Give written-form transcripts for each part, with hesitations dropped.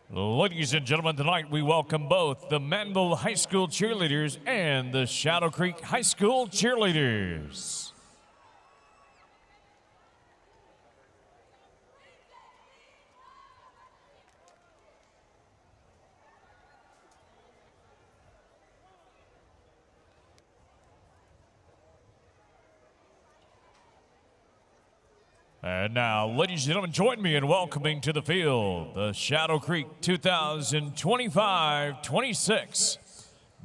Ladies and gentlemen, tonight we welcome both the Manville High School cheerleaders and the Shadow Creek High School cheerleaders. And now, ladies and gentlemen, join me in welcoming to the field the Shadow Creek 2025-26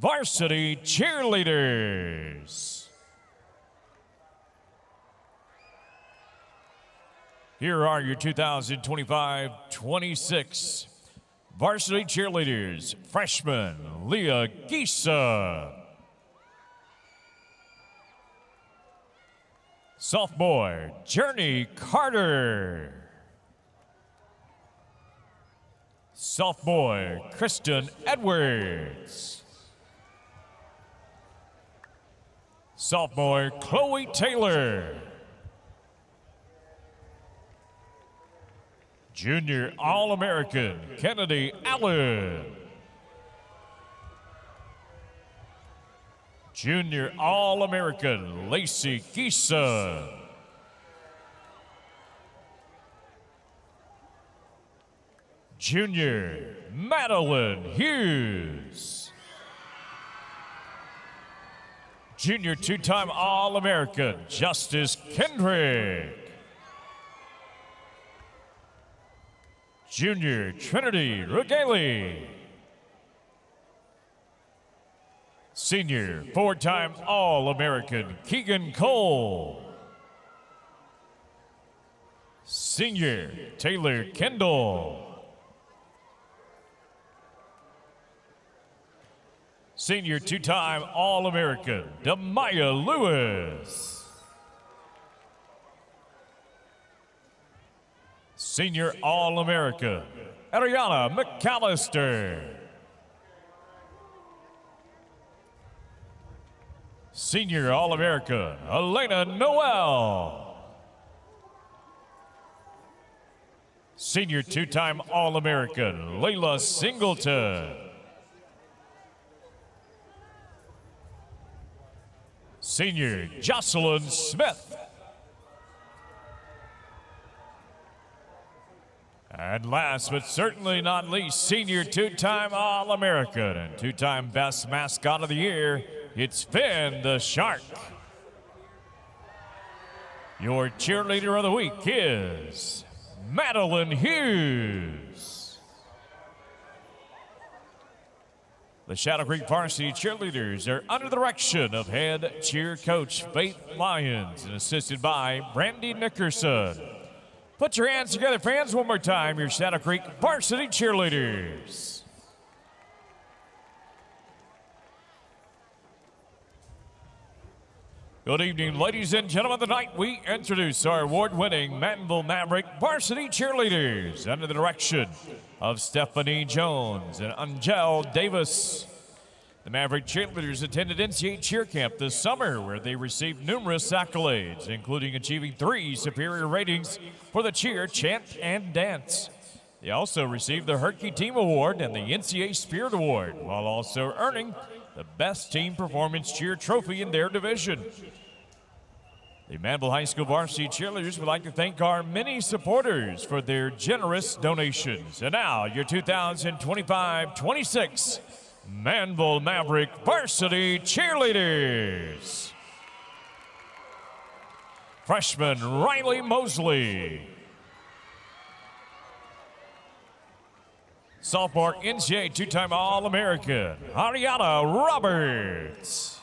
Varsity Cheerleaders. Here are your 2025-26 Varsity Cheerleaders. Freshman Leah Gisa. Sophomore, Journey Carter. Sophomore, Kristen Edwards. Sophomore, Chloe Taylor. Junior All-American, Kennedy Allen. Junior All-American, Lacey Gisa. Junior, Madeline Hughes. Junior two-time All-American, Justice Kendrick. Junior, Trinity Rugeli. Senior, four-time All-American, Keegan Cole. Senior, Taylor Kendall. Senior, two-time All-American, Demaya Lewis. Senior All-American, Ariana McAllister. Senior All-American, Elena Noel. Senior two-time All-American, Layla Singleton. Senior, Jocelyn Smith. And last but certainly not least, senior two-time All-American and two-time Best Mascot of the Year, it's Finn the Shark. Your cheerleader of the week is Madeline Hughes. The Shadow Creek Varsity cheerleaders are under the direction of head cheer coach Faith Lyons and assisted by Brandy Nickerson. Put your hands together, fans, one more time, your Shadow Creek Varsity cheerleaders. Good evening, ladies and gentlemen. Tonight we introduce our award-winning Manville Maverick Varsity Cheerleaders under the direction of Stephanie Jones and Angel Davis. The Maverick Cheerleaders attended NCAA Cheer Camp this summer, where they received numerous accolades, including achieving 3 superior ratings for the cheer, chant, and dance. They also received the Herky Team Award and the NCAA Spirit Award, while also earning the Best Team Performance Cheer Trophy in their division. The Manville High School Varsity Cheerleaders would like to thank our many supporters for their generous donations. And now, your 2025-26 Manville Maverick Varsity Cheerleaders. Freshman Riley Mosley. Sophomore NCAA two-time All-American, Ariana Roberts.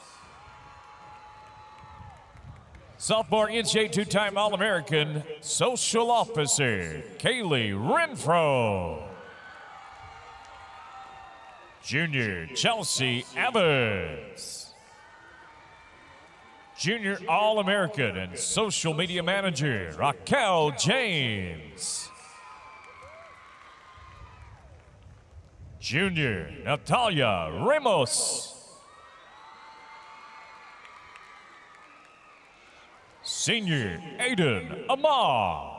Sophomore NCAA two-time All-American, Social Officer, Kaylee Renfro. Junior, Chelsea Evans. Junior All-American and Social Media Manager, Raquel James. Junior, Natalia Ramos. Senior, Aiden Amar.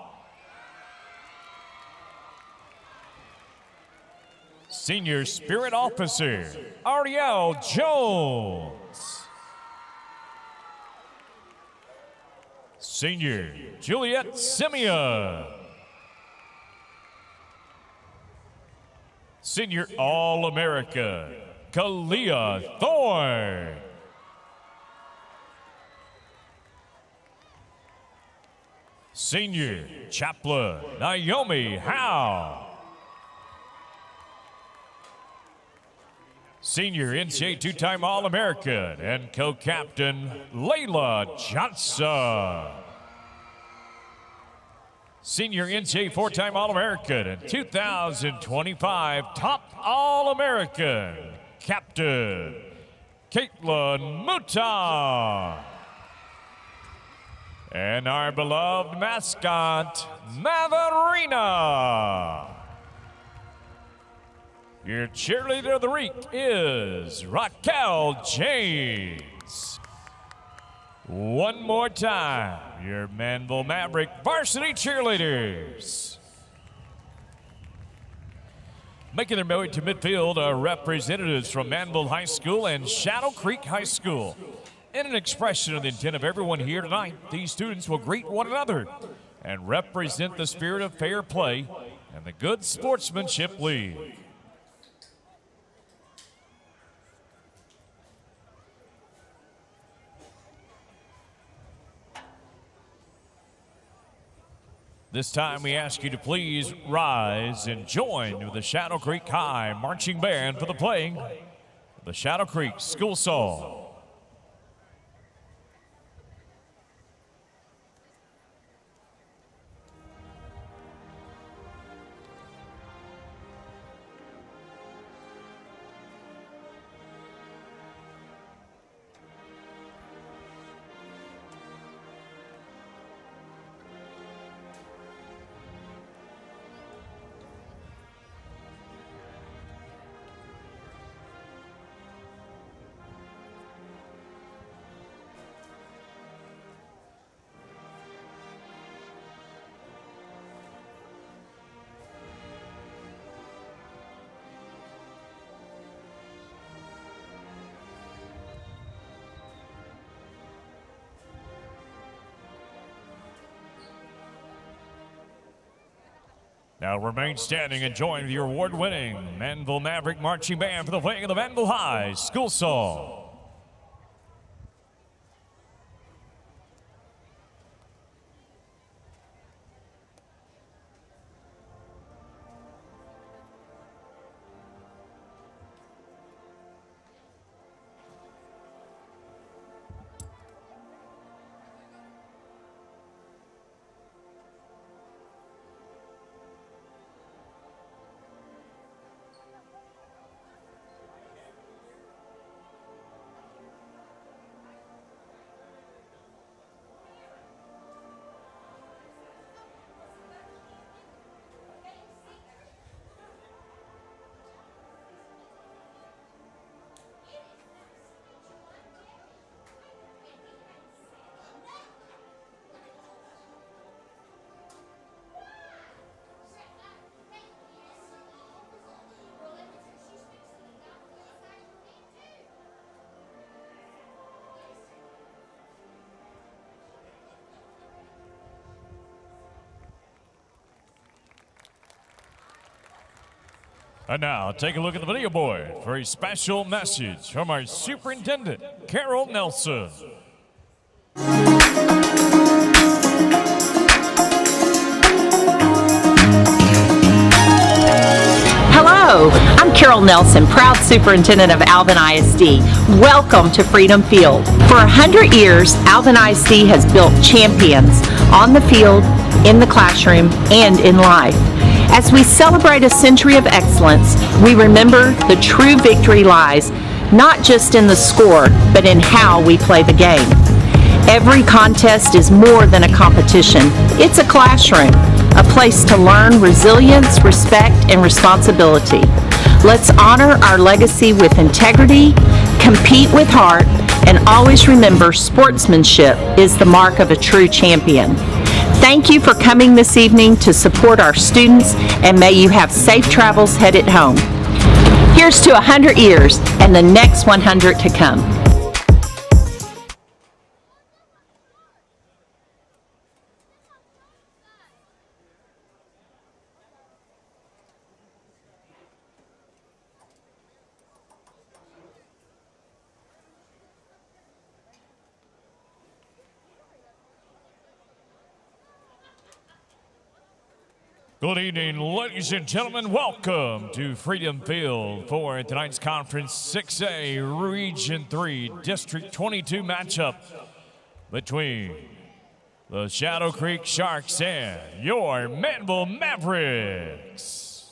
Senior Spirit Officer, Ariel Jones. Senior Juliet Simeon. Senior All-America, Kalia Thorne. Senior Chaplain, Naomi Howe. Senior NCAA two-time All-American and co-captain, Layla Johnson. Senior NCAA four-time All-American and 2025 top All-American, Captain Caitlin Muta. And our beloved mascot, Maverina. Your cheerleader of the week is Raquel James. One more time, your Manville Maverick varsity cheerleaders. Making their way to midfield are representatives from Manville High School and Shadow Creek High School. In an expression of the intent of everyone here tonight, these students will greet one another and represent the spirit of fair play and the good sportsmanship league. This time we ask you to please rise and join with the Shadow Creek High Marching Band for the playing of the Shadow Creek School Song. Now remain standing and join the award-winning Manville Maverick Marching Band for the playing of the Manville High School Song. And now, take a look at the video board for a special message from our Superintendent, Carol Nelson. Hello, I'm Carol Nelson, proud Superintendent of Alvin ISD. Welcome to Freedom Field. For 100 years, Alvin ISD has built champions on the field, in the classroom, and in life. As we celebrate a century of excellence, we remember the true victory lies not just in the score, but in how we play the game. Every contest is more than a competition. It's a classroom, a place to learn resilience, respect, and responsibility. Let's honor our legacy with integrity, compete with heart, and always remember sportsmanship is the mark of a true champion. Thank you for coming this evening to support our students, and may you have safe travels headed home. Here's to 100 years and the next 100 to come. Good evening, ladies and gentlemen. Welcome to Freedom Field for tonight's Conference 6A Region 3 District 22 matchup between the Shadow Creek Sharks and your Manville Mavericks.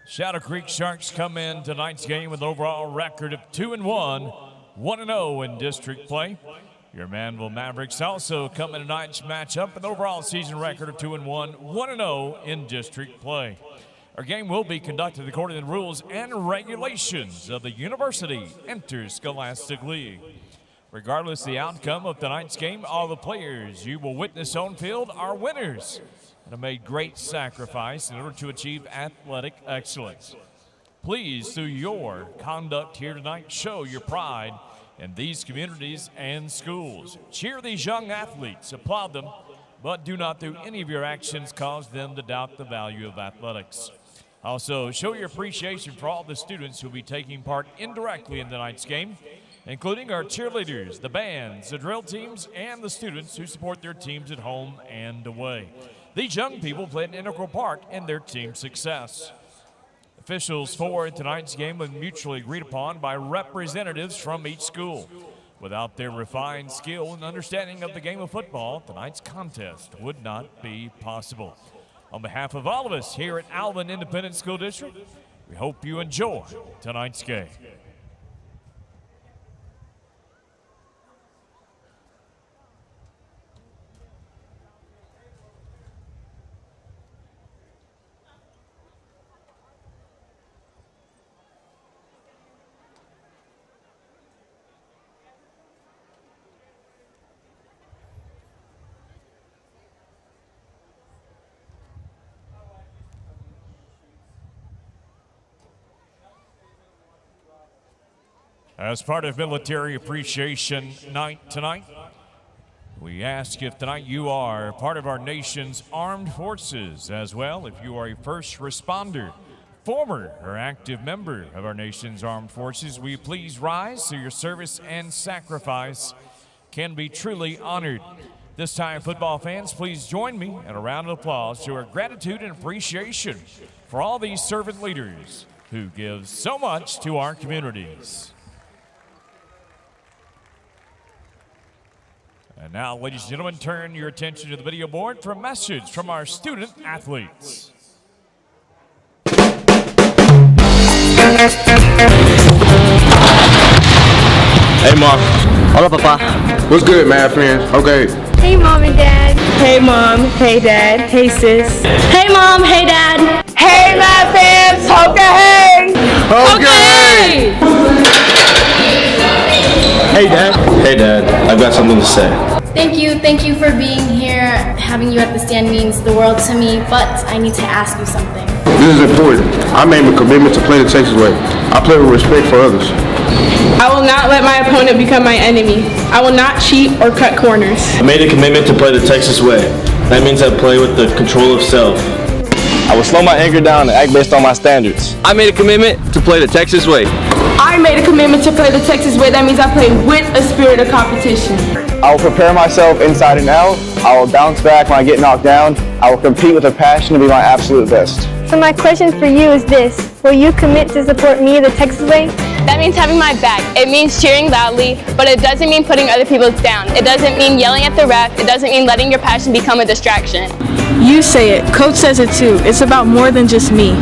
Shadow Creek Sharks come in tonight's game with an overall record of 2-1, 1-0 in district play. Your Manville Mavericks also come in tonight's matchup with an overall season record of 2-1, 1-0 in district play. Our game will be conducted according to the rules and regulations of the University Interscholastic League. Regardless of the outcome of tonight's game, all the players you will witness on field are winners and have made great sacrifice in order to achieve athletic excellence. Please, through your conduct here tonight, show your pride in these communities and schools. Cheer these young athletes, applaud them, but do not through any of your actions cause them to doubt the value of athletics. Also, show your appreciation for all the students who will be taking part indirectly in tonight's game, including our cheerleaders, the bands, the drill teams, and the students who support their teams at home and away. These young people play an integral part in their team's success. Officials for tonight's game were mutually agreed upon by representatives from each school. Without their refined skill and understanding of the game of football, tonight's contest would not be possible. On behalf of all of us here at Alvin Independent School District, we hope you enjoy tonight's game. As part of Military Appreciation Night tonight, we ask if tonight you are part of our nation's armed forces as well. If you are a first responder, former or active member of our nation's armed forces, will you please rise so your service and sacrifice can be truly honored. This time, football fans, please join me in a round of applause to our gratitude and appreciation for all these servant leaders who give so much to our communities. And now, ladies and gentlemen, turn your attention to the video board for a message from our student athletes. Hey, Mom. Hola, Papa. What's good, Mad friends? Okay. Hey, Mom and Dad. Hey, Mom. Hey, Dad. Hey, sis. Hey, Mom. Hey, Dad. Hey, my fans. Okay. Okay. Hey, Dad. Hey, Dad. I've got something to say. Thank you for being here. Having you at the stand means the world to me, but I need to ask you something. This is important. I made a commitment to play the Texas way. I play with respect for others. I will not let my opponent become my enemy. I will not cheat or cut corners. I made a commitment to play the Texas way. That means I play with the control of self. I will slow my anger down and act based on my standards. I made a commitment to play the Texas way. I made a commitment to play the Texas way. That means I play with a spirit of competition. I will prepare myself inside and out. I will bounce back when I get knocked down. I will compete with a passion to be my absolute best. So my question for you is this. Will you commit to support me the Texas way? That means having my back. It means cheering loudly, but it doesn't mean putting other people down. It doesn't mean yelling at the ref. It doesn't mean letting your passion become a distraction. You say it. Coach says it too. It's about more than just me.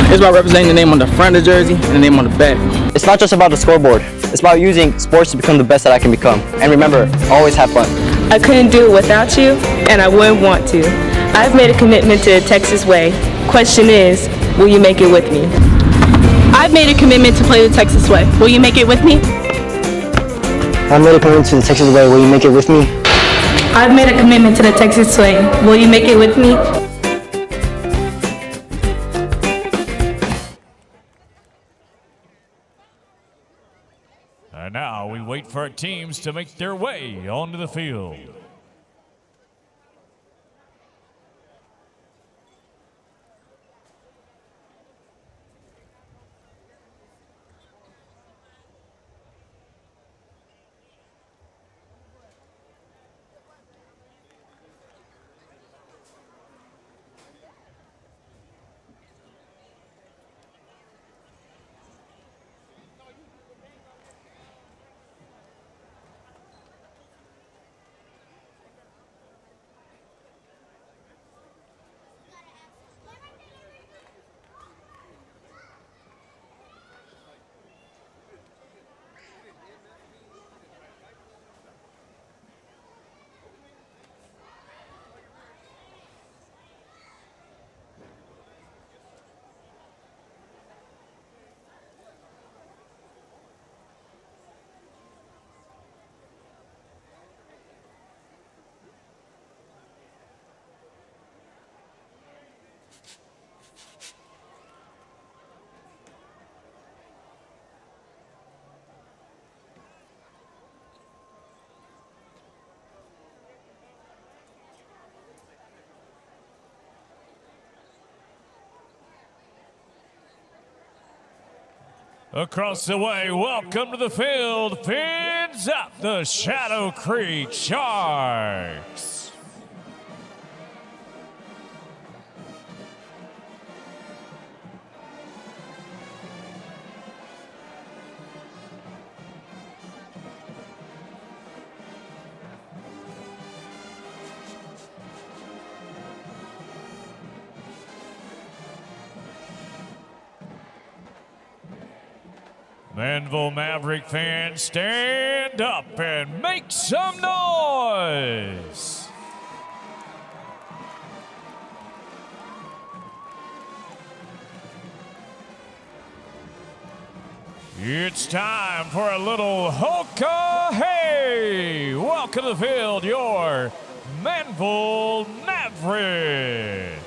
It's about representing the name on the front of the jersey and the name on the back. It's not just about the scoreboard. It's about using sports to become the best that I can become. And remember, always have fun. I couldn't do it without you, and I wouldn't want to. I've made a commitment to the Texas way. Question is, will you make it with me? I've made a commitment to play the Texas way. Will you make it with me? I made a commitment to the Texas way. Will you make it with me? I've made a commitment to the Texas way. Will you make it with me? And now we wait for our teams to make their way onto the field. Across the way, welcome to the field, fins up the Shadow Creek Sharks. Manville Maverick fans, stand up and make some noise. It's time for a little hoka hey. Welcome to the field, your Manville Mavericks.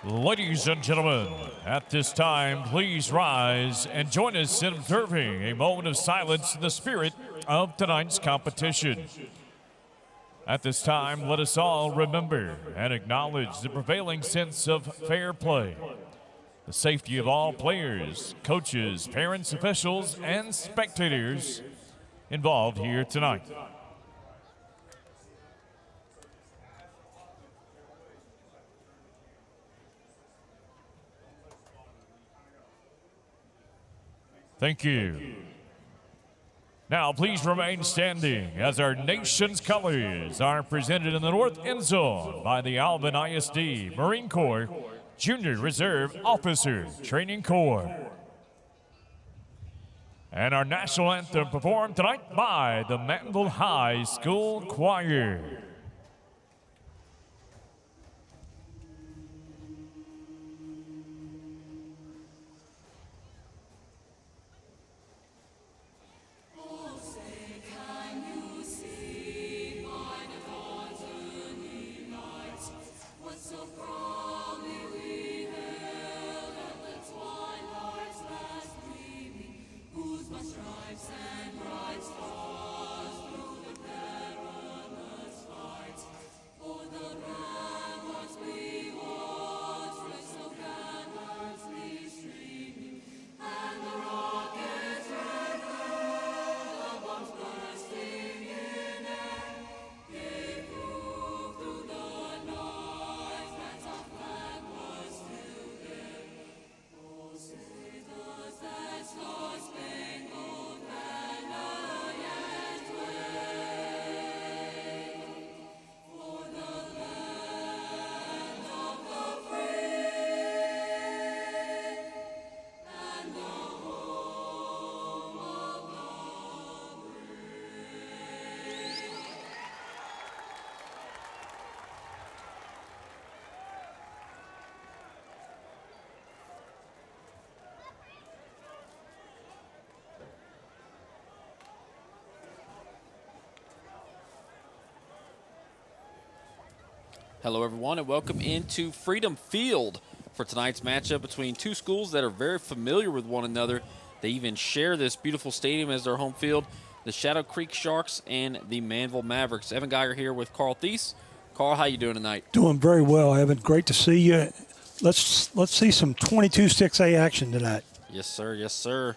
Ladies and gentlemen, at this time, please rise and join us in observing a moment of silence in the spirit of tonight's competition. At this time, let us all remember and acknowledge the prevailing sense of fair play, the safety of all players, coaches, parents, officials, and spectators involved here tonight. Thank you. Now, please remain standing as our nation's colors are presented in the north end zone by the Alvin ISD Marine Corps Junior Reserve Officer Training Corps. And our national anthem performed tonight by the Manville High School Choir. For the Hello, everyone, and welcome into Freedom Field for tonight's matchup between two schools that are very familiar with one another. They even share this beautiful stadium as their home field, the Shadow Creek Sharks and the Manville Mavericks. Evan Geiger here with Carl Thies. Carl, how you doing tonight? Doing very well, Evan. Great to see you. Let's see some 22-6A action tonight. Yes, sir. Yes, sir.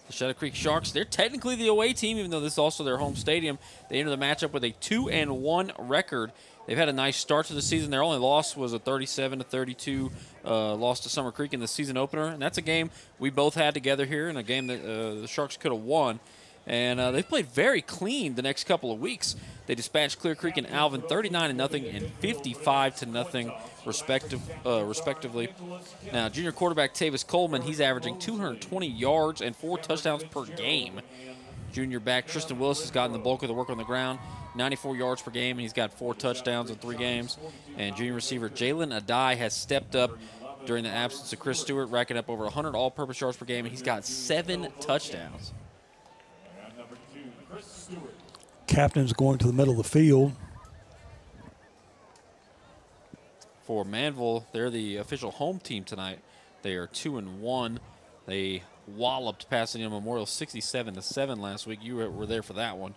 The Shadow Creek Sharks, they're technically the away team, even though this is also their home stadium. They enter the matchup with a 2-1 record. They've had a nice start to the season. Their only loss was a 37-32 loss to Summer Creek in the season opener, and that's a game we both had together here, and a game that the Sharks could have won. And they've played very clean the next couple of weeks. They dispatched Clear Creek and Alvin 39-0 and 55-0 respectively. Now, junior quarterback Tavis Coleman, he's averaging 220 yards and 4 touchdowns per game. Junior back Tristan Willis has gotten the bulk of the work on the ground, 94 yards per game, and he's got 4 touchdowns in 3 games. And junior receiver Jalen Adai has stepped up during the absence of Chris Stewart, racking up over 100 all-purpose yards per game, and he's got 7 touchdowns. Captain's going to the middle of the field. For Manville, they're the official home team tonight. They are 2-1. They walloped Pasadena Memorial 67-7 last week. You were there for that one.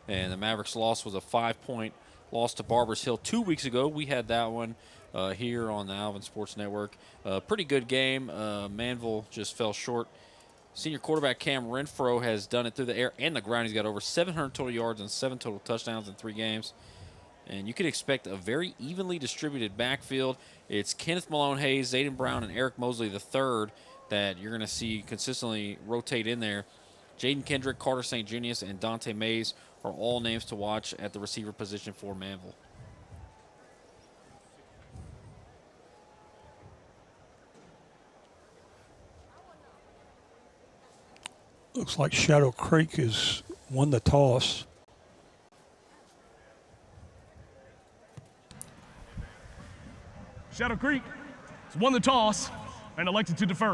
And the Mavericks' loss was a 5-point loss to Barbers Hill 2 weeks ago. We had that one here on the Alvin Sports Network. Pretty good game. Manville just fell short. Senior quarterback Cam Renfro has done it through the air and the ground. He's got over 700 total yards and 7 total touchdowns in 3 games. And you can expect a very evenly distributed backfield. It's Kenneth Malone-Hayes, Zayden Brown, and Eric Mosley III that you're going to see consistently rotate in there. Jaden Kendrick, Carter St. Junius, and Dante Mays are all names to watch at the receiver position for Manville. Looks like Shadow Creek has won the toss. Shadow Creek has won the toss and elected to defer.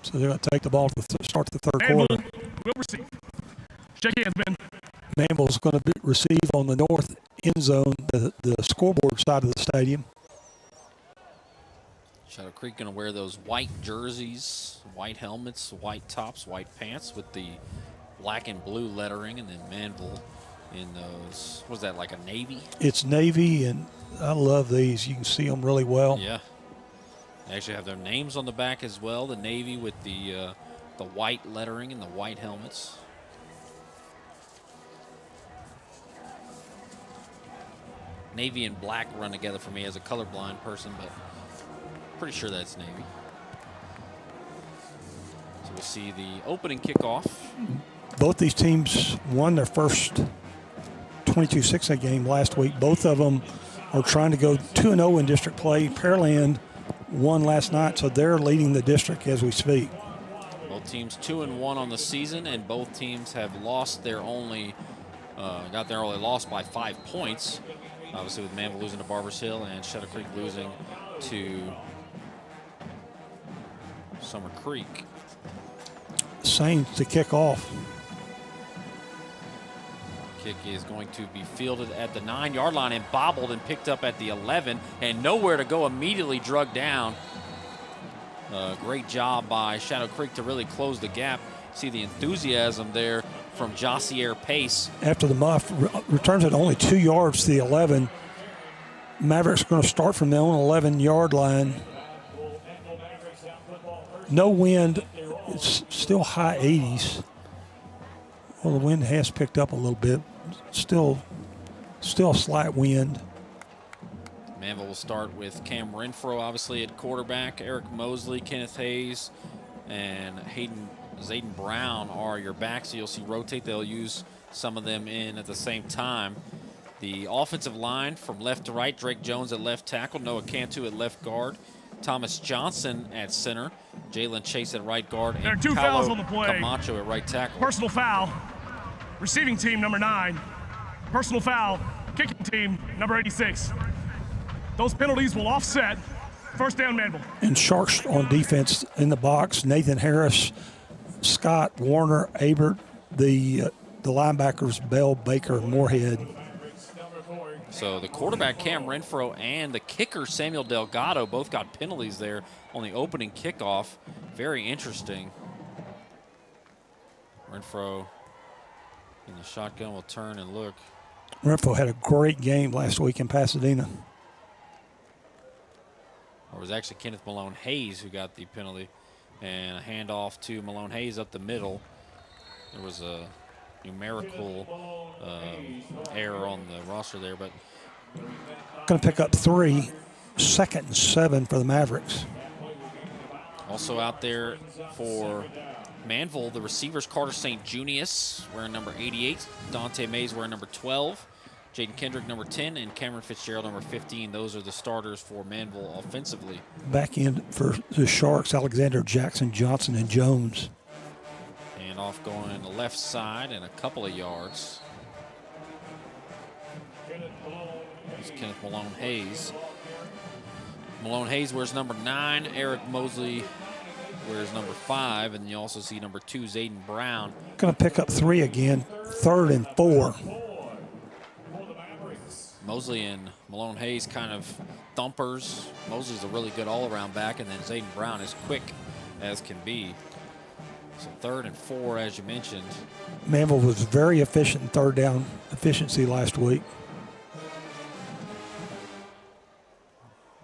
So they're going to take the ball to start the third quarter. Will receive. Shake hands, Ben. Manville's going to receive on the north end zone, the scoreboard side of the stadium. Shadow Creek going to wear those white jerseys, white helmets, white tops, white pants with the black and blue lettering, and then Manville in those, what is that, like a navy? It's navy, and I love these. You can see them really well. Yeah. They actually have their names on the back as well, the navy with the white lettering and the white helmets. Navy and black run together for me as a colorblind person, but pretty sure that's Navy. So we'll see the opening kickoff. Both these teams won their first 22-6A game last week. Both of them are trying to go 2-0 in district play. Pearland won last night, so they're leading the district as we speak. Both teams 2-1 on the season, and both teams have lost their only, got their only loss by 5 points. Obviously with Manville losing to Barbers Hill and Shadow Creek losing to Summer Creek. Saints to kick off. Kick is going to be fielded at the 9-yard line and bobbled and picked up at the 11, and nowhere to go, immediately drugged down. Great job by Shadow Creek to really close the gap. See the enthusiasm there from Jossier Pace. After the muff returns it only 2 yards to the 11. Mavericks are going to start from their own 11-yard line. No wind. It's still high 80s. Well, the wind has picked up a little bit. Still a slight wind. Manville will start with Cam Renfro, obviously, at quarterback. Eric Mosley, Kenneth Hayes, and Zayden Brown are your backs. So you'll see rotate. They'll use some of them in at the same time. The offensive line from left to right, Drake Jones at left tackle, Noah Cantu at left guard, Thomas Johnson at center, Jalen Chase at right guard, and there are 2 fouls on the play. Camacho at right tackle. Personal foul, receiving team number 9. Personal foul, kicking team number 86. Those penalties will offset. First down, Manville. And Sharks on defense in the box, Nathan Harris, Scott Warner, Abert, the linebackers, Bell, Baker, and Moorhead. So the quarterback, Cam Renfro, and the kicker, Samuel Delgado, both got penalties there on the opening kickoff. Very interesting. Renfro in the shotgun will turn and look. Renfro had a great game last week in Pasadena. Or it was actually Kenneth Malone Hayes who got the penalty. And a handoff to Malone Hayes up the middle. There was a numerical error on the roster there, but going to pick up 3, 2nd and 7 for the Mavericks. Also out there for Manville, the receivers, Carter St. Junius wearing number 88, Dante Mays wearing number 12, Jaden Kendrick number 10, and Cameron Fitzgerald number 15. Those are the starters for Manville offensively. Back in for the Sharks, Alexander, Jackson, Johnson, and Jones. And off going on the left side and a couple of yards. Here's Kenneth Malone Hayes. Malone Hayes wears number 9. Eric Mosley wears number 5. And you also see number 2, Zayden Brown. Going to pick up 3 again, 3rd and 4. Mosley and Malone Hayes kind of thumpers. Mosley's a really good all-around back, and then Zayden Brown is quick as can be. So 3rd and 4, as you mentioned. Manville was very efficient in 3rd down efficiency last week.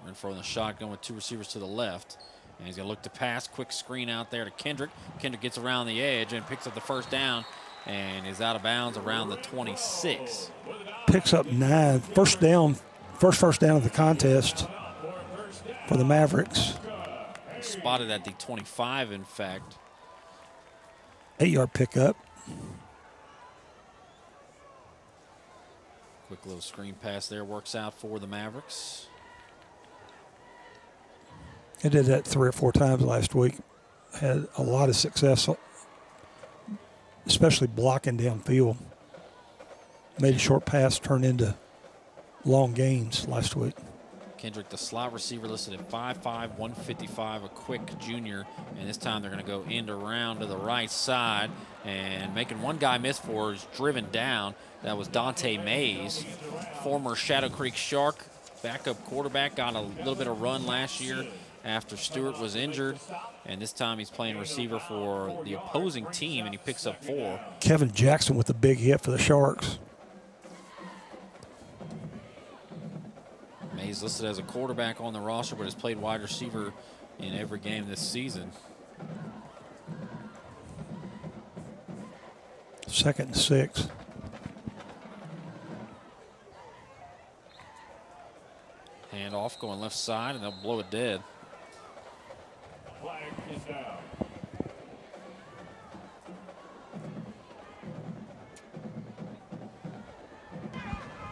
Renfro in the shotgun with 2 receivers to the left. And he's going to look to pass. Quick screen out there to Kendrick. Kendrick gets around the edge and picks up the first down and is out of bounds around the 26. Picks up 9. First down of the contest for the Mavericks. Spotted at the 25, in fact. 8-yard pickup. Quick little screen pass there works out for the Mavericks. They did that 3 or 4 times last week. Had a lot of success, especially blocking downfield. Made a short pass turn into long gains last week. Kendrick, the slot receiver, listed at 5'5", 155, a quick junior. And this time they're going to go end around to the right side. And making one guy miss for is driven down. That was Dante Mays, former Shadow Creek Shark, backup quarterback. Got a little bit of run last year after Stewart was injured. And this time he's playing receiver for the opposing team, and he picks up 4. Kevin Jackson with a big hit for the Sharks. Mays listed as a quarterback on the roster, but has played wide receiver in every game this season. 2nd and 6. Hand off going left side, and they'll blow it dead. Flag is down.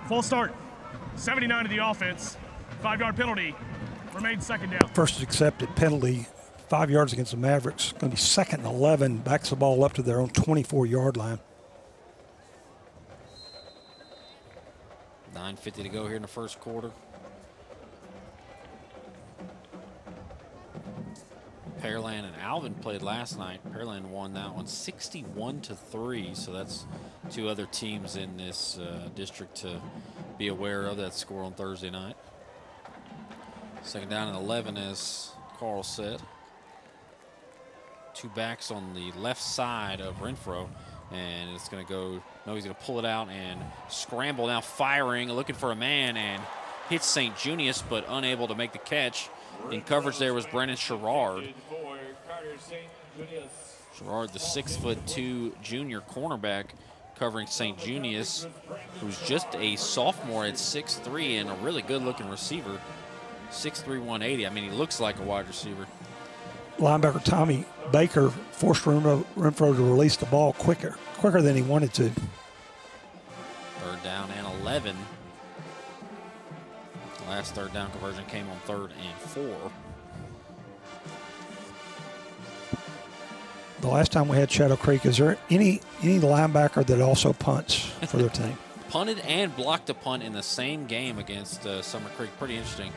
Full start. 79 to the offense. 5-yard penalty. Remains 2nd down. First accepted penalty, 5 yards against the Mavericks. Going to be 2nd and 11. Backs the ball up to their own 24-yard line. 9:50 to go here in the first quarter. Pearland and Alvin played last night. Pearland won that one 61-3. So that's 2 other teams in this district to be aware of that score on Thursday night. 2nd down and 11, as Carl said. 2 backs on the left side of Renfro, and it's going to go. No, he's going to pull it out and scramble now, firing, looking for a man, and hits St. Junius, but unable to make the catch. In coverage there was Brennan Sherrard. Sherrard, the 6'2" junior cornerback, covering St. Junius, who's just a sophomore at 6'3" and a really good-looking receiver. 6'3", 180. I mean, he looks like a wide receiver. Linebacker Tommy Baker forced Renfro to release the ball quicker than he wanted to. 3rd down and 11. The last 3rd down conversion came on 3rd and 4. The last time we had Shadow Creek, is there any linebacker that also punts for their team? Punted and blocked a punt in the same game against Summer Creek. Pretty interesting.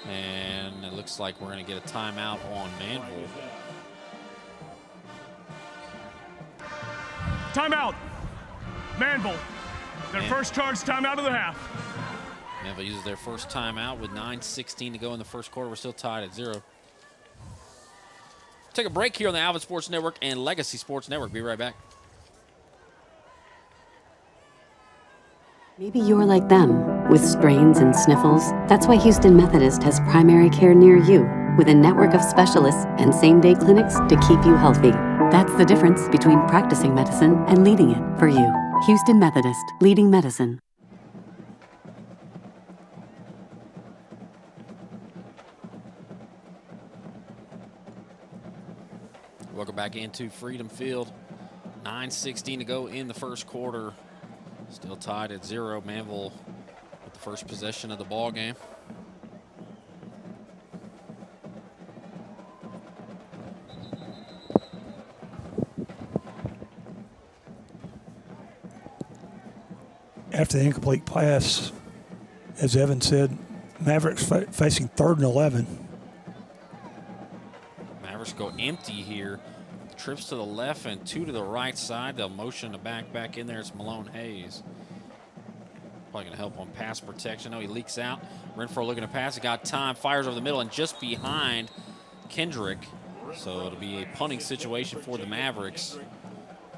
And it looks like we're going to get a timeout on Manville. Timeout. Manville. Their first charge timeout of the half. Manville uses their first timeout with 9:16 to go in the first quarter. We're still tied at 0. Take a break here on the Alvin Sports Network and Legacy Sports Network. Be right back. Maybe you're like them, with strains and sniffles. That's why Houston Methodist has primary care near you, with a network of specialists and same-day clinics to keep you healthy. That's the difference between practicing medicine and leading it for you. Houston Methodist, leading medicine. Welcome back into Freedom Field. 9:16 to go in the first quarter. Still tied at 0. Manville with the first possession of the ball game. After the incomplete pass, as Evan said, Mavericks facing 3rd and 11. Mavericks go empty here. Trips to the left and 2 to the right side. They'll motion the back in there. It's Malone Hayes. Probably going to help on pass protection. No, he leaks out. Renfro looking to pass. He got time. Fires over the middle and just behind Kendrick. So it'll be a punting situation for the Mavericks.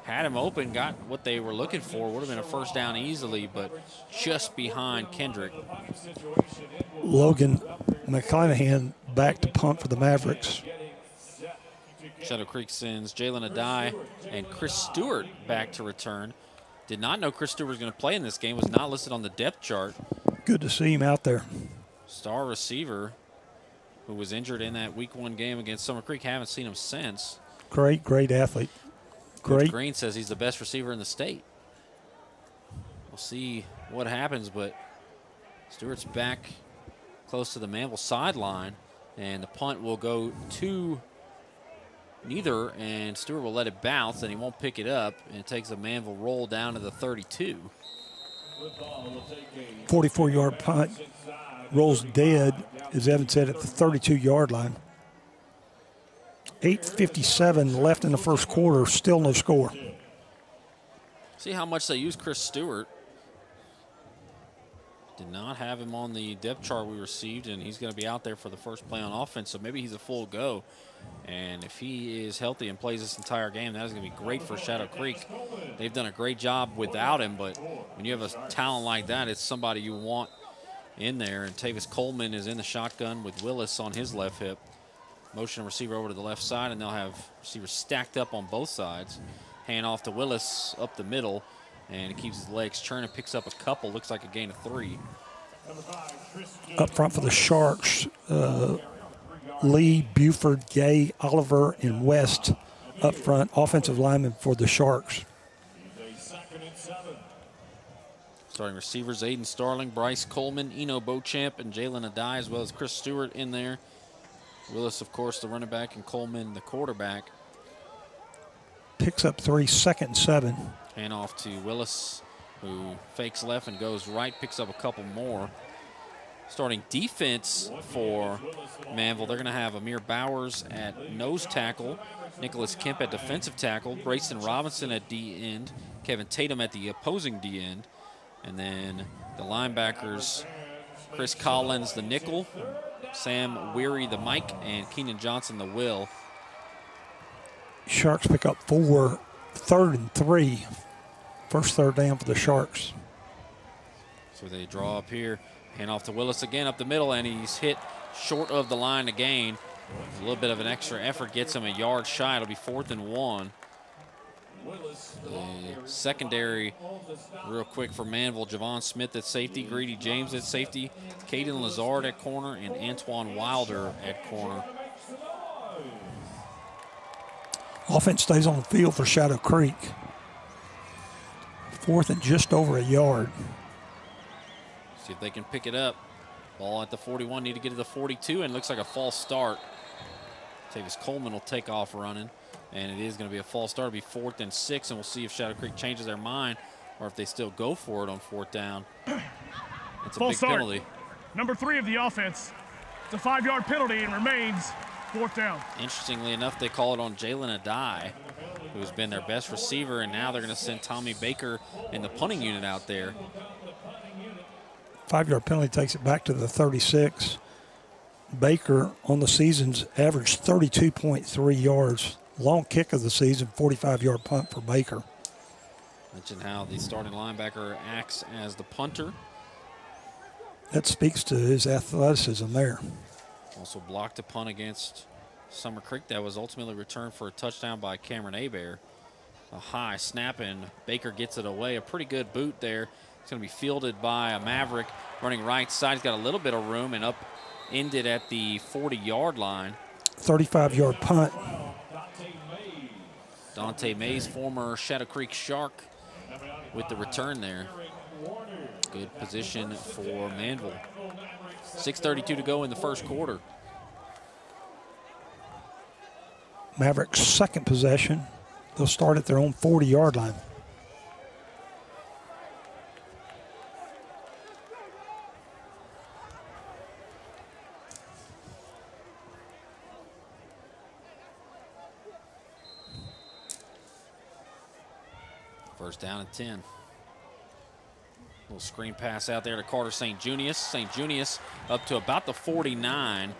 Had him open, got what they were looking for. Would have been a first down easily, but just behind Kendrick. Logan McClanahan back to punt for the Mavericks. Shadow Creek sends Jalen Adai and Chris Stewart back to return. Did not know Chris Stewart was going to play in this game. Was not listed on the depth chart. Good to see him out there. Star receiver who was injured in that week 1 game against Summer Creek. Haven't seen him since. Great athlete. Coach Green says he's the best receiver in the state. We'll see what happens, but Stewart's back close to the Manville sideline, and the punt will go to neither, and Stewart will let it bounce, and he won't pick it up, and it takes a Manville roll down to the 32. 44-yard punt rolls dead, as Evan said, at the 32-yard line. 8:57 left in the first quarter, still no score. See how much they use Chris Stewart. Did not have him on the depth chart we received, and he's going to be out there for the first play on offense, so maybe he's a full go. And if he is healthy and plays this entire game, that is going to be great for Shadow Creek. They've done a great job without him, but when you have a talent like that, it's somebody you want in there. And Tavis Coleman is in the shotgun with Willis on his left hip. Motion receiver over to the left side, and they'll have receivers stacked up on both sides. Hand off to Willis up the middle, and he keeps his legs churning, picks up a couple, looks like a gain of 3. Up front for the Sharks, Lee, Buford, Gay, Oliver, and West up front, offensive linemen for the Sharks. Starting receivers, Aiden Starling, Bryce Coleman, Eno Beauchamp, and Jalen Adai, as well as Chris Stewart in there. Willis, of course, the running back, and Coleman, the quarterback. Picks up 3, 2nd and 7. Hand off to Willis, who fakes left and goes right, picks up a couple more. Starting defense for Manville, they're going to have Amir Bowers at nose tackle, Nicholas Kemp at defensive tackle, Brayson Robinson at D end, Kevin Tatum at the opposing D end, and then the linebackers, Chris Collins, the nickel, Sam Weary, the Mike, and Keenan Johnson, the Will. Sharks pick up 4, 3rd and 3. First third down for the Sharks. So they draw up here. Hand off to Willis again up the middle, and he's hit short of the line to gain. A little bit of an extra effort gets him a yard shy. It'll be 4th and 1. The secondary, real quick for Manville, Javon Smith at safety, Greedy James at safety, Caden Lazard at corner, and Antoine Wilder at corner. Offense stays on the field for Shadow Creek. 4th and just over a yard. See if they can pick it up. Ball at the 41, need to get to the 42, and looks like a false start. Tavis Coleman will take off running, and it is going to be a false start. It'll be 4th and 6, and we'll see if Shadow Creek changes their mind or if they still go for it on 4th down. It's a false big start. penalty. Number 3 of the offense. It's a 5-yard penalty and remains 4th down. Interestingly enough, they call it on Jalen Adai, who's been their best receiver, and now they're going to send Tommy Baker and the punting unit out there. 5-yard penalty takes it back to the 36. Baker on the season's averaged 32.3 yards. Long kick of the season, 45-yard punt for Baker. Mentioned how the starting linebacker acts as the punter. That speaks to his athleticism there. Also blocked a punt against Summer Creek that was ultimately returned for a touchdown by Cameron Hebert. A high snap, and Baker gets it away. A pretty good boot there. It's going to be fielded by a Maverick running right side. He's got a little bit of room and ended at the 40-yard line. 35-yard punt. Dante Mays, former Shadow Creek Shark, with the return there. Good position for Manville. 6:32 to go in the first quarter. Mavericks' second possession. They'll start at their own 40-yard line. First down and 10. Little screen pass out there to Carter St. Junius. St. Junius up to about the 49.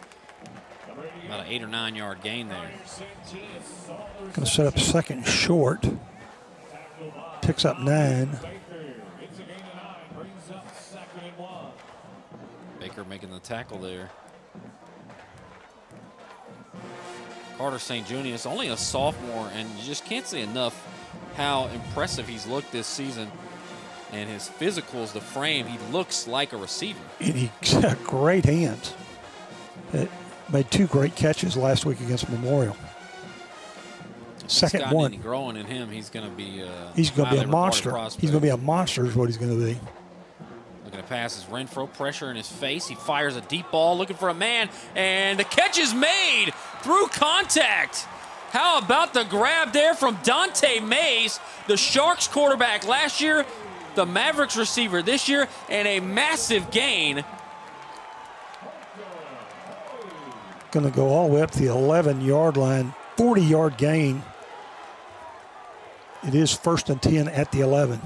About an 8 or 9 yard gain there. Going to set up second short. Picks up 9. Baker making the tackle there. Carter St. Junius, only a sophomore, and you just can't say enough how impressive he's looked this season. And his physicals, the frame, he looks like a receiver. And he's got great hands. It made 2 great catches last week against Memorial. Second one. Any growing in him, he's going to be he's going to be a monster. He's going to be a monster is what he's going to be. Looking to pass is Renfro, pressure in his face. He fires a deep ball, looking for a man, and the catch is made through contact. How about the grab there from Dante Mays, the Sharks quarterback last year, the Mavericks receiver this year, and a massive gain. Going to go all the way up to the 11-yard line, 40-yard gain. It is 1st and 10 at the 11.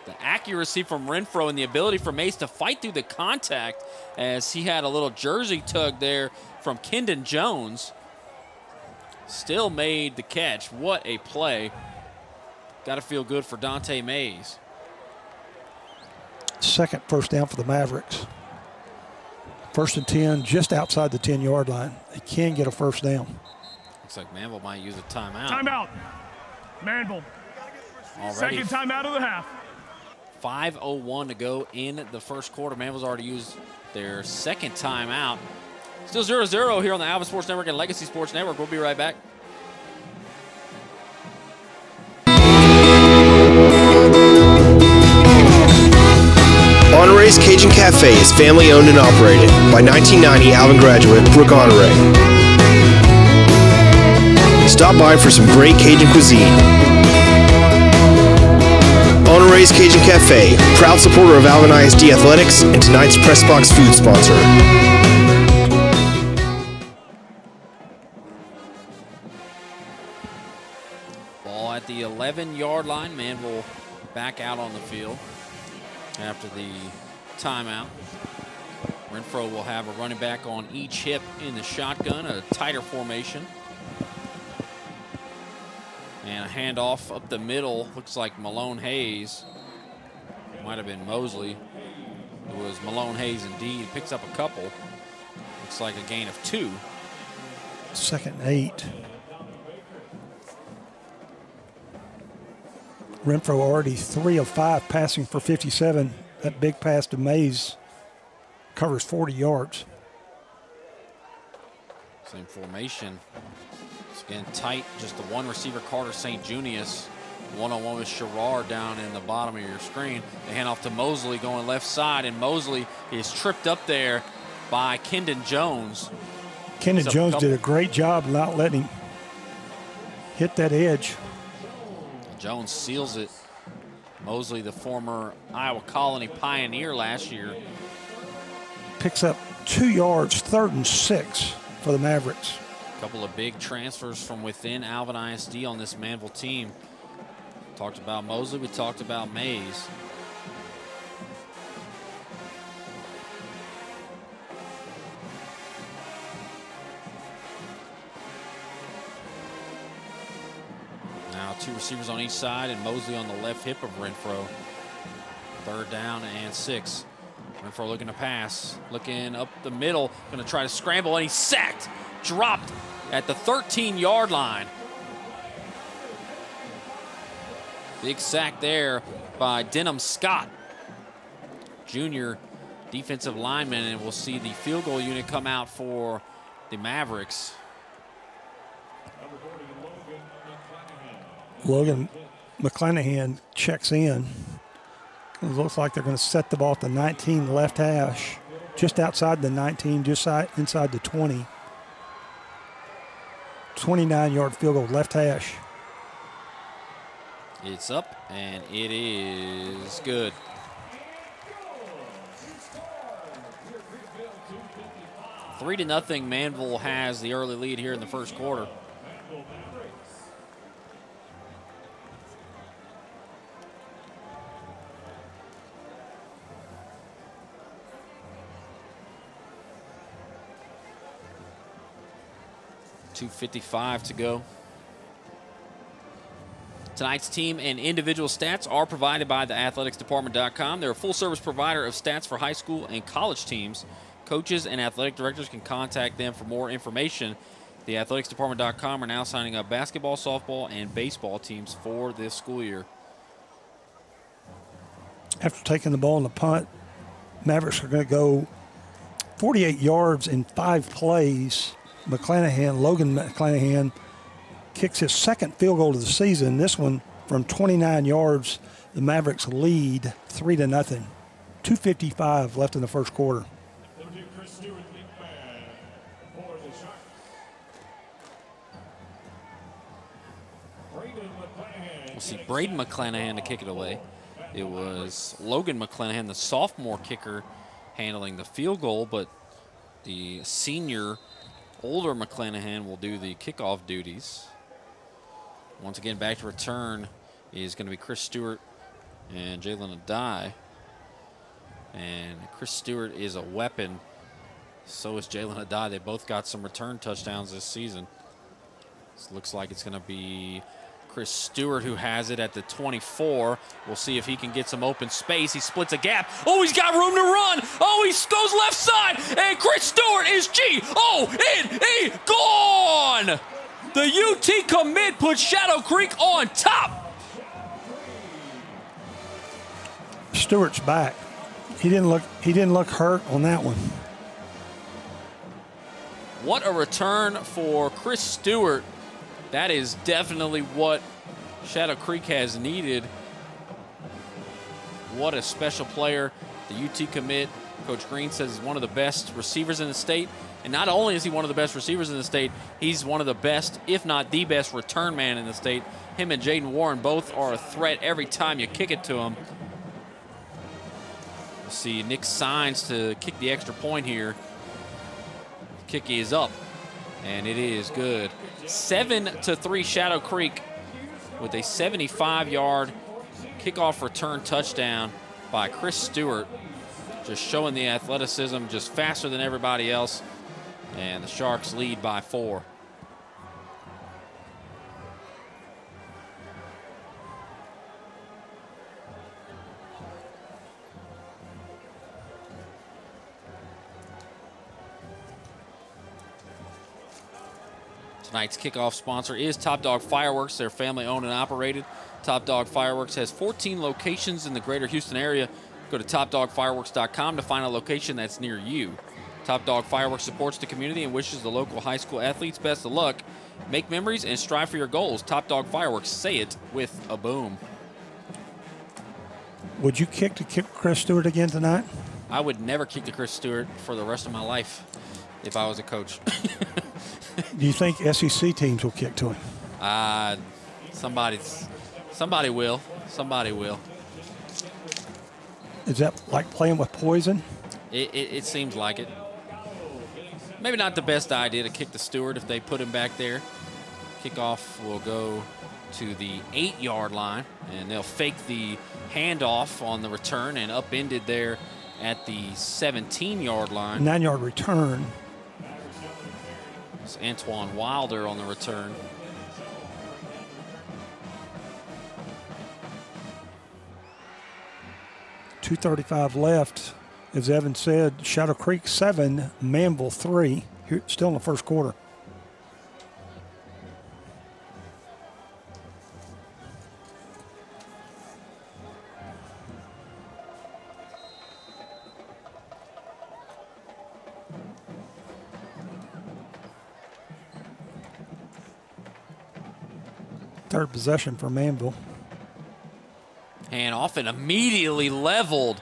The accuracy from Renfro and the ability for Mace to fight through the contact as he had a little jersey tug there from Kendon Jones. Still made the catch. What a play. Got to feel good for Dante Mays. Second first down for the Mavericks. 1st and 10, just outside the 10-yard line. They can get a first down. Looks like Manville might use a timeout. Timeout. Manville. Already. Second timeout of the half. 5:01 to go in the first quarter. Manville's already used their second timeout. Still 0-0 here on the Alvin Sports Network and Legacy Sports Network. We'll be right back. Honore's Cajun Cafe is family owned and operated by 1990 Alvin graduate Brooke Honore. Stop by for some great Cajun cuisine. Honore's Cajun Cafe, proud supporter of Alvin ISD Athletics and tonight's Press Box food sponsor. Ball at the 11-yard line. Manville back out on the field after the timeout. Renfro will have a running back on each hip in the shotgun, a tighter formation. And a handoff up the middle. Looks like Malone Hayes. Might have been Mosley. It was Malone Hayes indeed. Picks up a couple. Looks like a gain of 2. 2nd and 8. Renfro already 3 of 5 passing for 57. That big pass to Mays covers 40 yards. Same formation. Again, tight, just the one receiver, Carter St. Junius. One-on-one with Sherrard down in the bottom of your screen. They hand off to Mosley going left side, and Mosley is tripped up there by Kendon Jones. Kendon Jones did a great job not letting him hit that edge. Jones seals it. Mosley, the former Iowa Colony Pioneer last year. Picks up 2 yards, 3rd and 6 for the Mavericks. A couple of big transfers from within Alvin ISD on this Manville team. Talked about Mosley, we talked about Mays. 2 receivers on each side, and Mosley on the left hip of Renfro. 3rd down and 6. Renfro looking to pass, looking up the middle, going to try to scramble, and he's sacked, dropped at the 13-yard line. Big sack there by Denham Scott, junior defensive lineman, and we'll see the field goal unit come out for the Mavericks. Logan McClanahan checks in. It looks like they're going to set the ball at the 19 left hash, just outside the 19, just inside the 20. 29-yard field goal, left hash. It's up, and it is good. Three to nothing, Manville has the early lead here in the first quarter. .255 to go. Tonight's team and individual stats are provided by theathleticsdepartment.com. They're a full-service provider of stats for high school and college teams. Coaches and athletic directors can contact them for more information. Theathleticsdepartment.com are now signing up basketball, softball, and baseball teams for this school year. After taking the ball in the punt, Mavericks are going to go 48 yards in 5 plays. Logan McClanahan kicks his second field goal of the season. This one from 29 yards. The Mavericks lead 3-0. 2:55 left in the first quarter. We'll see Braden McClanahan to kick it away. It was Logan McClanahan, the sophomore kicker, handling the field goal, but the senior, older McClanahan will do the kickoff duties. Once again, back to return is going to be Chris Stewart and Jalen Adai. And Chris Stewart is a weapon. So is Jalen Adai. They both got some return touchdowns this season. This looks like it's going to be Chris Stewart who has it at the 24. We'll see if he can get some open space. He splits a gap. Oh, he's got room to run. Oh, he goes left side. And Chris Stewart is G-O-N-E gone. The UT commit puts Shadow Creek on top. Stewart's back. He didn't look hurt on that one. What a return for Chris Stewart. That is definitely what Shadow Creek has needed. What a special player. The UT commit, Coach Green says, is one of the best receivers in the state. And not only is he one of the best receivers in the state, he's one of the best, if not the best, return man in the state. Him and Jaden Warren both are a threat every time you kick it to him. We'll see Nick Signs to kick the extra point here. Kick is up, and it is good. 7-3 Shadow Creek with a 75-yard kickoff return touchdown by Chris Stewart. Just showing the athleticism, just faster than everybody else. And the Sharks lead by 4. Tonight's kickoff sponsor is Top Dog Fireworks. They're family owned and operated. Top Dog Fireworks has 14 locations in the greater Houston area. Go to topdogfireworks.com to find a location that's near you. Top Dog Fireworks supports the community and wishes the local high school athletes best of luck. Make memories and strive for your goals. Top Dog Fireworks, say it with a boom. Would you kick Chris Stewart again tonight? I would never kick to Chris Stewart for the rest of my life if I was a coach. Do you think SEC teams will kick to him? Somebody will. Somebody will. Is that like playing with poison? It seems like it. Maybe not the best idea to kick to Stewart if they put him back there. Kickoff will go to the 8-yard line, and they'll fake the handoff on the return and upended there at the 17-yard line. 9-yard return. It's Antoine Wilder on the return. 2:35 left. As Evan said, Shadow Creek 7, Manville 3. Here, still in the first quarter. Third possession for Manville. And off and immediately leveled.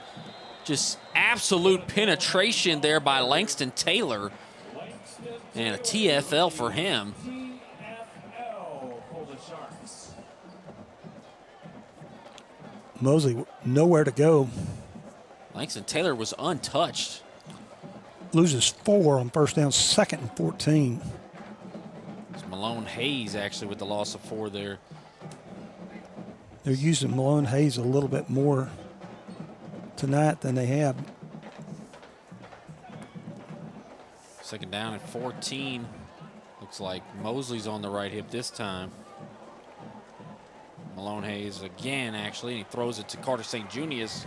Just absolute penetration there by Langston Taylor. And a TFL for him. Mosley, nowhere to go. Langston Taylor was untouched. Loses 4 on first down, 2nd and 14. It's Malone Hayes actually with the loss of 4 there. They're using Malone Hayes a little bit more tonight than they have. 2nd down and 14. Looks like Mosley's on the right hip this time. Malone Hayes again, actually, and he throws it to Carter St. Junius,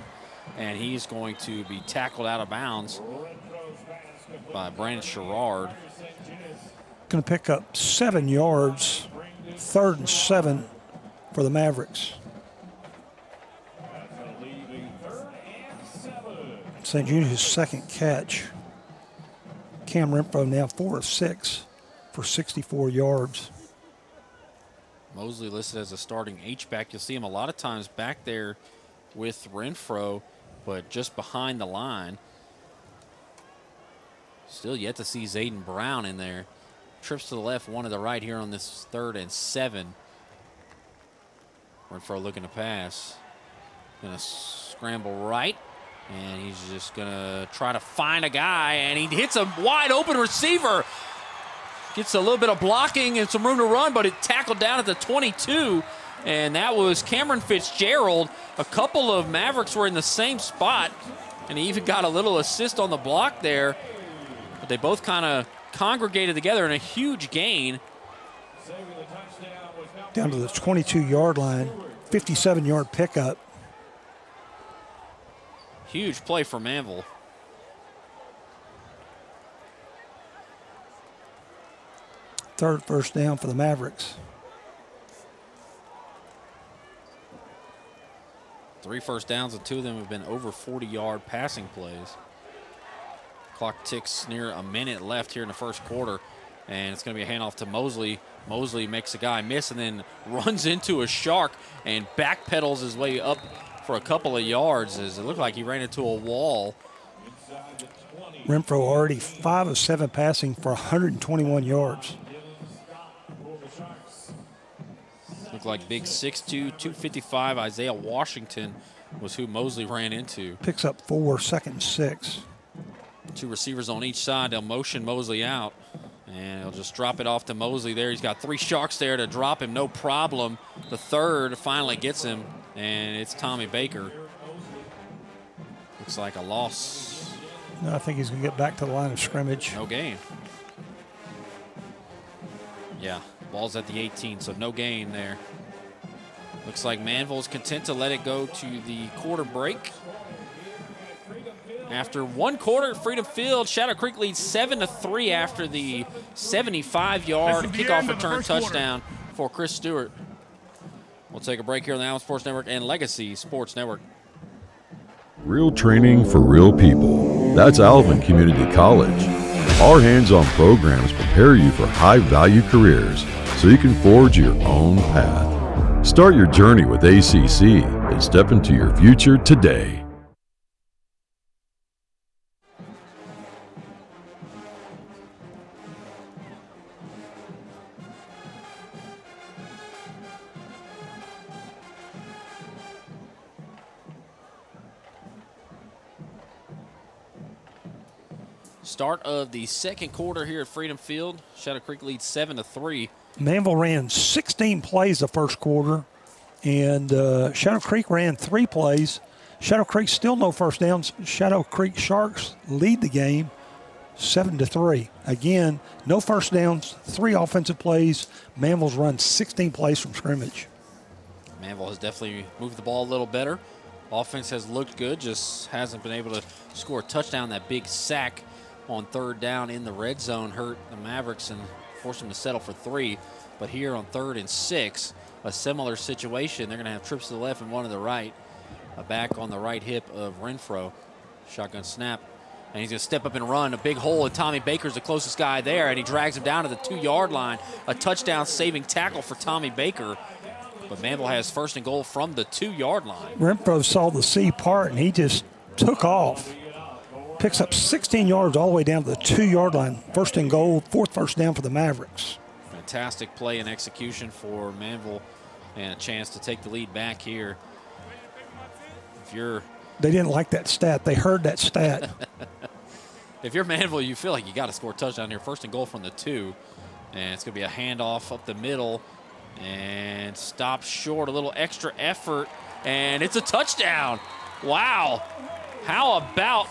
and he's going to be tackled out of bounds by Brandon Sherrard. Going to pick up 7 yards, 3rd and 7 for the Mavericks. St. Junius' second catch. Cam Renfro now 4 of 6 for 64 yards. Mosley listed as a starting H-back. You'll see him a lot of times back there with Renfro, but just behind the line. Still yet to see Zayden Brown in there. Trips to the left, 1 to the right here on this 3rd and 7. Renfro looking to pass. Gonna scramble right, and he's just gonna try to find a guy, and he hits a wide open receiver. Gets a little bit of blocking and some room to run, but it tackled down at the 22, and that was Cameron Fitzgerald. A couple of Mavericks were in the same spot, and he even got a little assist on the block there, but they both kind of congregated together in a huge gain. Down to the 22-yard line, 57-yard pickup. Huge play for Manville. Third first down for the Mavericks. 3 first downs, and 2 of them have been over 40-yard passing plays. Clock ticks near a minute left here in the first quarter, and it's going to be a handoff to Mosley. Mosley makes a guy miss and then runs into a shark and backpedals his way up for a couple of yards as it looked like he ran into a wall. Renfro already 5 of 7 passing for 121 yards. Looked like big 6'2", 255 Isaiah Washington was who Mosley ran into. Picks up 4, 2nd and 6. 2 receivers on each side. They'll motion Mosley out, and he'll just drop it off to Mosley there. He's got 3 Sharks there to drop him, no problem. The third finally gets him, and it's Tommy Baker. Looks like a loss. No, I think he's going to get back to the line of scrimmage. No gain. Yeah, ball's at the 18, so no gain there. Looks like Manville's content to let it go to the quarter break. After 1 quarter at Freedom Field, Shadow Creek leads 7-3 after the 75-yard kickoff return touchdown for Chris Stewart. We'll take a break here on the Allen Sports Network and Legacy Sports Network. Real training for real people. That's Alvin Community College. Our hands-on programs prepare you for high-value careers so you can forge your own path. Start your journey with ACC and step into your future today. Start of the second quarter here at Freedom Field. Shadow Creek leads 7-3. Manville ran 16 plays the first quarter, and Shadow Creek ran 3 plays. Shadow Creek still no first downs. Shadow Creek Sharks lead the game 7-3. Again, no first downs, 3 offensive plays. Manville's run 16 plays from scrimmage. Manville has definitely moved the ball a little better. Offense has looked good, just hasn't been able to score a touchdown. That big sack on 3rd down in the red zone hurt the Mavericks and forced them to settle for 3. But here on 3rd and 6, a similar situation. They're going to have trips to the left and one to the right. A back on the right hip of Renfro. Shotgun snap. And he's going to step up and run. A big hole, and Tommy Baker's the closest guy there, and he drags him down to the 2-yard line. A touchdown-saving tackle for Tommy Baker. But Manville has 1st and goal from the 2-yard line. Renfro saw the C part, and he just took off. Picks up 16 yards all the way down to the 2-yard line. 1st and goal, 4th first down for the Mavericks. Fantastic play and execution for Manville, and a chance to take the lead back here. They didn't like that stat. They heard that stat. If you're Manville, you feel like you got to score a touchdown here. 1st and goal from the 2. And it's going to be a handoff up the middle. And stop short, a little extra effort. And it's a touchdown. Wow. How about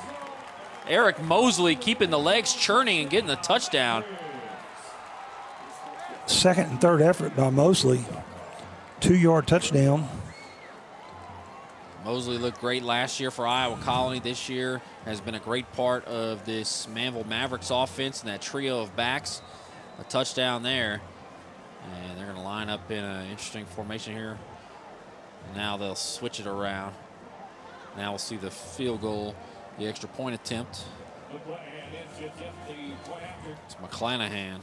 Eric Mosley keeping the legs churning and getting the touchdown? 2nd and 3rd effort by Mosley. 2-yard touchdown. Mosley looked great last year for Iowa Colony. This year has been a great part of this Manville Mavericks offense and that trio of backs. A touchdown there. And they're going to line up in an interesting formation here. Now they'll switch it around. Now we'll see the field goal, the extra point attempt. It's McClanahan.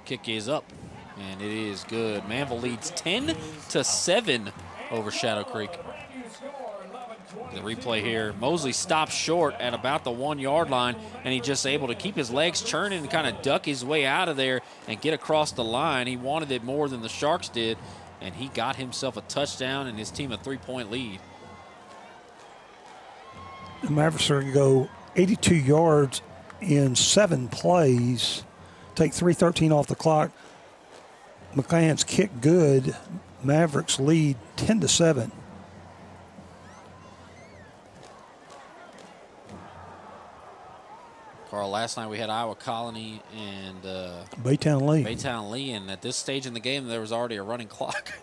Kick is up, and it is good. Manville leads 10-7 over Shadow Creek. The replay here, Mosley stops short at about the 1-yard line, and he's just able to keep his legs churning and kind of duck his way out of there and get across the line. He wanted it more than the Sharks did, and he got himself a touchdown and his team a 3-point lead. The Mavericks are going to go 82 yards in 7 plays. Take 3:13 off the clock. McCann's kick good. Mavericks lead 10-7. Carl, last night we had Iowa Colony and Baytown Lee. And at this stage in the game, there was already a running clock.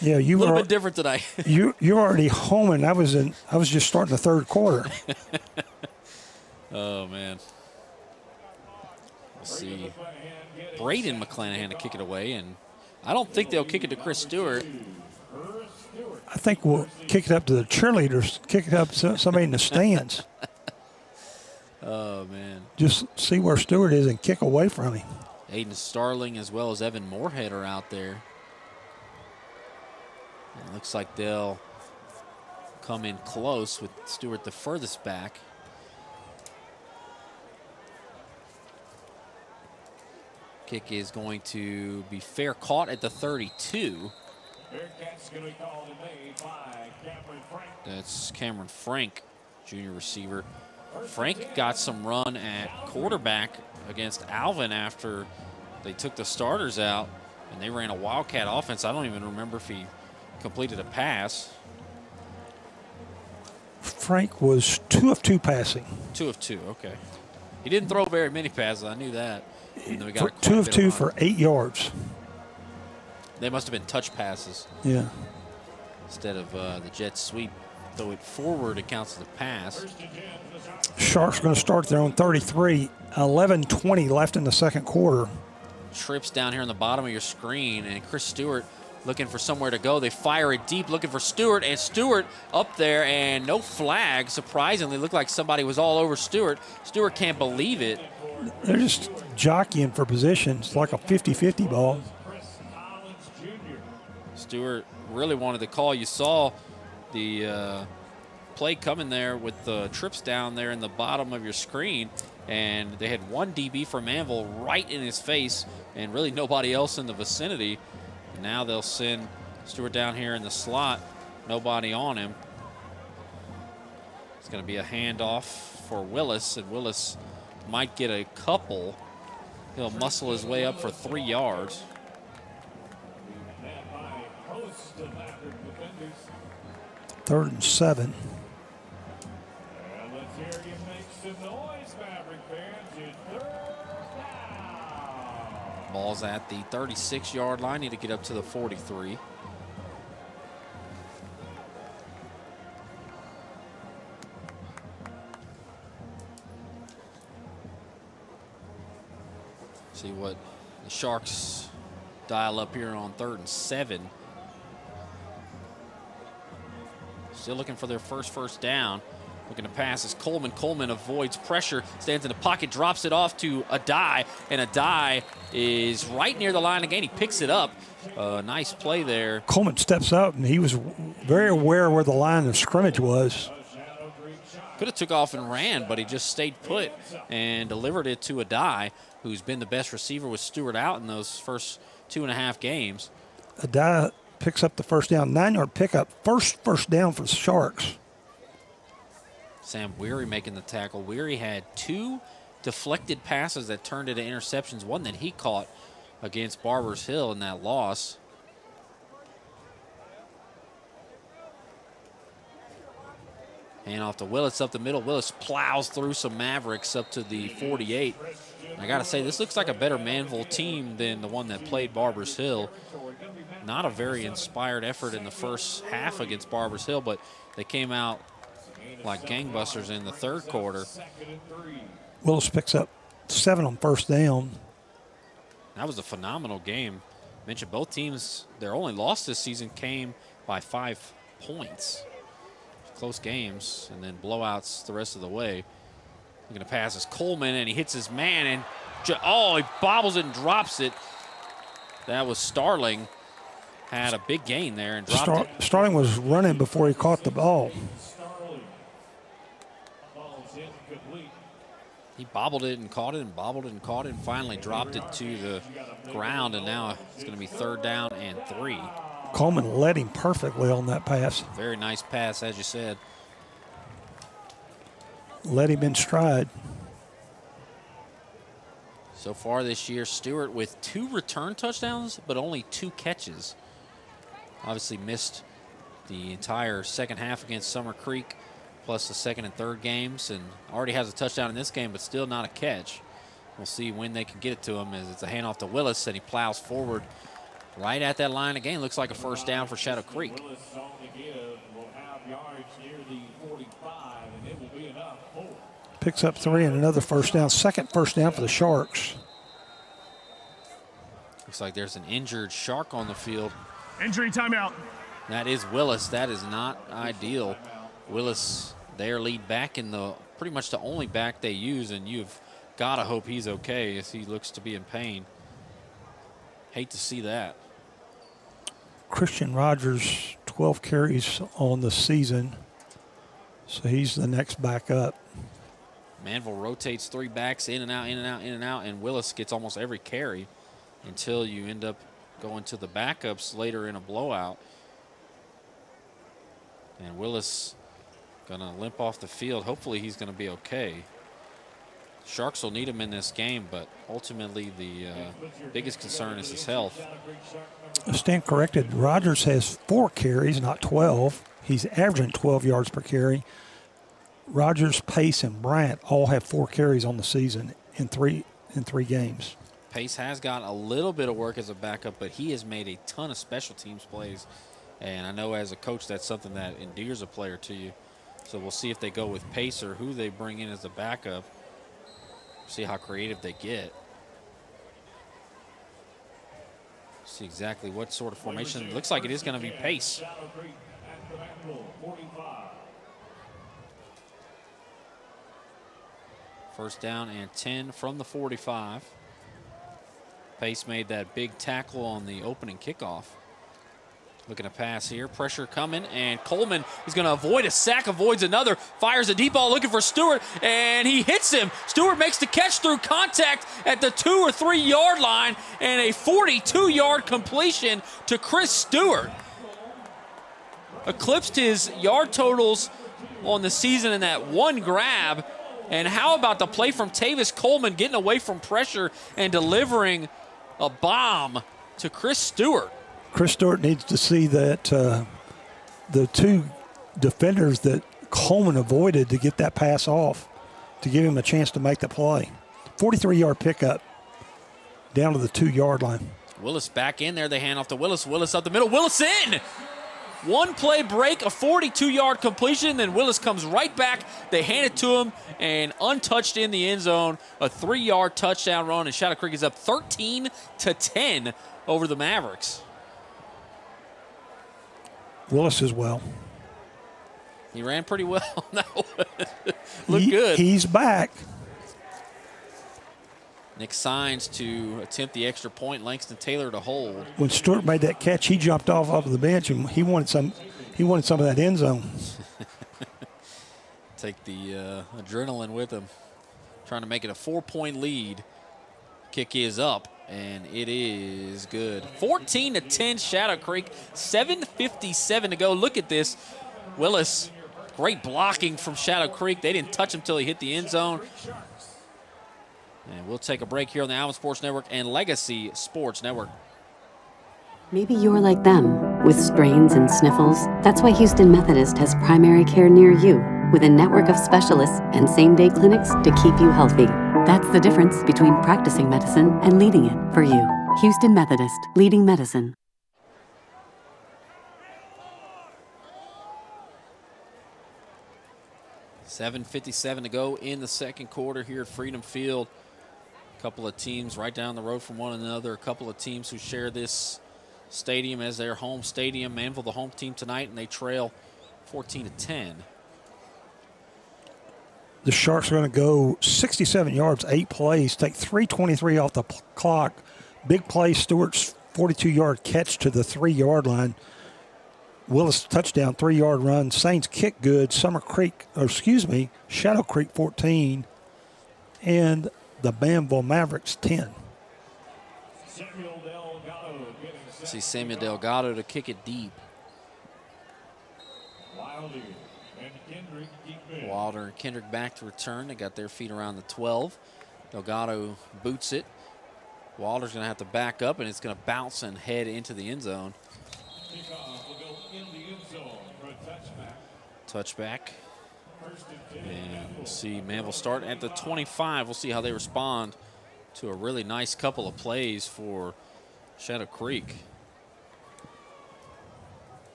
Yeah, you a little were bit different today. you're already home, and I was just starting the 3rd quarter. Oh man. Let's see. Braden McClanahan to kick it away, and I don't think they'll kick it to Chris Stewart. I think we'll kick it up to the cheerleaders, kick it up to somebody in the stands. Oh, man. Just see where Stewart is and kick away from him. Aiden Starling as well as Evan Moorhead are out there. It looks like they'll come in close with Stewart the furthest back. Kick is going to be fair, caught at the 32. That's Cameron Frank, junior receiver. Frank got some run at quarterback against Alvin after they took the starters out, and they ran a Wildcat offense. I don't even remember if he completed a pass. Frank was 2 of 2 passing. 2 of 2, okay. He didn't throw very many passes, I knew that. Even though he got 2 of 2 for 8 yards. They must have been touch passes. Yeah. Instead of the jet sweep. Throw it forward, it counts as a pass. Sharks going to start their own 33. 11:20 left in the 2nd quarter. Trips down here on the bottom of your screen, and Chris Stewart looking for somewhere to go. They fire it deep, looking for Stewart, and Stewart up there, and no flag. Surprisingly, looked like somebody was all over Stewart. Stewart can't believe it. They're just jockeying for position. It's like a 50-50 ball. Stewart really wanted the call. You saw the play coming there with the trips down there in the bottom of your screen, and they had one DB for Manville right in his face and really nobody else in the vicinity. And now they'll send Stewart down here in the slot, nobody on him. It's going to be a handoff for Willis, and Willis might get a couple. He'll muscle his way up for 3 yards. Third and 7. Ball's fouls at the 36-yard line. Need to get up to the 43. See what the Sharks dial up here on 3rd and 7. Still looking for their first down. Looking to pass is Coleman. Coleman avoids pressure, stands in the pocket, drops it off to Adai, and Adai is right near the line again. He picks it up. Nice play there. Coleman steps up, and he was very aware where the line of scrimmage was. Could have took off and ran, but he just stayed put and delivered it to Adai, who's been the best receiver with Stewart out in those first 2.5 games. Adai picks up the first down, 9-yard pickup, first down for the Sharks. Sam Weary making the tackle. Weary had 2 deflected passes that turned into interceptions, one that he caught against Barbers Hill in that loss. Hand off to Willis up the middle. Willis plows through some Mavericks up to the 48. I got to say, this looks like a better Manville team than the one that played Barbers Hill. Not a very inspired effort in the first half against Barbers Hill, but they came out like gangbusters in the 3rd quarter. Willis picks up 7 on first down. That was a phenomenal game. Mentioned both teams, their only loss this season came by 5 points. Close games and then blowouts the rest of the way. Looking to pass is Coleman, and he hits his man, and he bobbles it and drops it. That was Starling. Had a big gain there and dropped it. Starling was running before he caught the ball. He bobbled it and caught it and bobbled it and caught it and finally dropped it to the ground, and now it's going to be 3rd down and 3. Coleman led him perfectly on that pass. Very nice pass, as you said. Led him in stride. So far this year, Stewart with 2 return touchdowns, but only 2 catches. Obviously missed the entire second half against Summer Creek, plus the 2nd and 3rd games, and already has a touchdown in this game, but still not a catch. We'll see when they can get it to him, as it's a handoff to Willis, and he plows forward right at that line again. Looks like a first down for Shadow Creek. Picks up 3 and another first down. 2nd first down for the Sharks. Looks like there's an injured Shark on the field. Injury timeout. That is Willis. That is not ideal. Willis, their lead back, in the pretty much the only back they use, and you've got to hope he's okay as he looks to be in pain. Hate to see that. Christian Rogers, 12 carries on the season, so he's the next back up. Manville rotates 3 backs in and out, in and out, in and out, and Willis gets almost every carry until you end up going to the backups later in a blowout. And Willis gonna limp off the field. Hopefully he's gonna be okay. Sharks will need him in this game, but ultimately the biggest concern is his health. I stand corrected. Rogers has 4 carries, not 12. He's averaging 12 yards per carry. Rogers, Pace, and Bryant all have 4 carries on the season in three games. Pace has got a little bit of work as a backup, but he has made a ton of special teams plays. And I know as a coach that's something that endears a player to you. So we'll see if they go with Pace or who they bring in as a backup. See how creative they get. See exactly what sort of formation. It looks like it is going to be Pace. First down and 10 from the 45. Pace made that big tackle on the opening kickoff. Looking to pass here. Pressure coming, and Coleman is going to avoid a sack, avoids another, fires a deep ball looking for Stewart, and he hits him. Stewart makes the catch through contact at the 2 or 3 yard line, and a 42-yard completion to Chris Stewart. Eclipsed his yard totals on the season in that one grab. And how about the play from Tavis Coleman getting away from pressure and delivering a bomb to Chris Stewart? Chris Stewart needs to see that the 2 defenders that Coleman avoided to get that pass off to give him a chance to make the play. 43-yard pickup. down to the 2-yard line. Willis back in there. They hand off to Willis. Willis up the middle. Willis in! One play break, a 42-yard completion, then Willis comes right back. They hand it to him, and untouched in the end zone, a 3-yard touchdown run, and Shadow Creek is up 13-10 over the Mavericks. Willis as well. He ran pretty well. Looked good. He's back. Nick signs to attempt the extra point. Langston Taylor to hold. When Stewart made that catch, he jumped off of the bench and he wanted some of that end zone. Take the adrenaline with him. Trying to make it a 4-point lead. Kick is up, and it is good. 14-10 Shadow Creek. 7:57 to go. Look at this. Willis, great blocking from Shadow Creek. They didn't touch him until he hit the end zone. And we'll take a break here on the Alvin Sports Network and Legacy Sports Network. Maybe you're like them, with strains and sniffles. That's why Houston Methodist has primary care near you, with a network of specialists and same-day clinics to keep you healthy. That's the difference between practicing medicine and leading it for you. Houston Methodist, leading medicine. $7:57 to go in the second quarter here at Freedom Field. A couple of teams right down the road from one another. A couple of teams who share this stadium as their home stadium. Manville, the home team tonight, and they trail 14-10. The Sharks are going to go 67 yards, 8 plays, take 3:23 off the clock. Big play, Stewart's 42-yard catch to the 3-yard line. Willis touchdown, 3-yard run. Saints kick good. Shadow Creek 14. And the Manville Mavericks 10. See Samuel Delgado to kick it deep. Wilder and Kendrick back to return. They got their feet around the 12. Delgado boots it. Wilder's going to have to back up, and it's going to bounce and head into the end zone. Touchback. And we'll see Manville start at the 25. We'll see how they respond to a really nice couple of plays for Shadow Creek.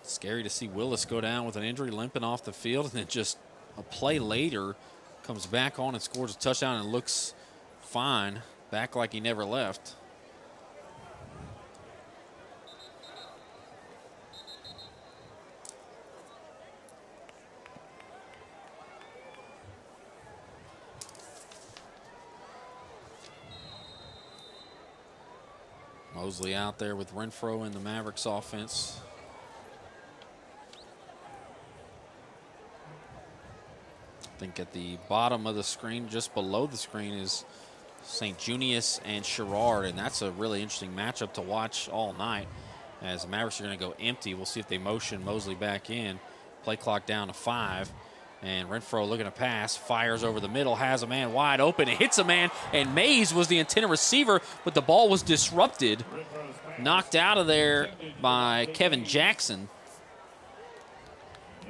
Scary to see Willis go down with an injury, limping off the field, and then just a play later comes back on and scores a touchdown and looks fine, back like he never left. Mosley out there with Renfro in the Mavericks offense. I think at the bottom of the screen, just below the screen, is St. Junius and Sherrard, and that's a really interesting matchup to watch all night as the Mavericks are going to go empty. We'll see if they motion Mosley back in. Play clock down to 5. And Renfro looking to pass, fires over the middle, has a man wide open, it hits a man, and Mays was the intended receiver, but the ball was disrupted. Knocked out of there by Kevin Jackson.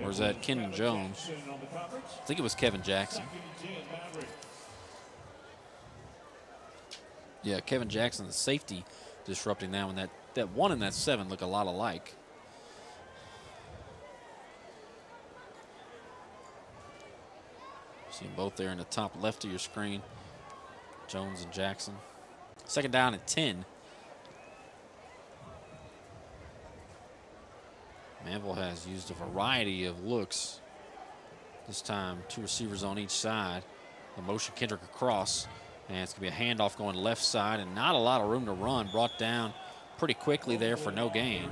Or is that Kendon Jones? I think it was Kevin Jackson. Yeah, Kevin Jackson, the safety, disrupting that one. That 1 and that 7 look a lot alike. See them both there in the top left of your screen. Jones and Jackson. Second down and 10. Manville has used a variety of looks. This time, 2 receivers on each side. The motion Kendrick across. And it's going to be a handoff going left side, and not a lot of room to run. Brought down pretty quickly there for no gain.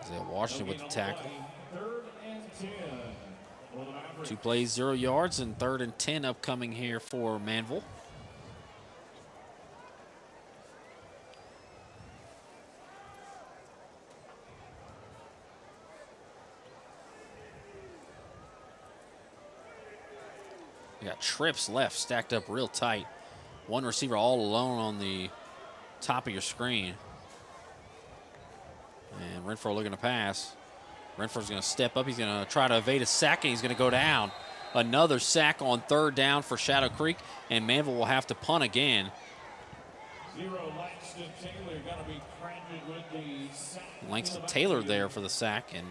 Isaiah Washington with the tackle. 2 plays, 0 yards, and 3rd and 10 upcoming here for Manville. We got trips left, stacked up real tight. 1 receiver all alone on the top of your screen. And Renfro looking to pass. Renfro's going to step up. He's going to try to evade a sack, and he's going to go down. Another sack on third down for Shadow Creek, and Manville will have to punt again. Langston Taylor there for the sack, and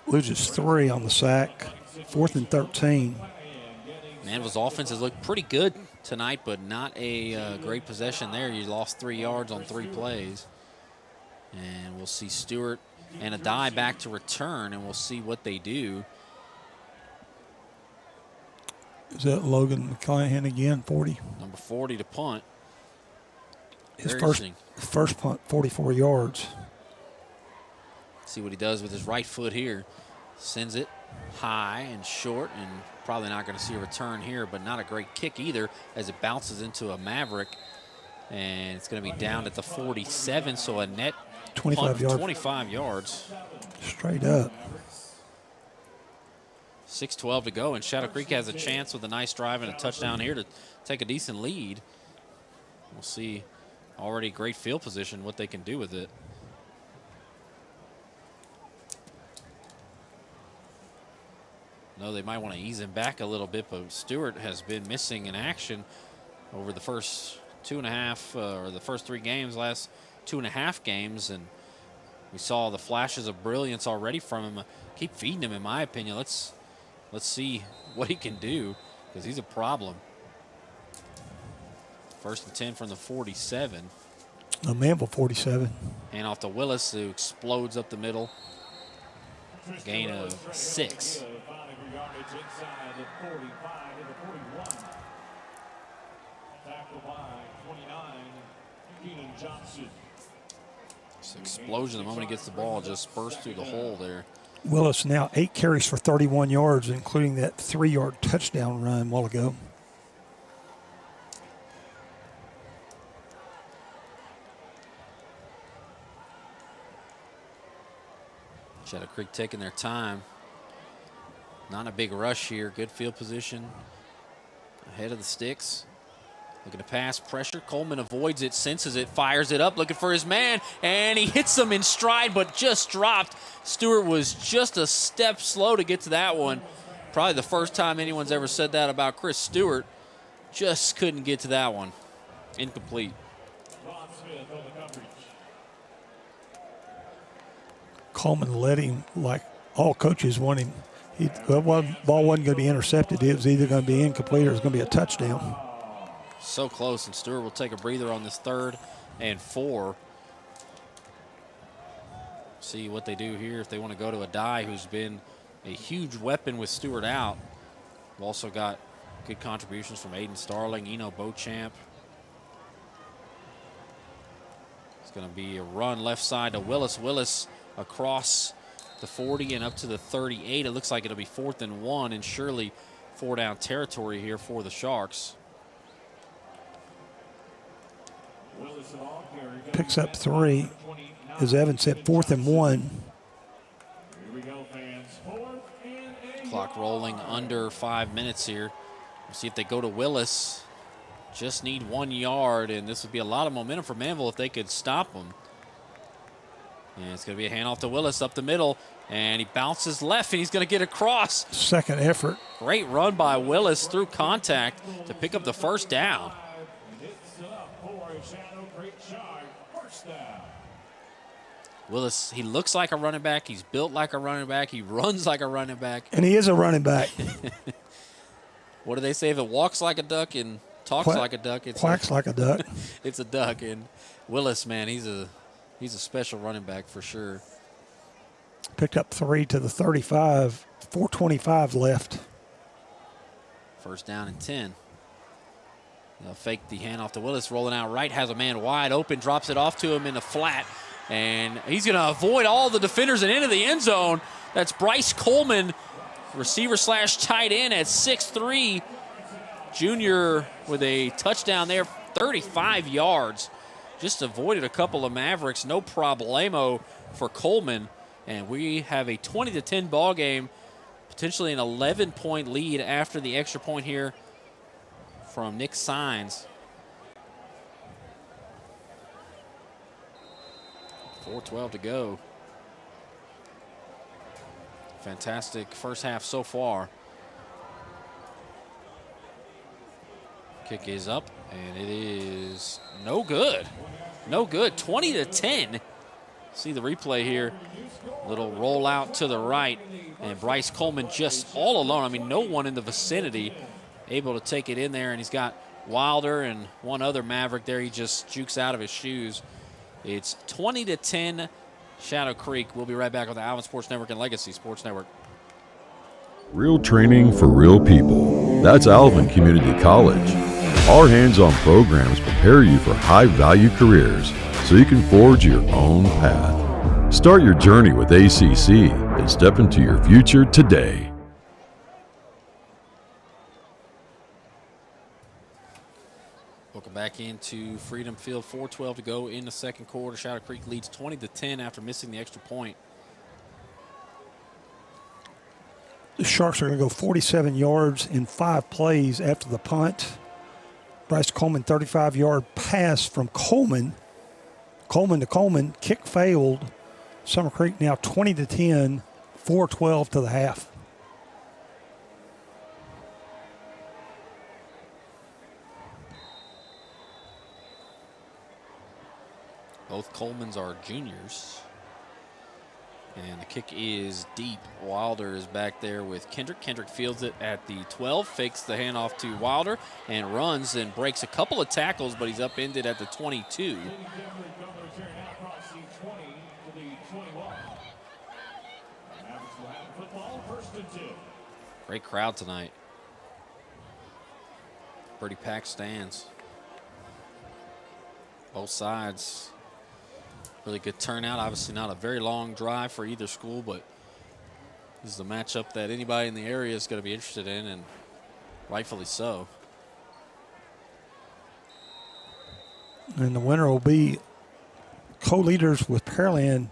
loses 3 on the sack. 4th and 13. Manville's offense has looked pretty good tonight, but not a great possession there. You lost 3 yards on 3 plays. And we'll see Stewart and Adai back to return, and we'll see what they do. Is that Logan McClanahan again, 40? Number 40 to punt. His first punt, 44 yards. See what he does with his right foot here. Sends it high and short, and probably not going to see a return here, but not a great kick either as it bounces into a Maverick. And it's going to be down at the 47, so a net 25 yards. 25 yards. Straight up. 6:12 to go, and Shadow Creek has a chance with a nice drive and a touchdown here to take a decent lead. We'll see. Already great field position, what they can do with it. No, they might want to ease him back a little bit, but Stewart has been missing in action over the first 2.5 or the first 3 games, last 2.5 games, and we saw the flashes of brilliance already from him. Keep feeding him, in my opinion. Let's see what he can do, because he's a problem. 1st and 10 from the 47. Manville 47. Hand off to Willis, who explodes up the middle. Gain of 6. This explosion the moment he gets the ball just burst through the hole there. Willis now 8 carries for 31 yards, including that 3-yard touchdown run a while ago. Shadow Creek taking their time. Not a big rush here. Good field position. Ahead of the sticks. Looking to pass, pressure. Coleman avoids it, senses it, fires it up, looking for his man, and he hits him in stride, but just dropped. Stewart was just a step slow to get to that one. Probably the first time anyone's ever said that about Chris Stewart. Just couldn't get to that one. Incomplete. Coleman led him like all coaches want him. The ball wasn't going to be intercepted. It was either going to be incomplete or it was going to be a touchdown. So close, and Stewart will take a breather on this 3rd and 4. See what they do here if they want to go to Adai, who's been a huge weapon with Stewart out. We've also got good contributions from Aiden Starling, Eno Beauchamp. It's going to be a run left side to Willis. Willis across the 40 and up to the 38. It looks like it'll be 4th and 1, and surely 4-down territory here for the Sharks. Picks up 3. As Evan said, 4th and 1. Clock rolling under 5 minutes here. We'll see if they go to Willis. Just need 1 yard, and this would be a lot of momentum for Manville if they could stop them. And it's going to be a handoff to Willis up the middle, and he bounces left, and he's going to get across. Second effort. Great run by Willis through contact to pick up the 1st down. Willis, he looks like a running back. He's built like a running back. He runs like a running back. And he is a running back. What do they say? If it walks like a duck and talks like a duck, it's quacks like a duck. It's a duck. And Willis, man, he's a special running back for sure. Picked up 3 to the 35. 4:25 left. 1st down and 10. They'll fake the handoff to Willis, rolling out right, has a man wide open, drops it off to him in the flat, and he's going to avoid all the defenders and into the end zone. That's Bryce Coleman, receiver / tight end at 6'3", junior with a touchdown there, 35 yards. Just avoided a couple of Mavericks, no problemo for Coleman, and we have a 20-10 ball game, potentially an 11-point lead after the extra point here from Nick Sines. 4:12 to go. Fantastic first half so far. Kick is up, and it is no good. No good, 20-10. See the replay here. Little rollout to the right, and Bryce Coleman just all alone. I mean, no one in the vicinity able to take it in there, and he's got Wilder and one other Maverick there. He just jukes out of his shoes. It's 20-10 Shadow Creek. We'll be right back on the Alvin Sports Network and Legacy Sports Network. Real training for real people. That's Alvin Community College. Our hands-on programs prepare you for high-value careers so you can forge your own path. Start your journey with ACC and step into your future today. Welcome back into Freedom Field. 4:12 to go in the second quarter. Shadow Creek leads 20-10 after missing the extra point. The Sharks are going to go 47 yards in 5 plays after the punt. Bryce Coleman, 35-yard pass from Coleman. Coleman to Coleman, kick failed. Summer Creek now 20-10, 4:12 to the half. Both Colemans are juniors. And the kick is deep. Wilder is back there with Kendrick. Kendrick fields it at the 12, fakes the handoff to Wilder, and runs and breaks a couple of tackles, but he's upended at the 22. Great crowd tonight. Pretty packed stands. Both sides. Really good turnout. Obviously not a very long drive for either school, but this is a matchup that anybody in the area is going to be interested in, and rightfully so. And the winner will be co-leaders with Pearland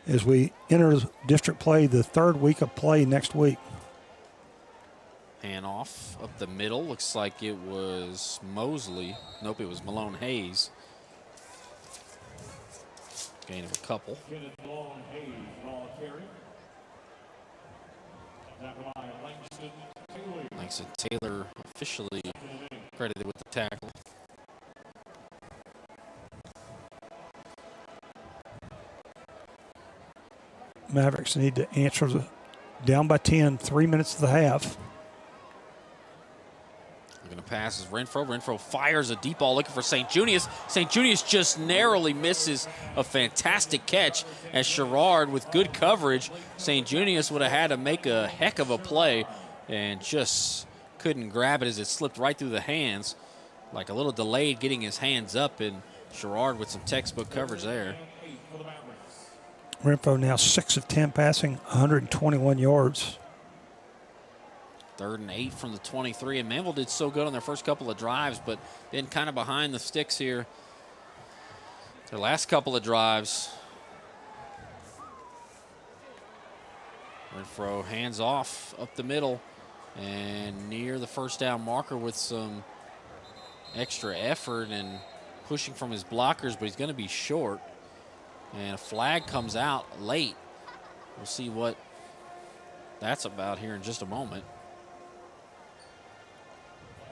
as we enter district play, the third week of play next week. Handoff up the middle. Looks like it was Mosley. Nope, it was Malone Hayes. Gain of a couple. Langston Taylor officially credited with the tackle. Mavericks need to answer down by 10, 3 minutes to the half. Going to pass is Renfro. Renfro fires a deep ball looking for St. Junius. St. Junius just narrowly misses a fantastic catch as Sherrard with good coverage. St. Junius would have had to make a heck of a play and just couldn't grab it as it slipped right through the hands. Like a little delayed getting his hands up, and Sherrard with some textbook coverage there. Renfro now 6 of 10 passing, 121 yards. 3rd and 8 from the 23, and Manvel did so good on their first couple of drives, but then kind of behind the sticks here. Their last couple of drives. Renfro hands off up the middle and near the first down marker with some extra effort and pushing from his blockers, but he's going to be short. And a flag comes out late. We'll see what that's about here in just a moment.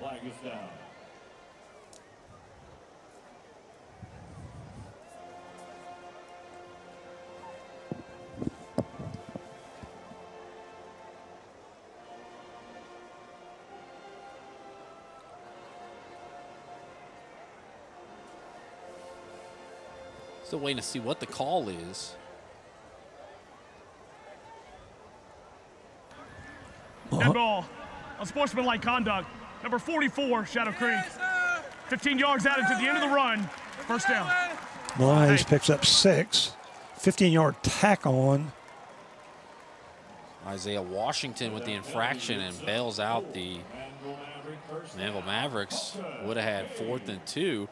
Flag is down. Still waiting to see what the call is. Dead ball. Unsportsmanlike conduct. Number 44, Shadow Creek. 15 yards out into the end of the run. First down. Malone picks up 6. 15-yard tack on. Isaiah Washington with the infraction and bails out the Manville Mavericks. Would have had 4th and 2.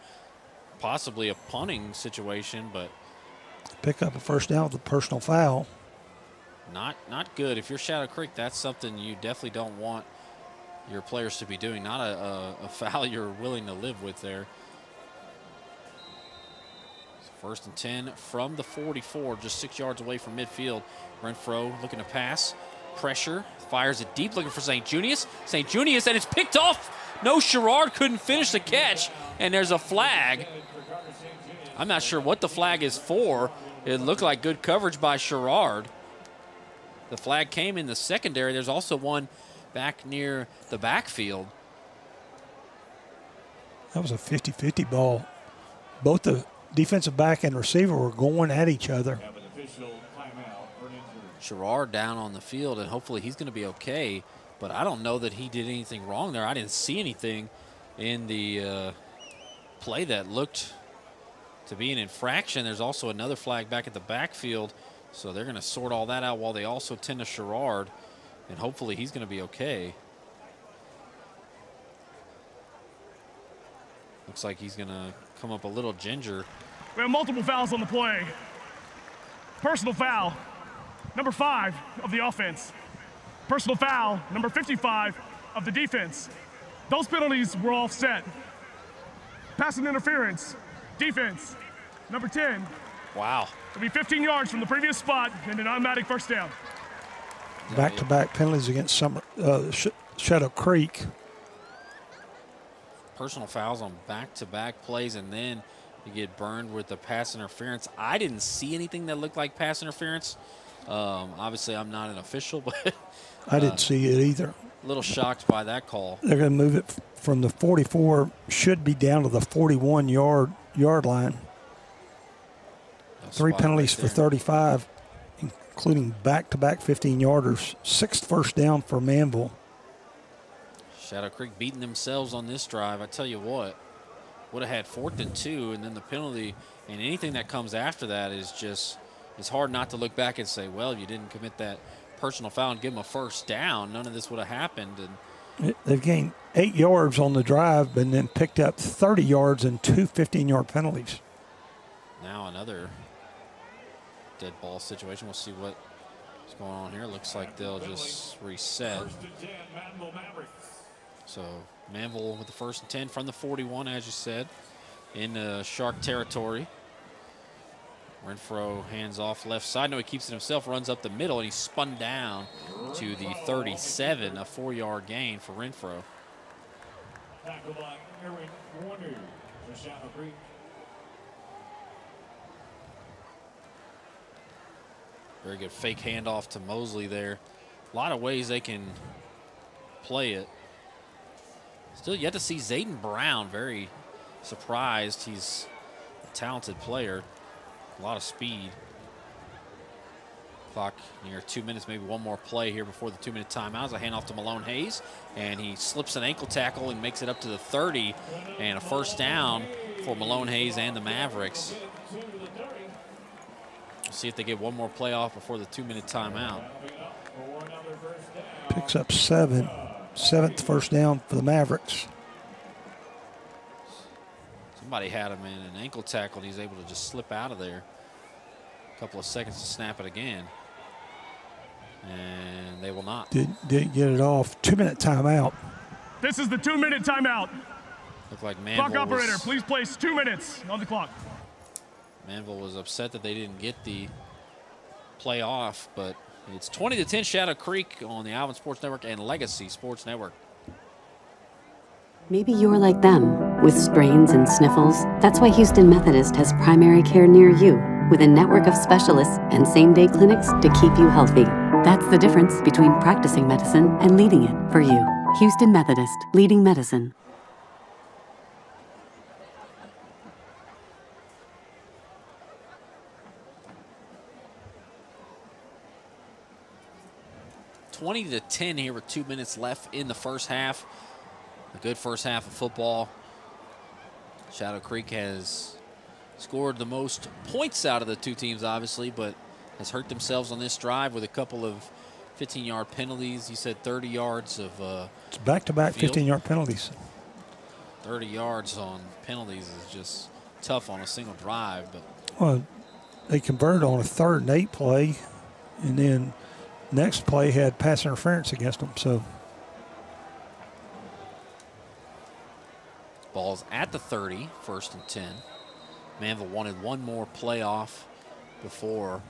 Possibly a punting situation, but pick up a first down with a personal foul. Not good. If you're Shadow Creek, that's something you definitely don't want your players to be doing. Not a foul you're willing to live with there. So 1st and 10 from the 44, just 6 yards away from midfield. Renfro looking to pass. Pressure, fires it deep, looking for St. Junius. St. Junius, and it's picked off. No, Sherrard couldn't finish the catch, and there's a flag. I'm not sure what the flag is for. It looked like good coverage by Sherrard. The flag came in the secondary. There's also one back near the backfield. That was a 50-50 ball. Both the defensive back and receiver were going at each other. Sherrard down on the field, and hopefully he's going to be okay. But I don't know that he did anything wrong there. I didn't see anything in the play that looked to be an infraction. There's also another flag back at the backfield. So they're going to sort all that out while they also tend to Sherrard. And hopefully he's going to be okay. Looks like he's going to come up a little ginger. We have multiple fouls on the play. Personal foul, number 5 of the offense. Personal foul, number 55 of the defense. Those penalties were offset. Passing interference, defense, number 10. Wow. It'll be 15 yards from the previous spot and an automatic first down. Back-to-back penalties against Shadow Creek. Personal fouls on back-to-back plays, and then you get burned with the pass interference. I didn't see anything that looked like pass interference. Obviously, I'm not an official, but I didn't see it either. A little shocked by that call. They're going to move it from the 44, should be down to the 41-yard line. That's 3 penalties for 35, including back-to-back 15-yarders. 6th first down for Manville. Shadow Creek beating themselves on this drive. I tell you what, would have had 4th and 2, and then the penalty, and anything that comes after that is just, it's hard not to look back and say, well, if you didn't commit that personal foul and give them a first down, none of this would have happened. And they've gained 8 yards on the drive, and then picked up 30 yards and 2 15-yard penalties. Now another dead ball situation. We'll see what's going on here. Looks like they'll just reset. So Manville with the 1st and 10 from the 41, as you said, in Shark territory. Renfro hands off left side. No, he keeps it himself, runs up the middle, and he's spun down to the 37, a 4-yard gain for Renfro. Very good fake handoff to Mosley there. A lot of ways they can play it. Still yet to see Zayden Brown. Very surprised. He's a talented player. A lot of speed. Clock near 2 minutes, maybe one more play here before the 2-minute timeout. A handoff to Malone Hayes, and he slips an ankle tackle and makes it up to the 30, and a first down for Malone Hayes and the Mavericks. We'll see if they get one more play off before the 2-minute timeout. Picks up 7. 7th first down for the Mavericks. Somebody had him in an ankle tackle, and he's able to just slip out of there. A couple of seconds to snap it again. And they will not. Didn't get it off. 2-minute timeout. This is the 2-minute timeout. Looked like Manville Clock operator, please place 2 minutes on the clock. Manville was upset that they didn't get the play off, but it's 20-10 Shadow Creek on the Alvin Sports Network and Legacy Sports Network. Maybe you're like them, with strains and sniffles. That's why Houston Methodist has primary care near you, with a network of specialists and same-day clinics to keep you healthy. That's the difference between practicing medicine and leading it for you. Houston Methodist, leading medicine. (20-10) here with 2 minutes left in the first half. A good first half of football. Shadow Creek has scored the most points out of the two teams, obviously, but has hurt themselves on this drive with a couple of 15-yard penalties. You said 30 yards of it's back-to-back 15-yard penalties. 30 yards on penalties is just tough on a single drive. But well, they converted on a 3rd and 8 play, and then next play had pass interference against them. So ball's at the 30, 1st and 10. Manville wanted one more playoff before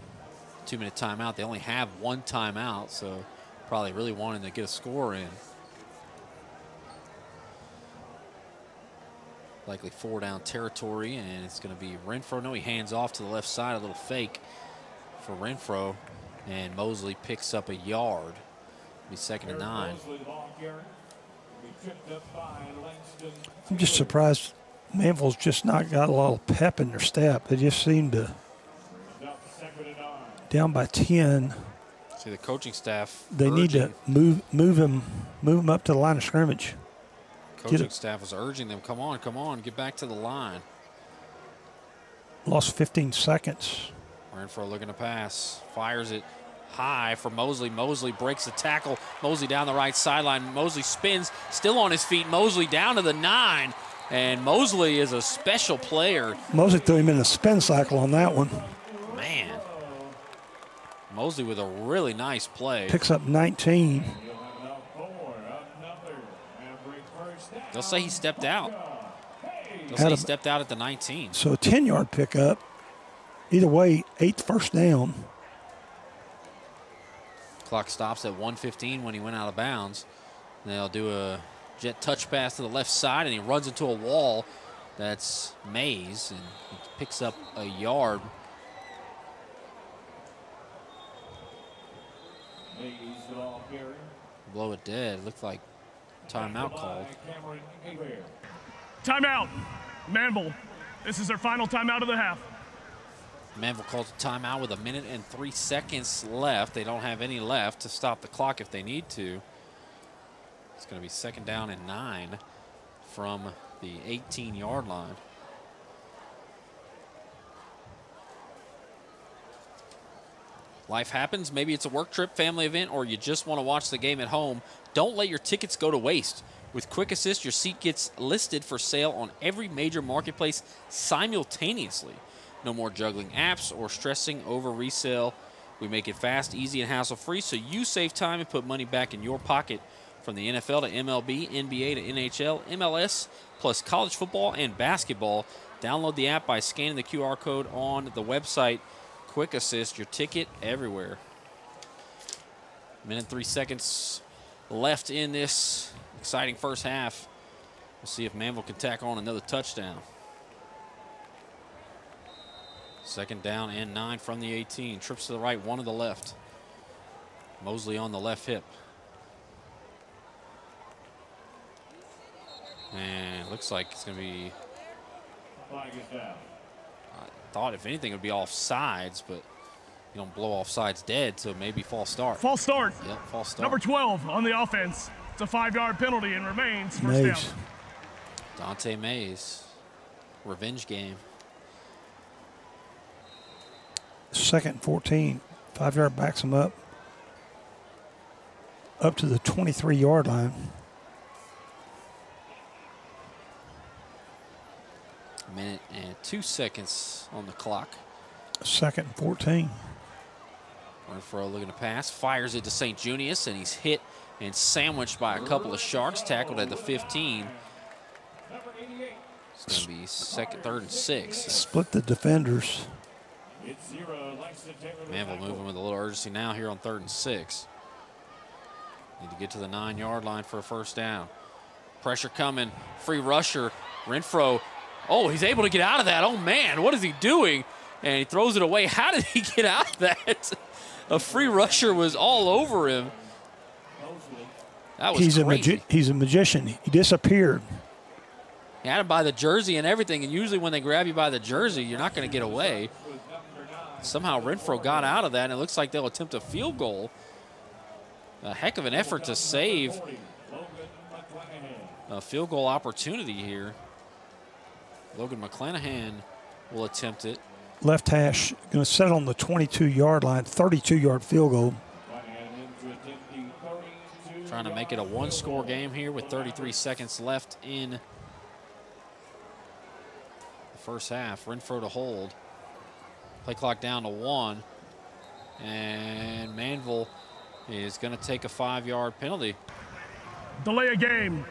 2-minute timeout. They only have one timeout, so probably really wanting to get a score in. Likely 4-down territory, and it's going to be Renfro. No, he hands off to the left side, a little fake for Renfro, and Mosley picks up a yard. It'll be 2nd and 9. I'm just surprised Manville's just not got a lot of pep in their step. They just seem to down by 10. See the coaching staff. They need to move him up to the line of scrimmage. Coaching staff was urging them, come on, get back to the line. Lost 15 seconds. Renfro looking to pass, fires it high for Mosley. Mosley breaks the tackle. Mosley down the right sideline. Mosley spins, still on his feet. Mosley down to the 9, and Mosley is a special player. Mosley threw him in a spin cycle on that one. Man. Mosley with a really nice play. Picks up 19. They'll say he stepped out. They'll say he stepped out at the 19. So a 10-yard pickup. Either way, 8th first down. Clock stops at 1:15 when he went out of bounds. They'll do a jet touch pass to the left side, and he runs into a wall. That's Mays, and he picks up a yard. Blow it dead. Looked like timeout called. Timeout. Manvel. This is their final timeout of the half. Manville calls a timeout with 1 minute and 3 seconds left. They don't have any left to stop the clock if they need to. It's going to be 2nd down and 9 from the 18-yard line. Life happens. Maybe it's a work trip, family event, or you just want to watch the game at home. Don't let your tickets go to waste. With Quick Assist, your seat gets listed for sale on every major marketplace simultaneously. No more juggling apps or stressing over resale. We make it fast, easy, and hassle-free so you save time and put money back in your pocket. From the NFL to MLB, NBA to NHL, MLS, plus college football and basketball. Download the app by scanning the QR code on the website. Quick Assist, your ticket everywhere. 1 minute and 3 seconds left in this exciting first half. We'll see if Manville can tack on another touchdown. 2nd down and 9 from the 18. Trips to the right, 1 to the left. Mosley on the left hip. And looks like it's going to be... I thought if anything it would be offsides, but you don't blow offsides dead, so maybe false start. False start. Yep, false start. Number 12 on the offense. It's a 5-yard penalty and remains first down. Dante Mays. Revenge game. 2nd and 14. 5-yard backs him up to the 23-yard line. A minute and 2 seconds on the clock. 2nd and 14. Renfro looking to pass, fires it to St. Junius, and he's hit and sandwiched by a couple of Sharks, tackled at the 15. It's going to be 3rd and 6. Split the defenders. Manville moving with a little urgency now here on 3rd and 6. Need to get to the 9-yard line for a first down. Pressure coming, free rusher, Renfro. Oh, he's able to get out of that. Oh, man, what is he doing? And he throws it away. How did he get out of that? A free rusher was all over him. That was crazy. He's a magician. He disappeared. He had him by the jersey and everything, and usually when they grab you by the jersey, you're not going to get away. Somehow Renfro got out of that, and it looks like they'll attempt a field goal. A heck of an effort to save a field goal opportunity here. Logan McClanahan will attempt it. Left hash going to set on the 22-yard line, 32-yard field goal. Trying to make it a one-score game here with 33 seconds left in the first half. Renfro to hold. Play clock down to 1. And Manville is going to take a 5-yard penalty. Delay a game.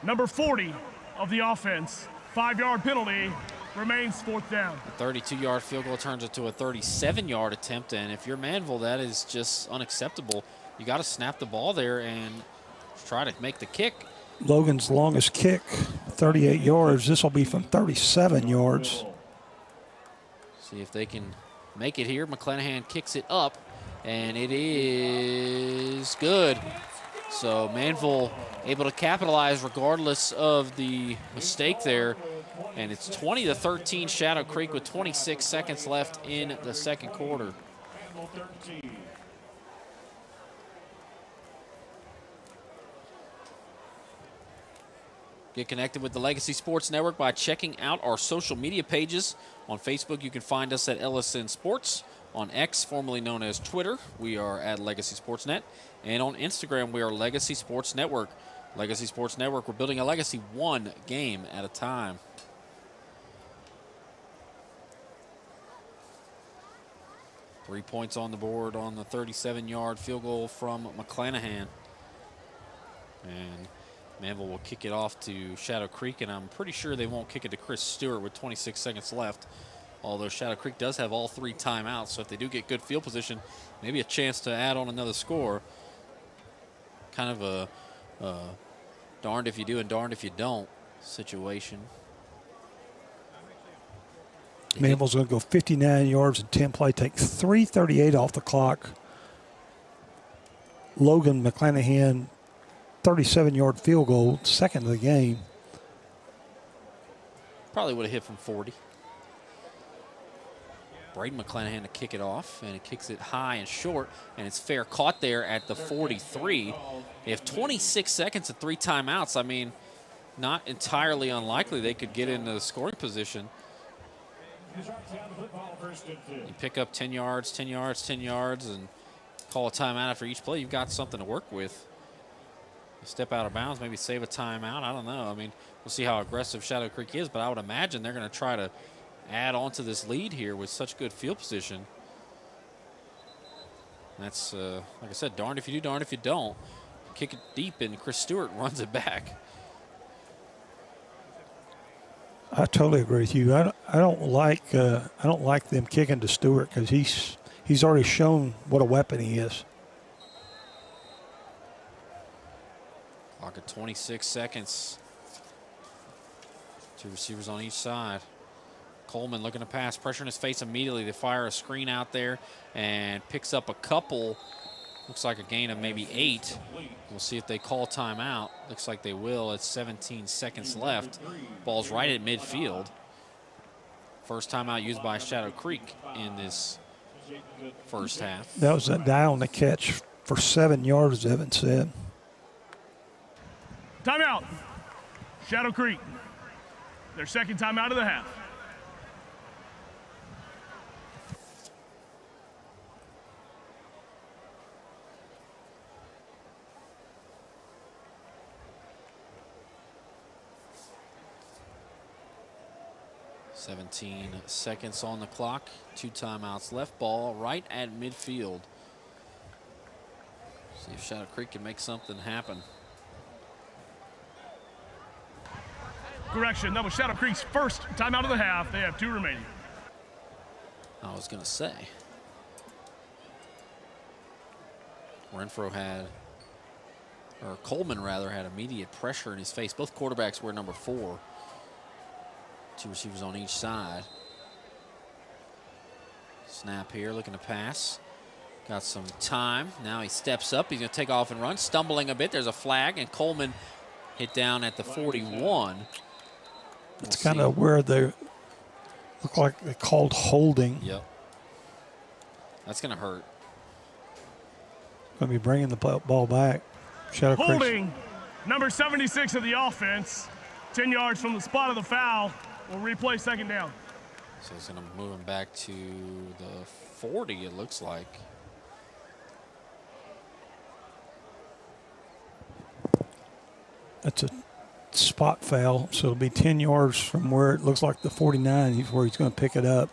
Number 40 of the offense. 5-yard penalty. Remains 4th down. A 32-yard field goal turns into a 37-yard attempt, and if you're Manville, that is just unacceptable. you got to snap the ball there and try to make the kick. Logan's longest kick, 38 yards. This will be from 37 yards. See if they can make it here. McClanahan kicks it up, and it is good. So Manville able to capitalize regardless of the mistake there. And it's 20-13 Shadow Creek with 26 seconds left in the second quarter. Get connected with the Legacy Sports Network by checking out our social media pages. On Facebook, you can find us at LSN Sports. On X, formerly known as Twitter, we are at Legacy Sports Net. And on Instagram, we are Legacy Sports Network. Legacy Sports Network, we're building a legacy one game at a time. Three points on the board on the 37-yard field goal from McClanahan. And Manville will kick it off to Shadow Creek, and I'm pretty sure they won't kick it to Chris Stewart with 26 seconds left, although Shadow Creek does have all 3 timeouts, so if they do get good field position, maybe a chance to add on another score. Kind of a darned if you do and darned if you don't situation. Manville's going to go 59 yards and 10 play, take 3:38 off the clock. Logan McClanahan, 37-yard field goal, second of the game. Probably would have hit from 40. Braden McClanahan to kick it off, and it kicks it high and short, and it's fair caught there at the 43. They have 26 seconds and 3 timeouts. I mean, not entirely unlikely they could get into the scoring position. You pick up 10 yards, 10 yards, 10 yards, and call a timeout after each play. You've got something to work with. You step out of bounds, maybe save a timeout. I don't know. I mean, we'll see how aggressive Shadow Creek is, but I would imagine they're going to try to add on to this lead here with such good field position. That's, like I said, darned if you do, darned if you don't. Kick it deep, and Chris Stewart runs it back. I totally agree with you. I don't like them kicking to Stewart because he's already shown what a weapon he is. Clock at 26 seconds. 2 receivers on each side. Coleman looking to pass, pressure in his face immediately. They fire a screen out there and picks up a couple. Looks like a gain of maybe 8. We'll see if they call timeout. Looks like they will. It's 17 seconds left. Ball's right at midfield. First timeout used by Shadow Creek in this first half. That was a down the catch for 7 yards, Evan said. Timeout. Shadow Creek. Their second timeout of the half. $17 seconds on the clock. 2 timeouts left. Ball right at midfield. See if Shadow Creek can make something happen. Correction, that was Shadow Creek's first timeout of the half. They have 2 remaining. I was going to say. Renfro had, or Coleman rather, had immediate pressure in his face. Both quarterbacks were number 4. 2 receivers on each side. Snap here, looking to pass. Got some time. Now he steps up. He's going to take off and run. Stumbling a bit. There's a flag, and Coleman hit down at the 41. It's kind of where they look like they called holding. Yep. That's going to hurt. Going to be bringing the ball back. Shadow Creek. Holding, number 76 of the offense. 10 yards from the spot of the foul. We'll replay second down. So he's going to move him back to the 40, it looks like. That's a spot foul, so it'll be 10 yards from where it looks like the 49 is where he's going to pick it up.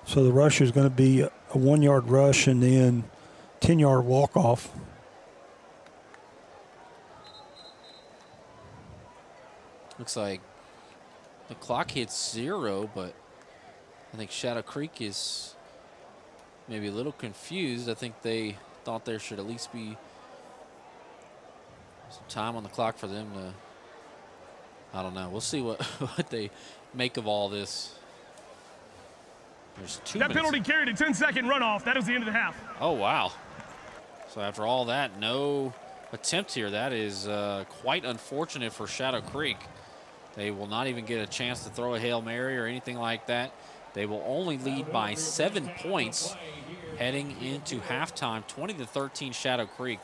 So the rush is going to be a 1-yard rush and then 10-yard walk-off. Looks like the clock hits 0, but I think Shadow Creek is maybe a little confused. I think they thought there should at least be some time on the clock for them to, I don't know. We'll see what, what they make of all this. There's 2 minutes. That penalty carried a 10-second runoff. That is the end of the half. Oh, wow. So after all that, no attempt here. That is quite unfortunate for Shadow Creek. They will not even get a chance to throw a Hail Mary or anything like that. They will only lead by 7 points heading into halftime, 20-13 Shadow Creek.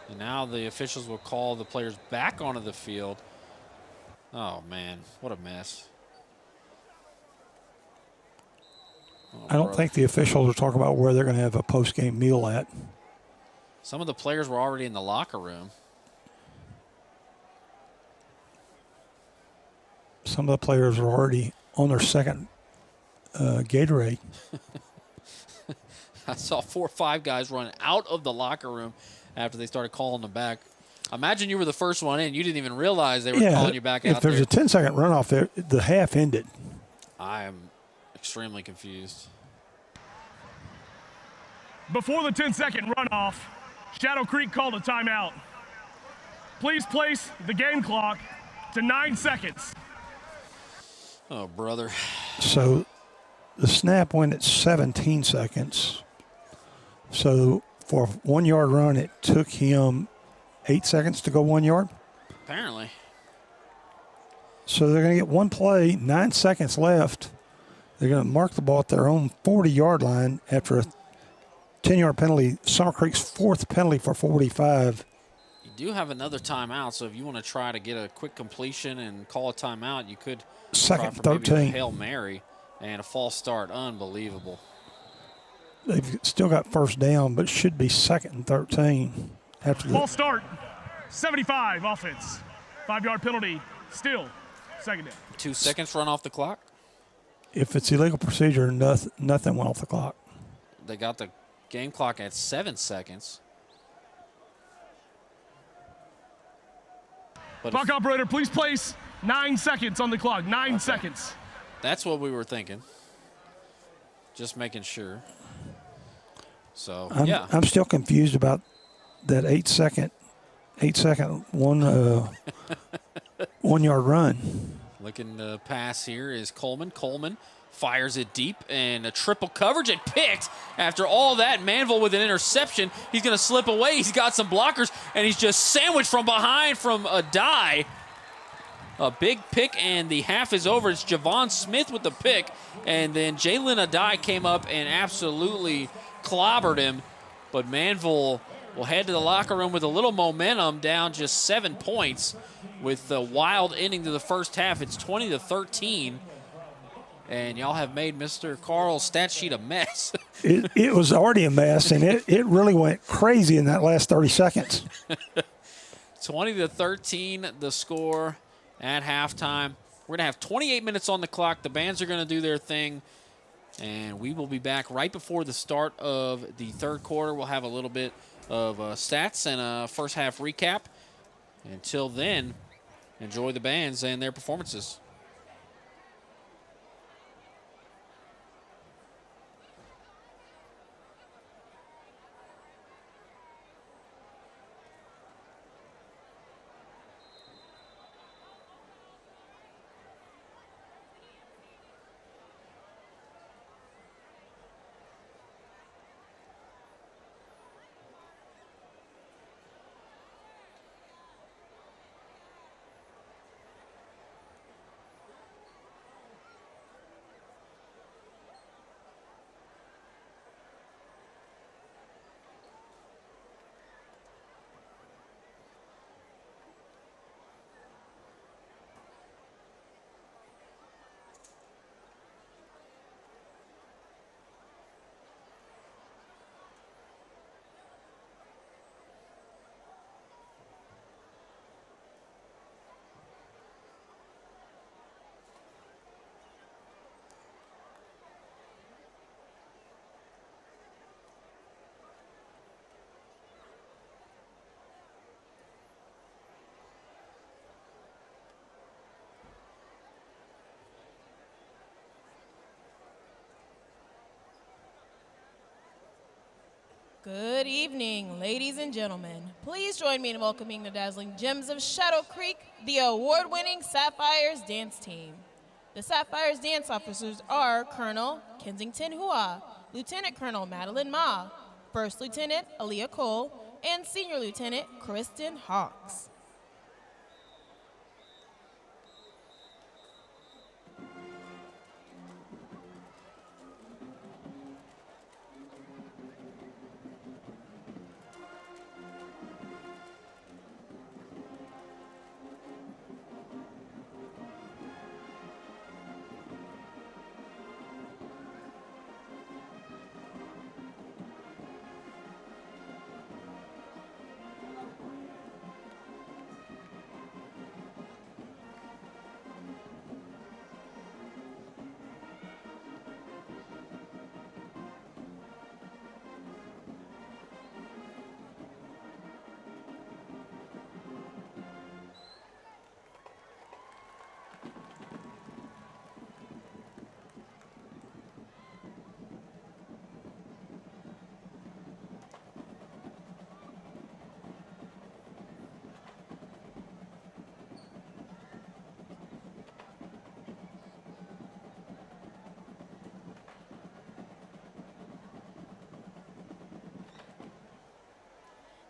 And now the officials will call the players back onto the field. Oh, man, what a mess. Oh, I don't think the officials are talking about where they're going to have a post-game meal at. Some of the players were already in the locker room. Some of the players are already on their second Gatorade. I saw 4 or 5 guys run out of the locker room after they started calling them back. Imagine you were the first one in. You didn't even realize they were calling you back out if there's there. a 10-second runoff there, the half ended. I am extremely confused. Before the 10-second runoff, Shadow Creek called a timeout. Please place the game clock to 9 seconds. Oh, brother. So the snap went at 17 seconds. So for a 1-yard run, it took him 8 seconds to go 1 yard. Apparently. So they're going to get one play, 9 seconds left. They're going to mark the ball at their own 40-yard line after a 10-yard penalty. Summer Creek's 4th penalty for 45. You do have another timeout, so if you want to try to get a quick completion and call a timeout, you could Second try for maybe 13. a Hail Mary and a false start. Unbelievable. They've still got first down, but it should be 2nd and 13. After the False start, 75 offense. 5-yard penalty, still 2nd down. 2 seconds run off the clock. If it's illegal procedure, nothing went off the clock. They got the game clock at 7 seconds. But Clock operator, please place 9 seconds on the clock. 9 seconds. That's what we were thinking. Just making sure. So, yeah. I'm still confused about that 8 second 1-yard run. Looking to pass here is Coleman. Coleman fires it deep, and a triple coverage and picked. After all that, Manville with an interception. He's going to slip away. He's got some blockers, and he's just sandwiched from behind from a die. A big pick, and the half is over. It's Javon Smith with the pick, and then Jalen Adai came up and absolutely clobbered him. But Manville will head to the locker room with a little momentum, down just 7 points with the wild ending to the first half. It's 20-13. And y'all have made Mr. Carl's stat sheet a mess. It was already a mess, and it really went crazy in that last 30 seconds. 20-13, the score at halftime. We're going to have 28 minutes on the clock. The bands are going to do their thing, and we will be back right before the start of the third quarter. We'll have a little bit of stats and a first half recap. Until then, enjoy the bands and their performances. Good evening, ladies and gentlemen. Please join me in welcoming the dazzling Gems of Shadow Creek, the award-winning Sapphires dance team. The Sapphires dance officers are Colonel Kensington Hua, Lieutenant Colonel Madeline Ma, First Lieutenant Aaliyah Cole, and Senior Lieutenant Kristen Hawks.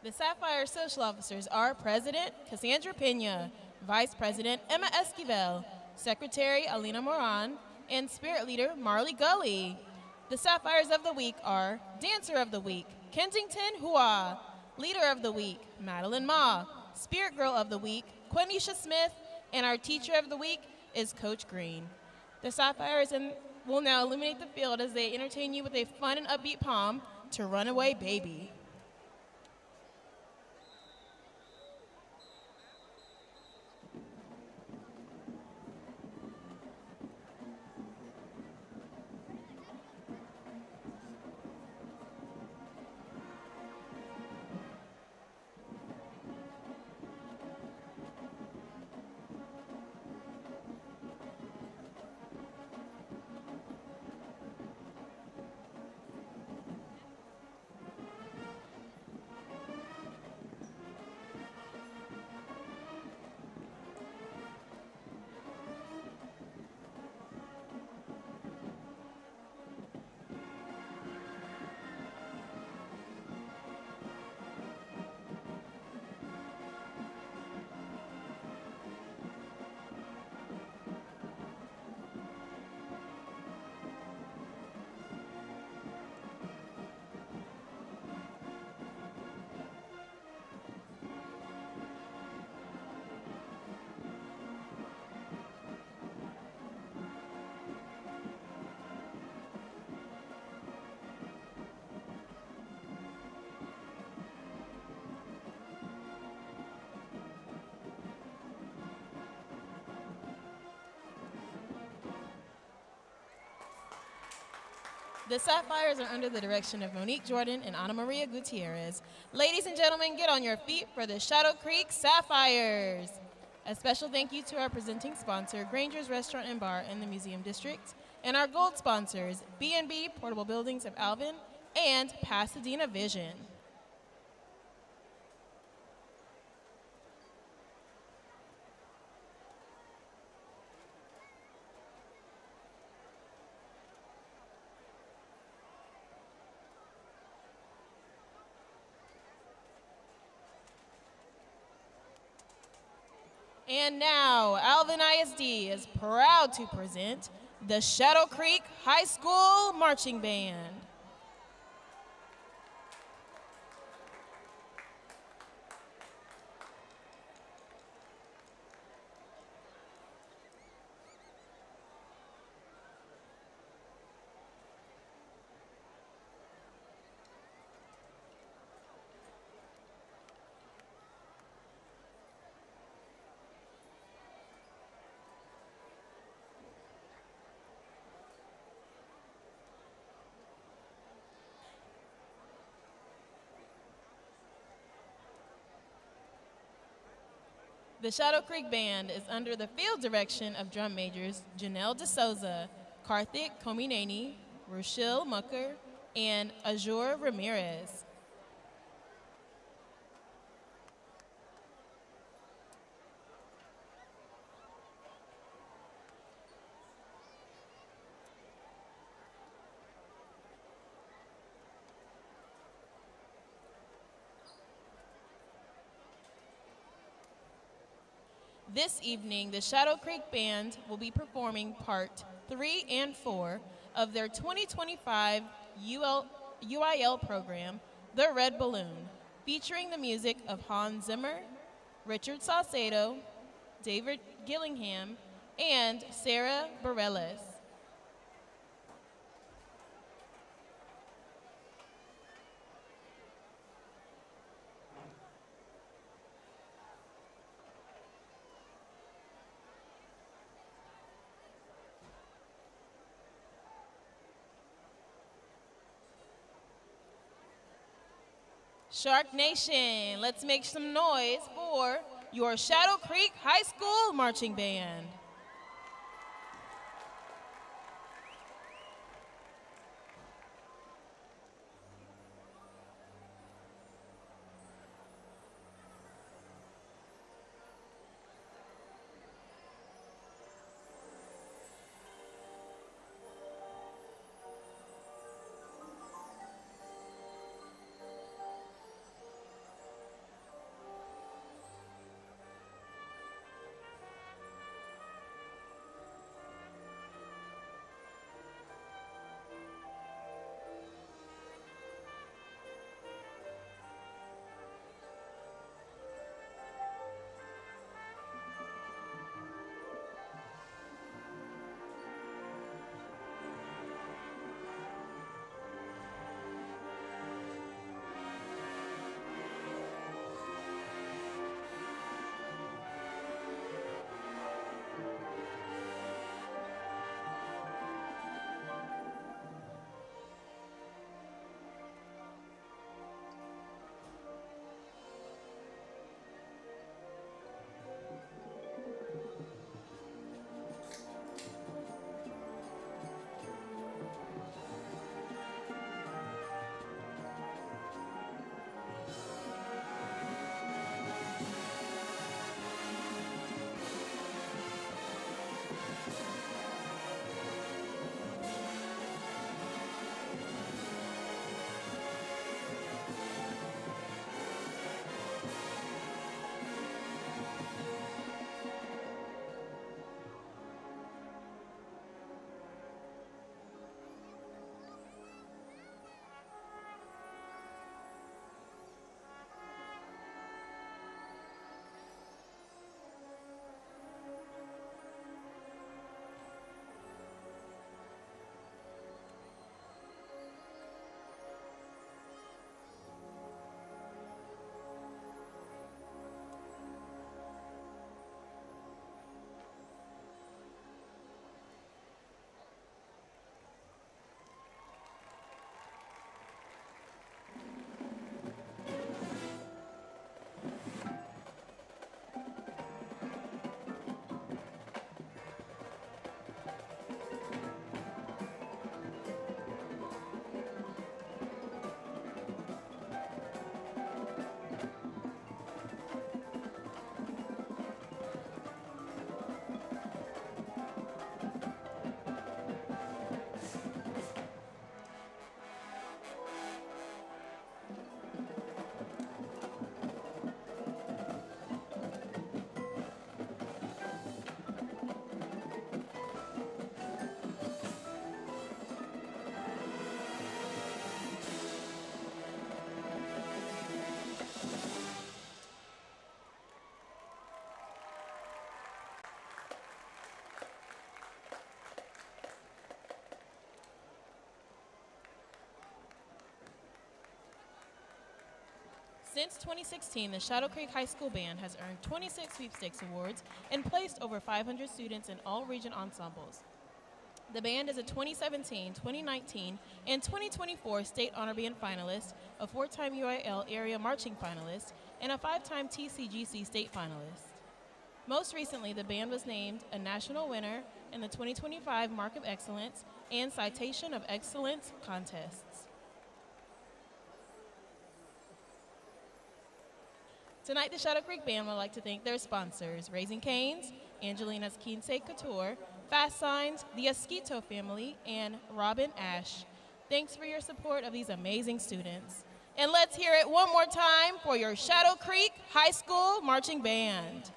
The Sapphire Social Officers are President Cassandra Pena, Vice President Emma Esquivel, Secretary Alina Moran, and Spirit Leader Marley Gully. The Sapphires of the Week are Dancer of the Week, Kensington Hua, Leader of the Week, Madeline Ma, Spirit Girl of the Week, Quenisha Smith, and our Teacher of the Week is Coach Green. The Sapphires will now illuminate the field as they entertain you with a fun and upbeat poem to Runaway Baby. The Sapphires are under the direction of Monique Jordan and Ana Maria Gutierrez. Ladies and gentlemen, get on your feet for the Shadow Creek Sapphires. A special thank you to our presenting sponsor, Granger's Restaurant and Bar in the Museum District, and our gold sponsors, B&B Portable Buildings of Alvin and Pasadena Vision. And now, Alvin ISD is proud to present the Shadow Creek High School Marching Band. The Shadow Creek Band is under the field direction of drum majors Janelle DeSouza, Karthik Komineni, Rochelle Mucker, and Azure Ramirez. This evening, the Shadow Creek Band will be performing part 3 and 4 of their 2025 UIL program, The Red Balloon, featuring the music of Hans Zimmer, Richard Saucedo, David Gillingham, and Sarah Bareilles. Shark Nation, let's make some noise for your Shadow Creek High School Marching Band. Since 2016, the Shadow Creek High School Band has earned 26 sweepstakes awards and placed over 500 students in all region ensembles. The band is a 2017, 2019, and 2024 State Honor Band finalist, a 4-time UIL area marching finalist, and a 5-time TCGC state finalist. Most recently, the band was named a national winner in the 2025 Mark of Excellence and Citation of Excellence contests. Tonight, the Shadow Creek Band would like to thank their sponsors, Raising Cane's, Angelina's Quince Couture, Fast Signs, the Esquito family, and Robin Ash. Thanks for your support of these amazing students. And let's hear it one more time for your Shadow Creek High School Marching Band.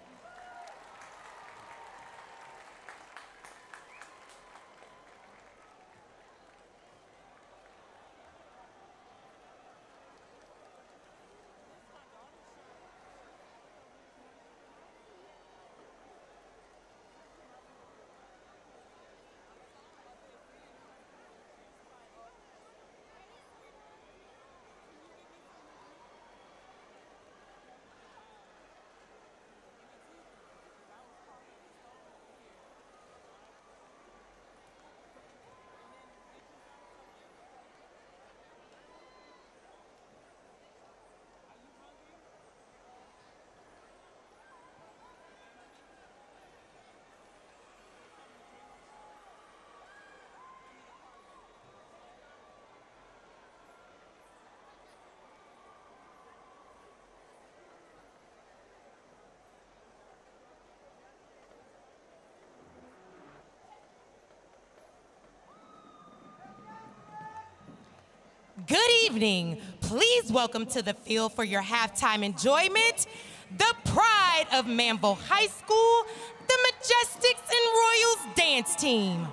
Good evening. Please welcome to the field for your halftime enjoyment, the pride of Manville High School, the Majestics and Royals dance team.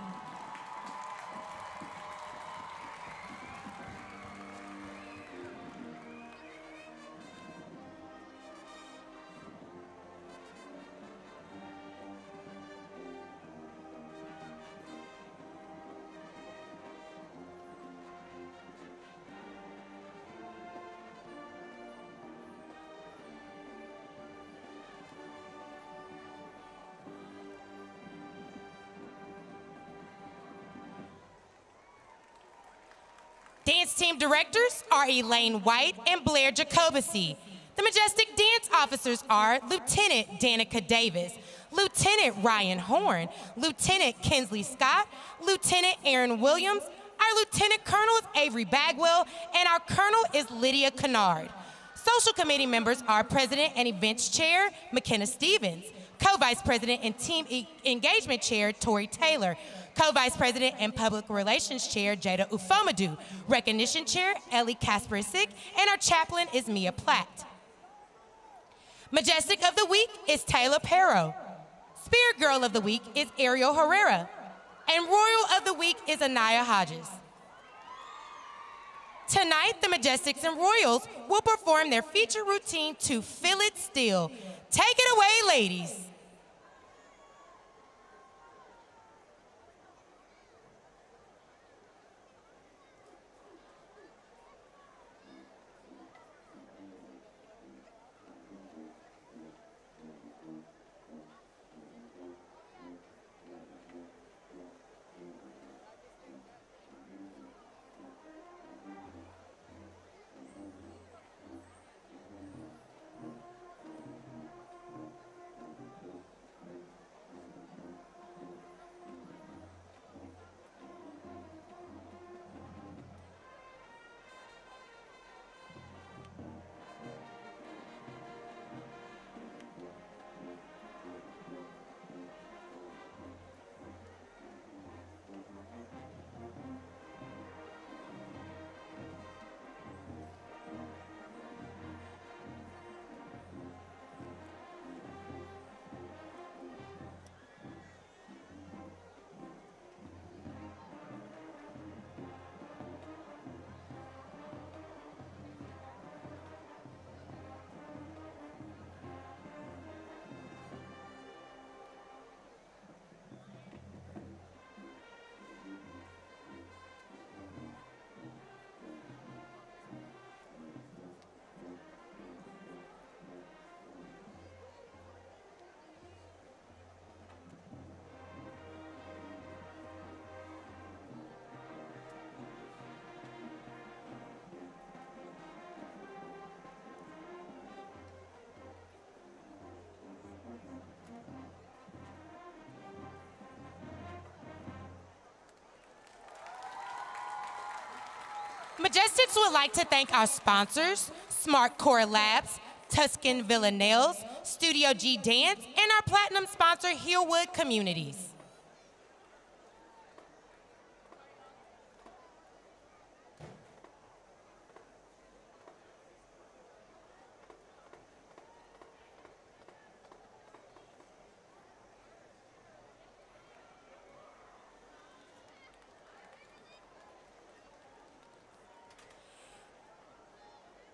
Dance team directors are Elaine White and Blair Jacobisi. The Majestic dance officers are Lieutenant Danica Davis, Lieutenant Ryan Horn, Lieutenant Kinsley Scott, Lieutenant Aaron Williams, our Lieutenant Colonel is Avery Bagwell, and our Colonel is Lydia Kennard. Social committee members are President and Events Chair McKenna Stevens, Co-Vice President and Team Engagement Chair Tori Taylor, Co-Vice President and Public Relations Chair Jada Ufomadu, Recognition Chair Ellie Kaspersick, and our Chaplain is Mia Platt. Majestic of the Week is Taylor Perro. Spirit Girl of the Week is Ariel Herrera. And Royal of the Week is Anaya Hodges. Tonight, the Majestics and Royals will perform their feature routine to Feel It Still. Take it away, ladies. Majestics would like to thank our sponsors, Smart Core Labs, Tuscan Villa Nails, Studio G Dance, and our platinum sponsor, Hillwood Communities.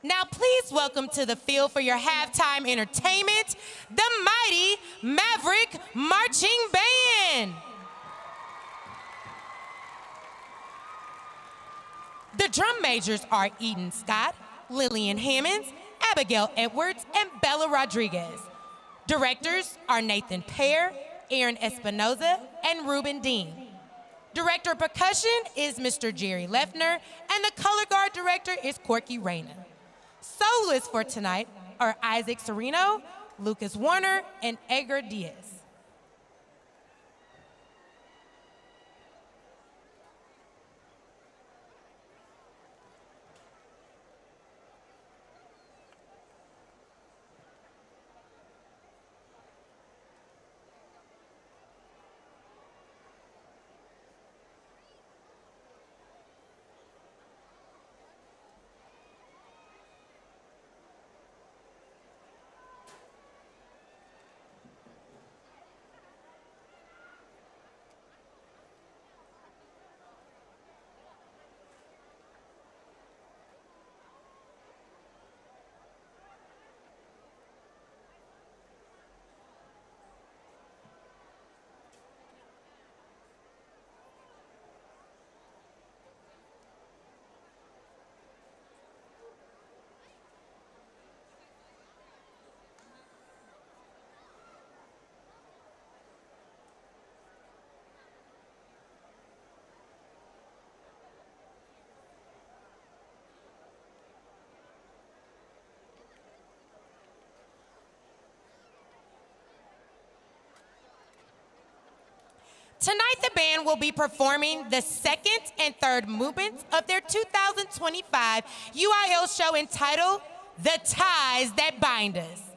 Now please welcome to the field for your halftime entertainment, the mighty Maverick Marching Band. The drum majors are Eden Scott, Lillian Hammonds, Abigail Edwards, and Bella Rodriguez. Directors are Nathan Pear, Aaron Espinoza, and Ruben Dean. Director of percussion is Mr. Jerry Leffner, and the color guard director is Corky Rayna. Soloists for tonight are Isaac Sereno, Lucas Warner, and Edgar Diaz. Tonight, the band will be performing the second and third movements of their 2025 UIL show entitled The Ties That Bind Us.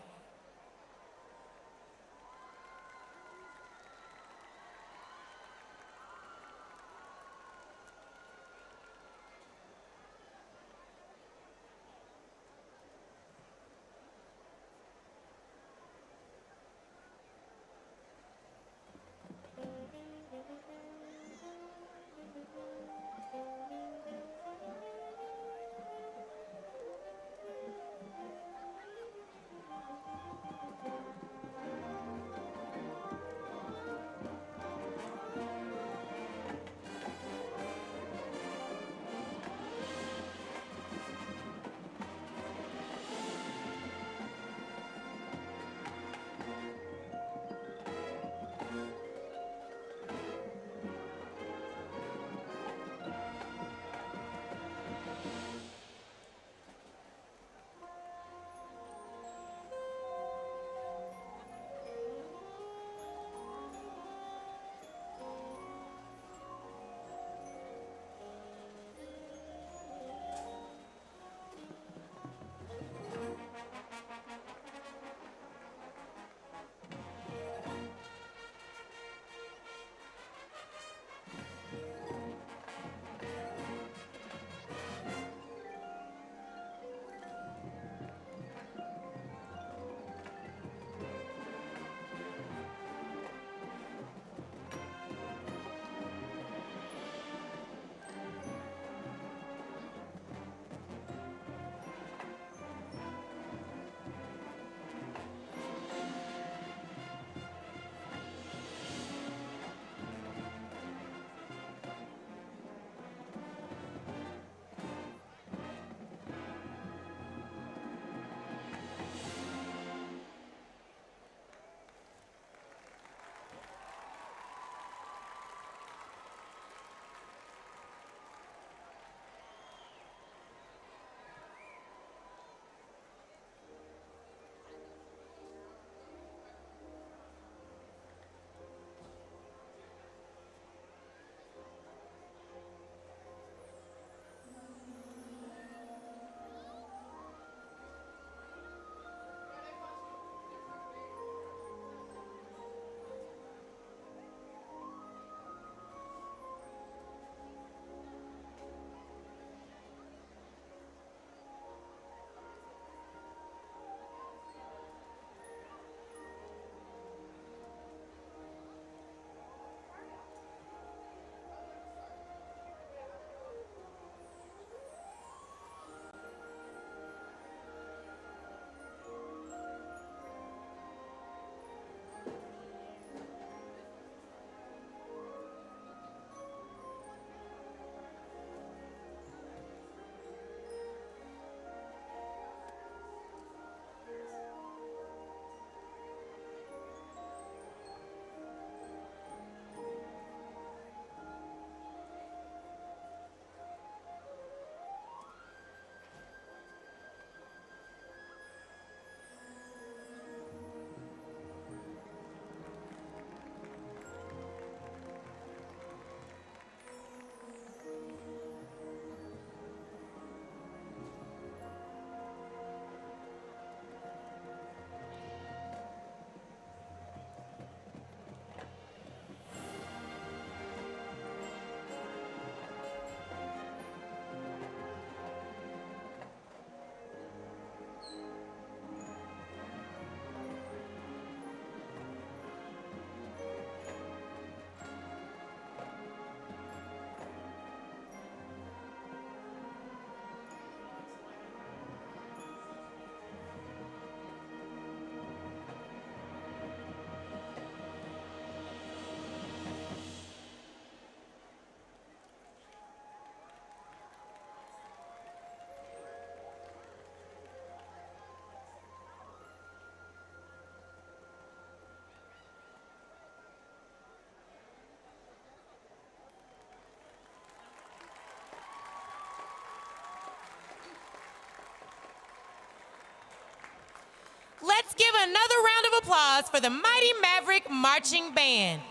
Let's give another round of applause for the Mighty Maverick Marching Band.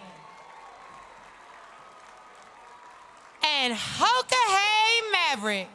and Hoka Maverick.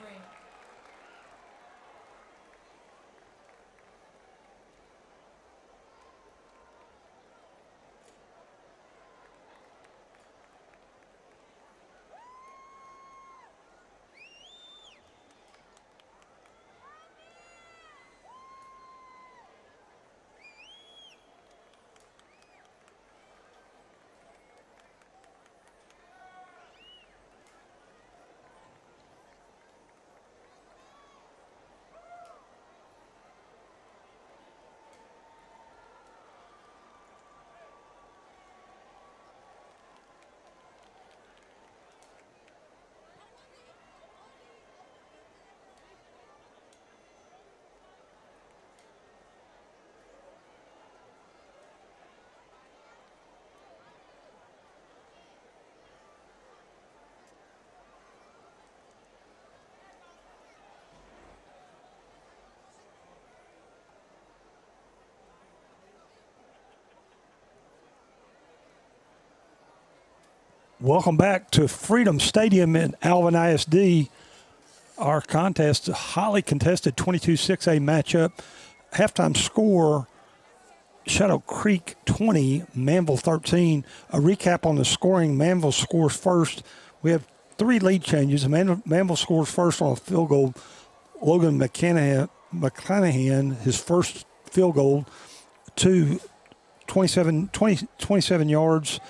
Welcome back to Freedom Stadium in Alvin ISD. Our contest, a highly contested 22-6A matchup. Halftime score, Shadow Creek 20, Manville 13. A recap on the scoring, Manville scores first. We have 3 lead changes. Manville scores first on a field goal. Logan McClanahan, his first field goal, to 27 yards.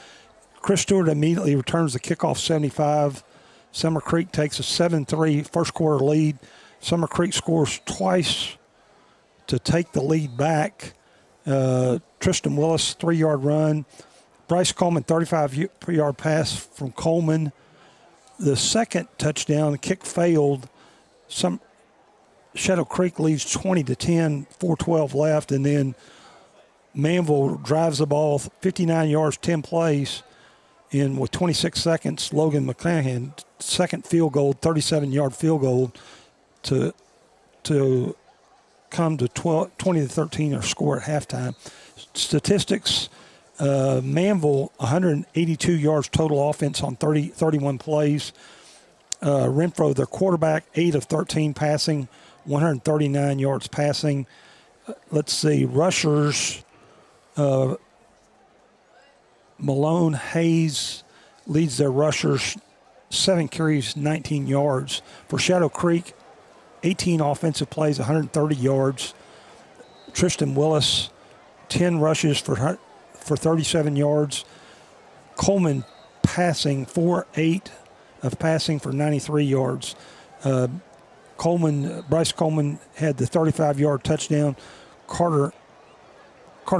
Chris Stewart immediately returns the kickoff 75. Summer Creek takes a 7-3 first quarter lead. Summer Creek scores twice to take the lead back. Tristan Willis, 3-yard run. Bryce Coleman, 35-yard pass from Coleman. The second touchdown, the kick failed. Shadow Creek leads 20-10, 4:12 left, and then Manville drives the ball 59 yards, 10 plays. And with 26 seconds, Logan McClanahan, second field goal, 37-yard field goal to come to 20-13 or score at halftime. Statistics, Manville, 182 yards total offense on 31 plays. Renfro, their quarterback, 8 of 13 passing, 139 yards passing. Let's see, rushers, Malone Hayes leads their rushers, 7 carries, 19 yards. For Shadow Creek, 18 offensive plays, 130 yards. Tristan Willis, 10 rushes for 37 yards. Coleman passing, 4-8 of passing for 93 yards. Bryce Coleman had the 35-yard touchdown. Carter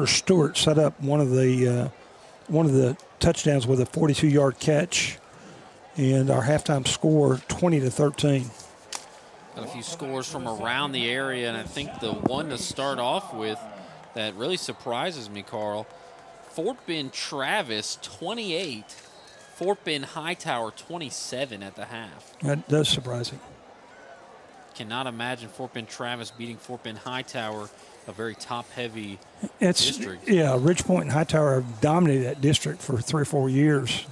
Stewart set up one of the touchdowns with a 42-yard catch, and our halftime score 20-13. Got a few scores from around the area, and I think the one to start off with that really surprises me, Carl. Fort Bend Travis 28, Fort Bend Hightower 27 at the half. That does surprise me. Cannot imagine Fort Bend Travis beating Fort Bend Hightower, a very top-heavy district. Yeah, Ridge Point and Hightower have dominated that district for 3 or 4 years.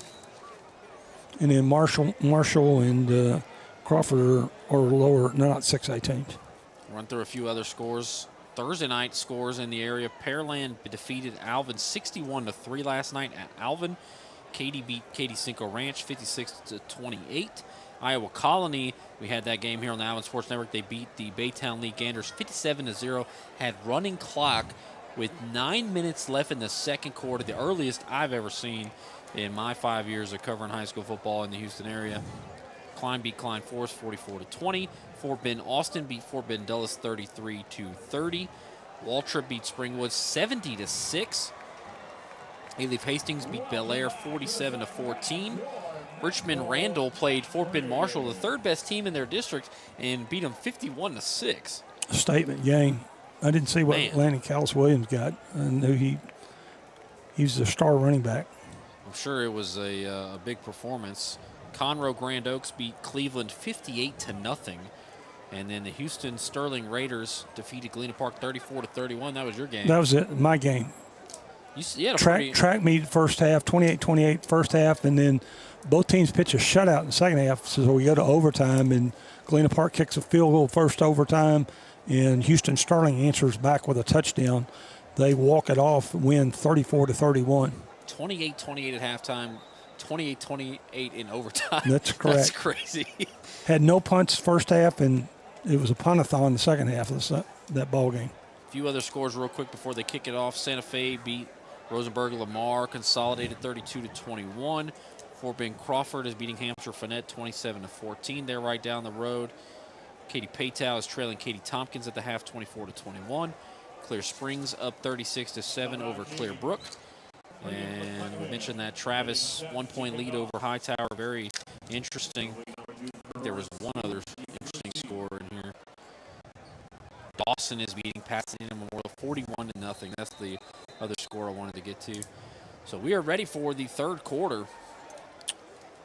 And then Marshall and Crawford are lower, not 6A teams. Run through a few other scores. Thursday night scores in the area. Pearland defeated Alvin 61-3 last night at Alvin. Katy beat Katy Cinco Ranch 56-28. Iowa Colony, we had that game here on the Alvin Sports Network. They beat the Baytown Lee Ganders 57-0. Had running clock with 9 minutes left in the second quarter, the earliest I've ever seen in my 5 years of covering high school football in the Houston area. Klein beat Klein Forest 44-20. Fort Bend Austin beat Fort Bend Dulles 33-30. Waltrip beat Springwood 70-6. Alief Hastings beat Bel Air 47-14. Richmond Randall played Fort Bend Marshall, the third best team in their district, and beat them 51-6. Statement game. I didn't see what Lanny Callis Williams got. I knew he's the star running back. I'm sure it was a big performance. Conroe Grand Oaks beat Cleveland 58-0. And then the Houston Sterling Raiders defeated Galena Park 34-31. That was your game. That was it, my game. track meet first half, 28-28 first half, and then both teams pitch a shutout in the second half. So we go to overtime, and Galena Park kicks a field goal first overtime, and Houston Sterling answers back with a touchdown. They walk it off, win 34-31. 28-28 at halftime, 28-28 in overtime. That's correct. That's crazy. Had no punts first half, and it was a punt-a-thon in the second half of that ball game. A few other scores real quick before they kick it off. Santa Fe beat Rosenberg-Lamar, consolidated 32-21. Fort Bend Crawford is beating Hampshire Fournette 27-14. They're right down the road. Katy Paytow is trailing Katy Tompkins at the half 24-21. Clear Springs up 36-7 over Clear Brook. And we mentioned that Travis 1-point lead over Hightower. Very interesting. There was one other interesting score in here. Dawson is beating Pasadena Memorial 41-0. That's the other score I wanted to get to. So we are ready for the third quarter.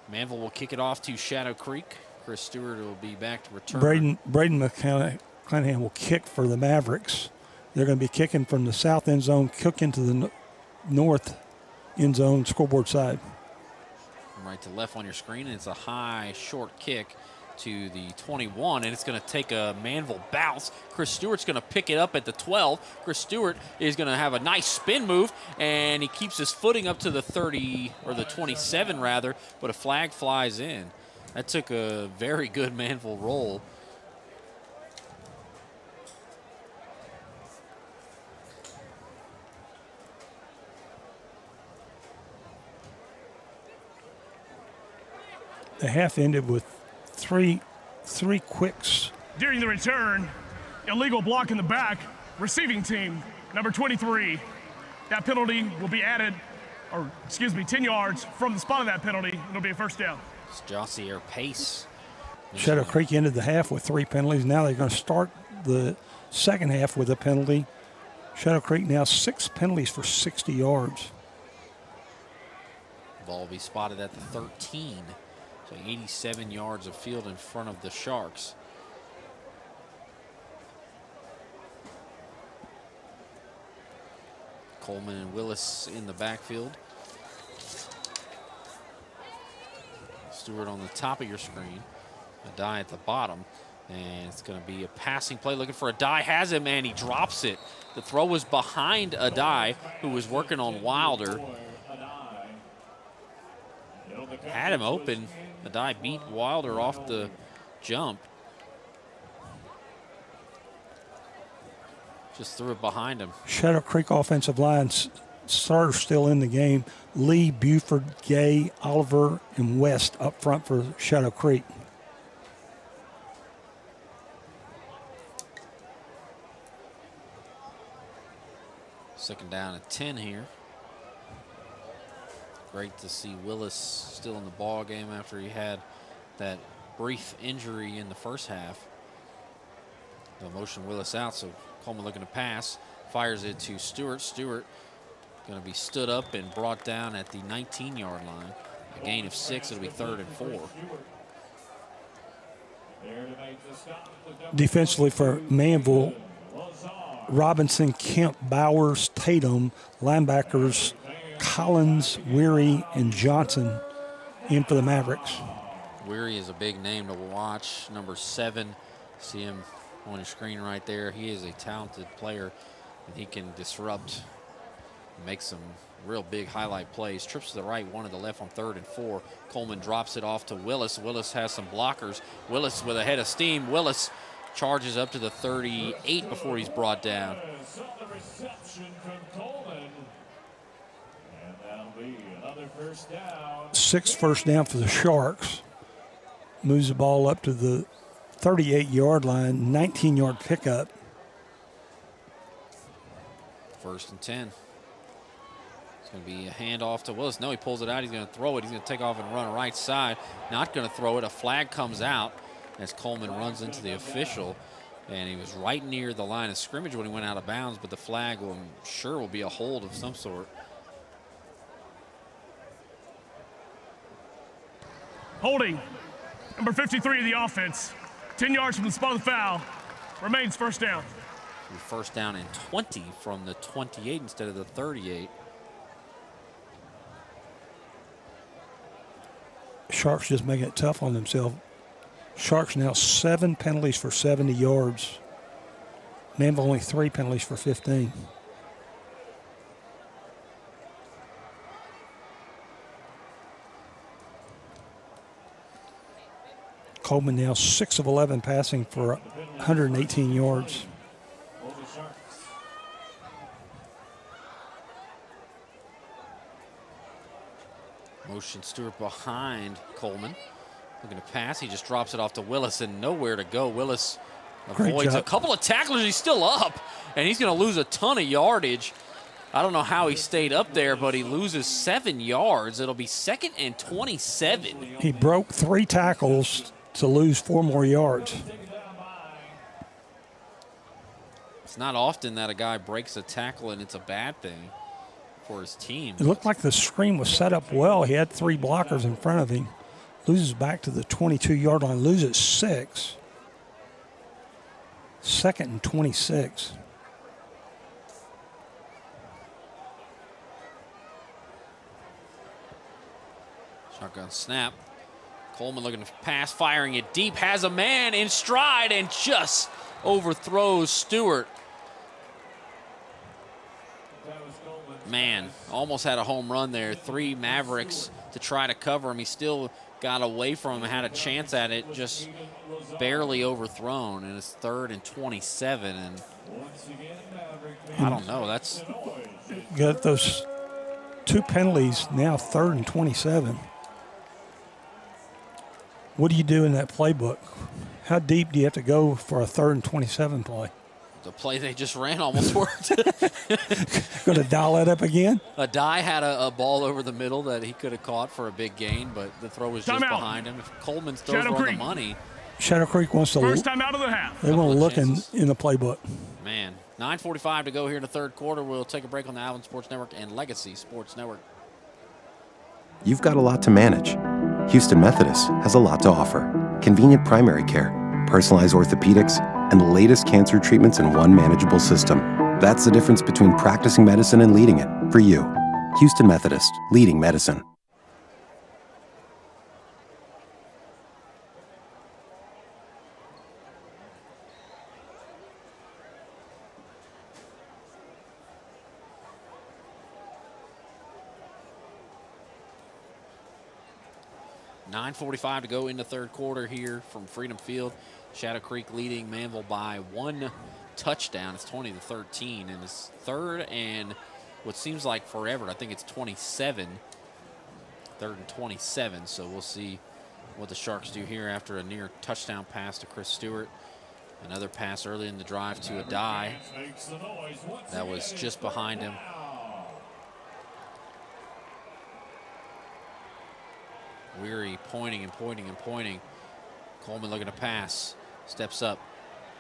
Manville will kick it off to Shadow Creek. Chris Stewart will be back to return. Braden McClanahan will kick for the Mavericks. They're going to be kicking from the south end zone, kick into the north end zone scoreboard side. From right to left on your screen, and it's a high, short kick to the 21, and it's going to take a Manville bounce. Chris Stewart's going to pick it up at the 12. Chris Stewart is going to have a nice spin move, and he keeps his footing up to the 30, or the 27 rather, but a flag flies in. That took a very good Manville roll. The half ended with three quicks. During the return, illegal block in the back, receiving team, number 23. That penalty will be added, 10 yards from the spot of that penalty. It'll be a first down. It's Jossier Pace. Shadow Creek ended the half with 3 penalties. Now they're going to start the second half with a penalty. Shadow Creek now 6 penalties for 60 yards. Ball will be spotted at the 13. So 87 yards of field in front of the Sharks. Coleman and Willis in the backfield. Stewart on the top of your screen. Adai at the bottom. And it's going to be a passing play looking for Adai. Has him, and he drops it. The throw was behind Adai, who was working on Wilder. Had him open. Adai beat Wilder off the jump. Just threw it behind him. Shadow Creek offensive line starters still in the game. Lee, Buford, Gay, Oliver, and West up front for Shadow Creek. Second down at 10 here. Great to see Willis still in the ball game after he had that brief injury in the first half. They'll motion Willis out, so Coleman looking to pass. Fires it to Stewart. Stewart going to be stood up and brought down at the 19-yard line. A gain of 6, it'll be 3rd and 4. Defensively for Manville, Robinson, Kemp, Bowers, Tatum, linebackers, Collins, Weary, and Johnson in for the Mavericks. Weary is a big name to watch. Number 7, see him on your screen right there. He is a talented player, and he can disrupt, make some real big highlight plays. Trips to the right, one to the left on 3rd and 4. Coleman drops it off to Willis. Willis has some blockers. Willis with a head of steam. Willis charges up to the 38 before he's brought down. 6th first down for the Sharks. Moves the ball up to the 38-yard line, 19-yard pickup. 1st and 10. It's going to be a handoff to Willis. No, he pulls it out. He's going to throw it. He's going to take off and run right side. Not going to throw it. A flag comes out as Coleman runs into the official. And he was right near the line of scrimmage when he went out of bounds, but the flag will, I'm sure, will be a hold of some sort. Holding, number 53 of the offense. 10 yards from the spot of the foul. Remains first down. 1st down and 20 from the 28 instead of the 38. Sharks just making it tough on themselves. Sharks now 7 penalties for 70 yards. Manville only 3 penalties for 15. Coleman now 6 of 11 passing for 118 yards. Motion Stewart behind Coleman. Looking to pass. He just drops it off to Willis and nowhere to go. Willis avoids a couple of tacklers. He's still up, and he's going to lose a ton of yardage. I don't know how he stayed up there, but he loses 7 yards. It'll be 2nd and 27. He broke 3 tackles to lose 4 more yards. It's not often that a guy breaks a tackle and it's a bad thing for his team. It looked like the screen was set up well. He had 3 blockers in front of him. Loses back to the 22-yard line, loses 6. 2nd and 26. Shotgun snap. Coleman looking to pass, firing it deep, has a man in stride and just overthrows Stewart. Man, almost had a home run there. 3 Mavericks to try to cover him. He still got away from him, had a chance at it, just barely overthrown. And it's 3rd and 27. And I don't know, that's... Got those 2 penalties, now 3rd and 27. What do you do in that playbook? How deep do you have to go for a 3rd and 27 play? The play they just ran almost worked. Going to dial that up again? Adai had a ball over the middle that he could have caught for a big gain, but the throw was just behind him. If Coleman's throws were on the money. Shadow Creek wants to First time out of the half. They want to look in the playbook. Man, 9:45 to go here in the 3rd quarter. We'll take a break on the Alvin Sports Network and Legacy Sports Network. You've got a lot to manage. Houston Methodist has a lot to offer. Convenient primary care, personalized orthopedics, and the latest cancer treatments in one manageable system. That's the difference between practicing medicine and leading it. For you, Houston Methodist, leading medicine. .45 to go in the 3rd quarter here from Freedom Field. Shadow Creek leading Manville by 1 touchdown. It's 20-13, and it's 3rd and what seems like forever. I think it's 27. 3rd and 27, so we'll see what the Sharks do here after a near touchdown pass to Chris Stewart. Another pass early in the drive to Adai. That was just behind him. Weary pointing and pointing and pointing. Coleman looking to pass. Steps up.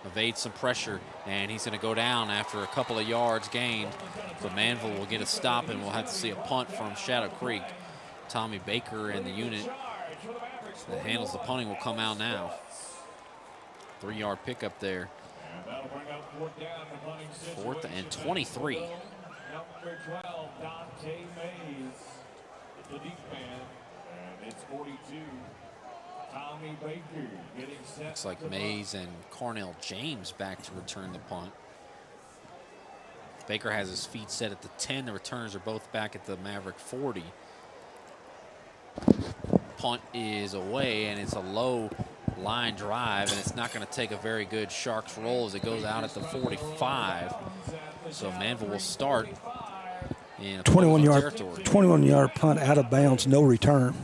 Evades some pressure. And he's going to go down after a couple of yards gained. But Manville will get a stop, and we'll have to see a punt from Shadow Creek. Tommy Baker and the unit that handles the punting will come out now. 3-yard pickup there. 4th and 23. Number 12, Dante Mays, the deep man. And it's 42. Tommy Baker getting set. Looks like Mays and Cornell James back to return the punt. Baker has his feet set at the 10. The returners are both back at the Maverick 40. Punt is away, and it's a low line drive, and it's not going to take a very good Sharks roll as it goes out at the 45. So Manville will start in 21-yard punt out of bounds, no return.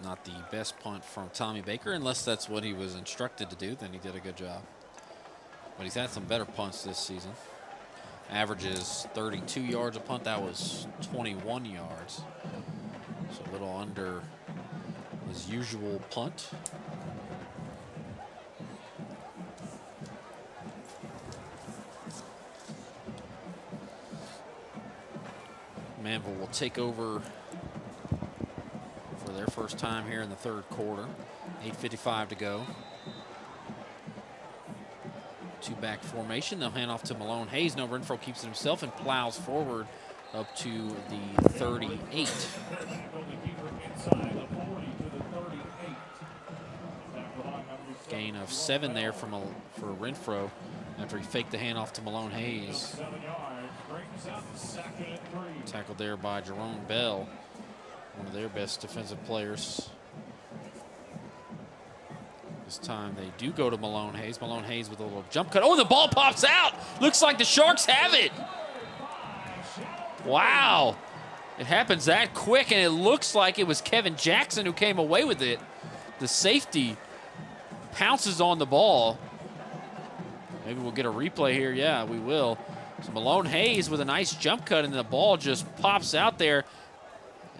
Not the best punt from Tommy Baker, unless that's what he was instructed to do, then he did a good job. But he's had some better punts this season. Averages 32 yards a punt. That was 21 yards. So a little under his usual punt. Manville will take over for their first time here in the 3rd quarter. 8:55 to go. 2-back formation. They'll hand off to Malone Hayes. No, Renfro keeps it himself and plows forward up to the 38. Gain of 7 there for Renfro after he faked the handoff to Malone Hayes. Tackled there by Jerome Bell, one of their best defensive players. This time they do go to Malone Hayes. Malone Hayes with a little jump cut. Oh, the ball pops out. Looks like the Sharks have it. Wow. It happens that quick, and it looks like it was Kevin Jackson who came away with it. The safety pounces on the ball. Maybe we'll get a replay here. Yeah, we will. So Malone Hayes with a nice jump cut, and the ball just pops out there.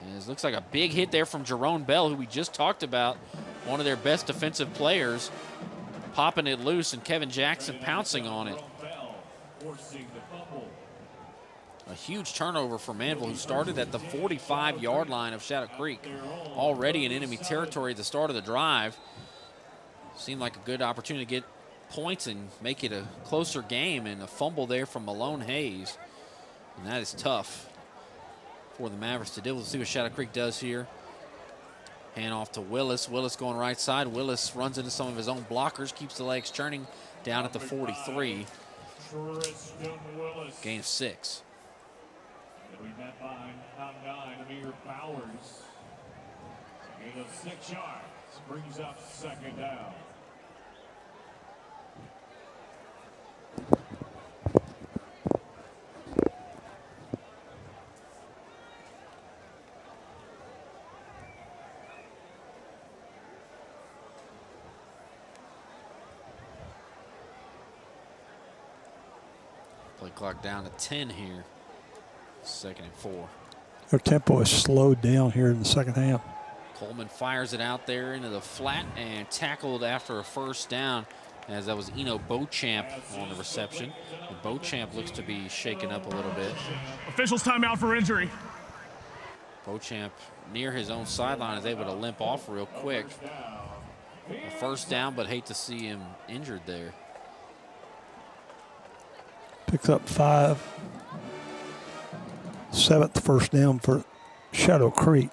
And it looks like a big hit there from Jerome Bell, who we just talked about, one of their best defensive players, popping it loose, and Kevin Jackson pouncing on it. A huge turnover for Manville, who started at the 45-yard line of Shadow Creek, already in enemy territory at the start of the drive. Seemed like a good opportunity to get points and make it a closer game, and a fumble there from Malone Hayes. And that is tough for the Mavericks to deal with. Let's see what Shadow Creek does here. Hand off to Willis. Willis going right side. Willis runs into some of his own blockers, keeps the legs churning down at the 43. Gain of 6. We met by top 9, Amir Bowers. Gain of 6 yards. Brings up 2nd down. Play clock down to 10 here. 2nd and 4. Their tempo is slowed down here in the second half. Coleman fires it out there into the flat and tackled after a first down, as that was Eno Beauchamp on the reception. And Beauchamp looks to be shaken up a little bit. Officials timeout for injury. Beauchamp near his own sideline is able to limp off real quick. A first down, but hate to see him injured there. Picks up 5. 7th first down for Shadow Creek.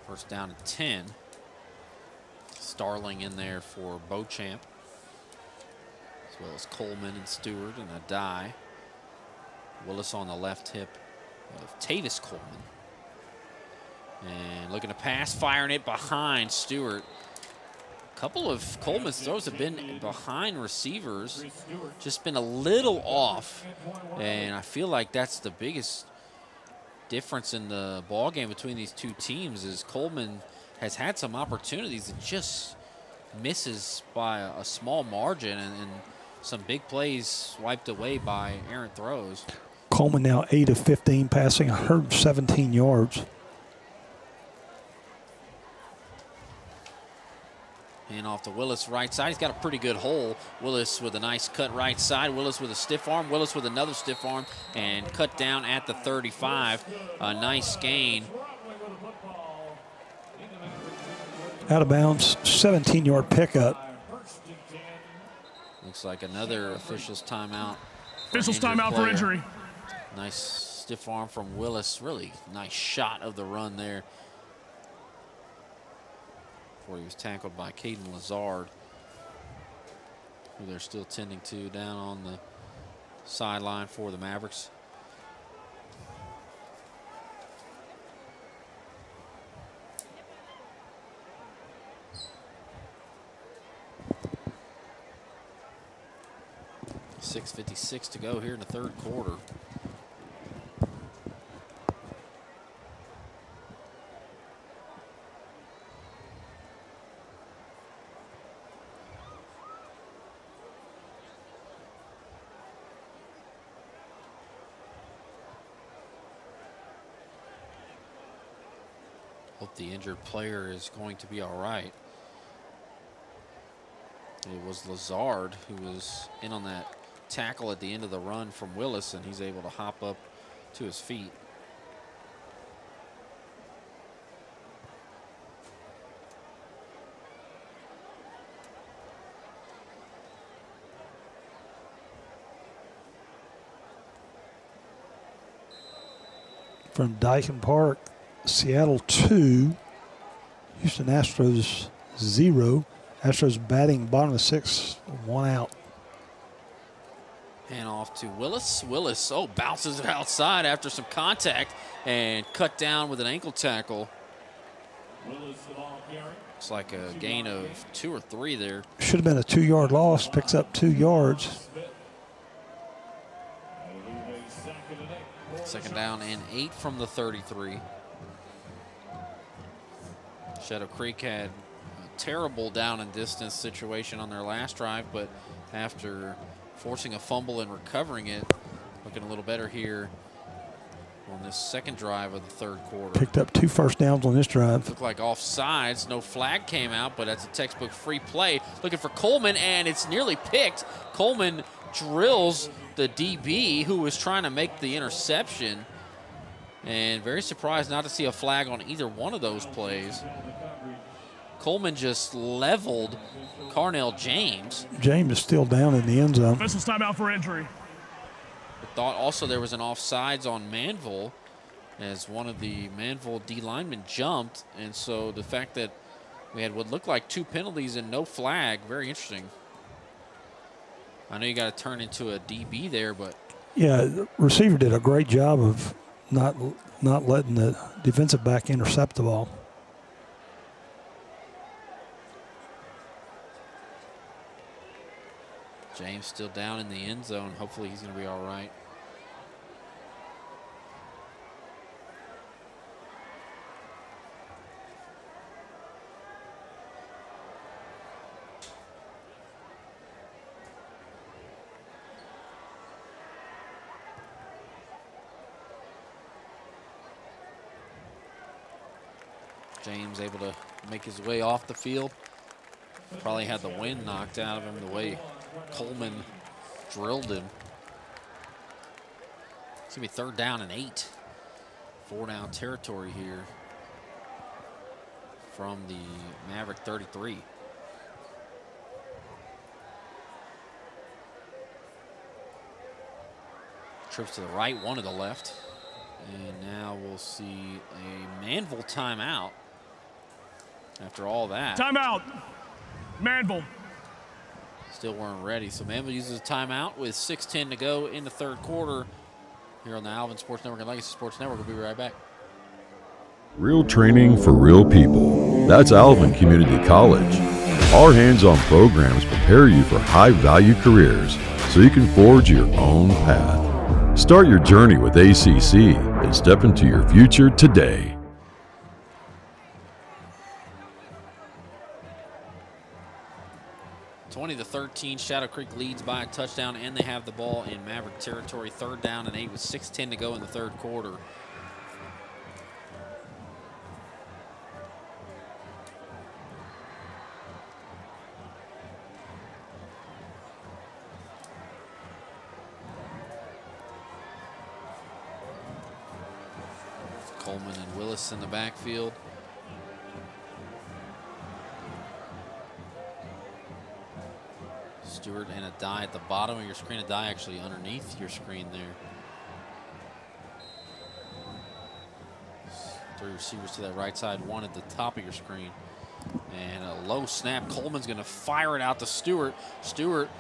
First down at 10. Starling in there for Beauchamp, as well as Coleman and Stewart, and a die. Willis on the left hip of Tavis Coleman. And looking to pass, firing it behind Stewart. A couple of Coleman's throws have been behind receivers, just been a little off. And I feel like that's the biggest difference in the ball game between these two teams, is Coleman has had some opportunities and just misses by a small margin, and some big plays wiped away by errant throws. Coleman now 8 of 15 passing, 117 yards. Hand off to Willis right side. He's got a pretty good hole. Willis with a nice cut right side. Willis with a stiff arm. Willis with another stiff arm, and cut down at the 35. A nice gain. Out of bounds, 17-yard pickup. Looks like another official's timeout. Official's timeout for injury. Nice stiff arm from Willis. Really nice shot of the run there, before he was tackled by Caden Lazard, who they're still tending to down on the sideline for the Mavericks. .6:56 to go here in the third quarter. Hope the injured player is going to be all right. It was Lazard who was in on that tackle at the end of the run from Willis, and he's able to hop up to his feet. from Dyken Park. Seattle 2, Houston Astros 0. Astros batting bottom of the 6th, 1 out. Hand off to Willis. Willis, bounces it outside after some contact and cut down with an ankle tackle. Looks like a gain of 2 or 3 there. Should have been a 2-yard loss, picks up 2 yards. Second down and 8 from the 33. Shadow Creek had a terrible down and distance situation on their last drive, but after forcing a fumble and recovering it, looking a little better here on this second drive of the third quarter. Picked up 2 first downs on this drive. Looked like offsides. No flag came out, but that's a textbook free play. Looking for Coleman, and it's nearly picked. Coleman drills the DB who was trying to make the interception, and very surprised not to see a flag on either one of those plays. Coleman just leveled Carnell James. James is still down in the end zone. Officials timeout for injury. I thought also there was an offsides on Manville as one of the Manville D linemen jumped, and so the fact that we had what looked like 2 penalties and no flag, very interesting. I know you got to turn into a DB there, but yeah, the receiver did a great job of not letting the defensive back intercept the ball. James still down in the end zone. Hopefully he's going to be all right. James able to make his way off the field. Probably had the wind knocked out of him the way Coleman drilled him. It's going to be 3rd down and 8. 4-down territory here from the Maverick 33. Trips to the right, one to the left. And now we'll see a Manville timeout after all that. Timeout. Manville. Still weren't ready. So Manville uses a timeout with 6:10 to go in the third quarter here on the Alvin Sports Network and Legacy Sports Network. We'll be right back. Real training for real people. That's Alvin Community College. Our hands-on programs prepare you for high-value careers so you can forge your own path. Start your journey with ACC and step into your future today. 20-13, Shadow Creek leads by a touchdown, and they have the ball in Maverick territory. 3rd down and 8 with 6:10 to go in the third quarter. Coleman and Willis in the backfield. Stewart and a die at the bottom of your screen, a die actually underneath your screen there. 3 receivers to that right side, 1 at the top of your screen. And a low snap. Coleman's going to fire it out to Stewart. Stewart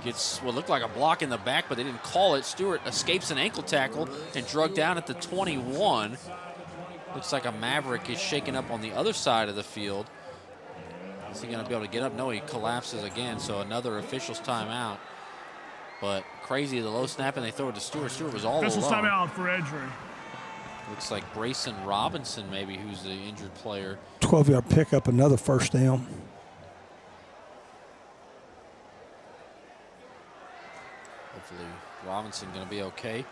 gets what looked like a block in the back, but they didn't call it. Stewart escapes an ankle tackle and drug down at the 21. Looks like a Maverick is shaken up on the other side of the field. Is he going to be able to get up? No, he collapses again, so another official's timeout. But crazy, the low snap, and they throw it to Stewart. Stewart was all official's alone. timeout for injury. Looks like Brayson Robinson maybe who's the injured player. 12-yard pickup, another first down. Hopefully Robinson going to be okay.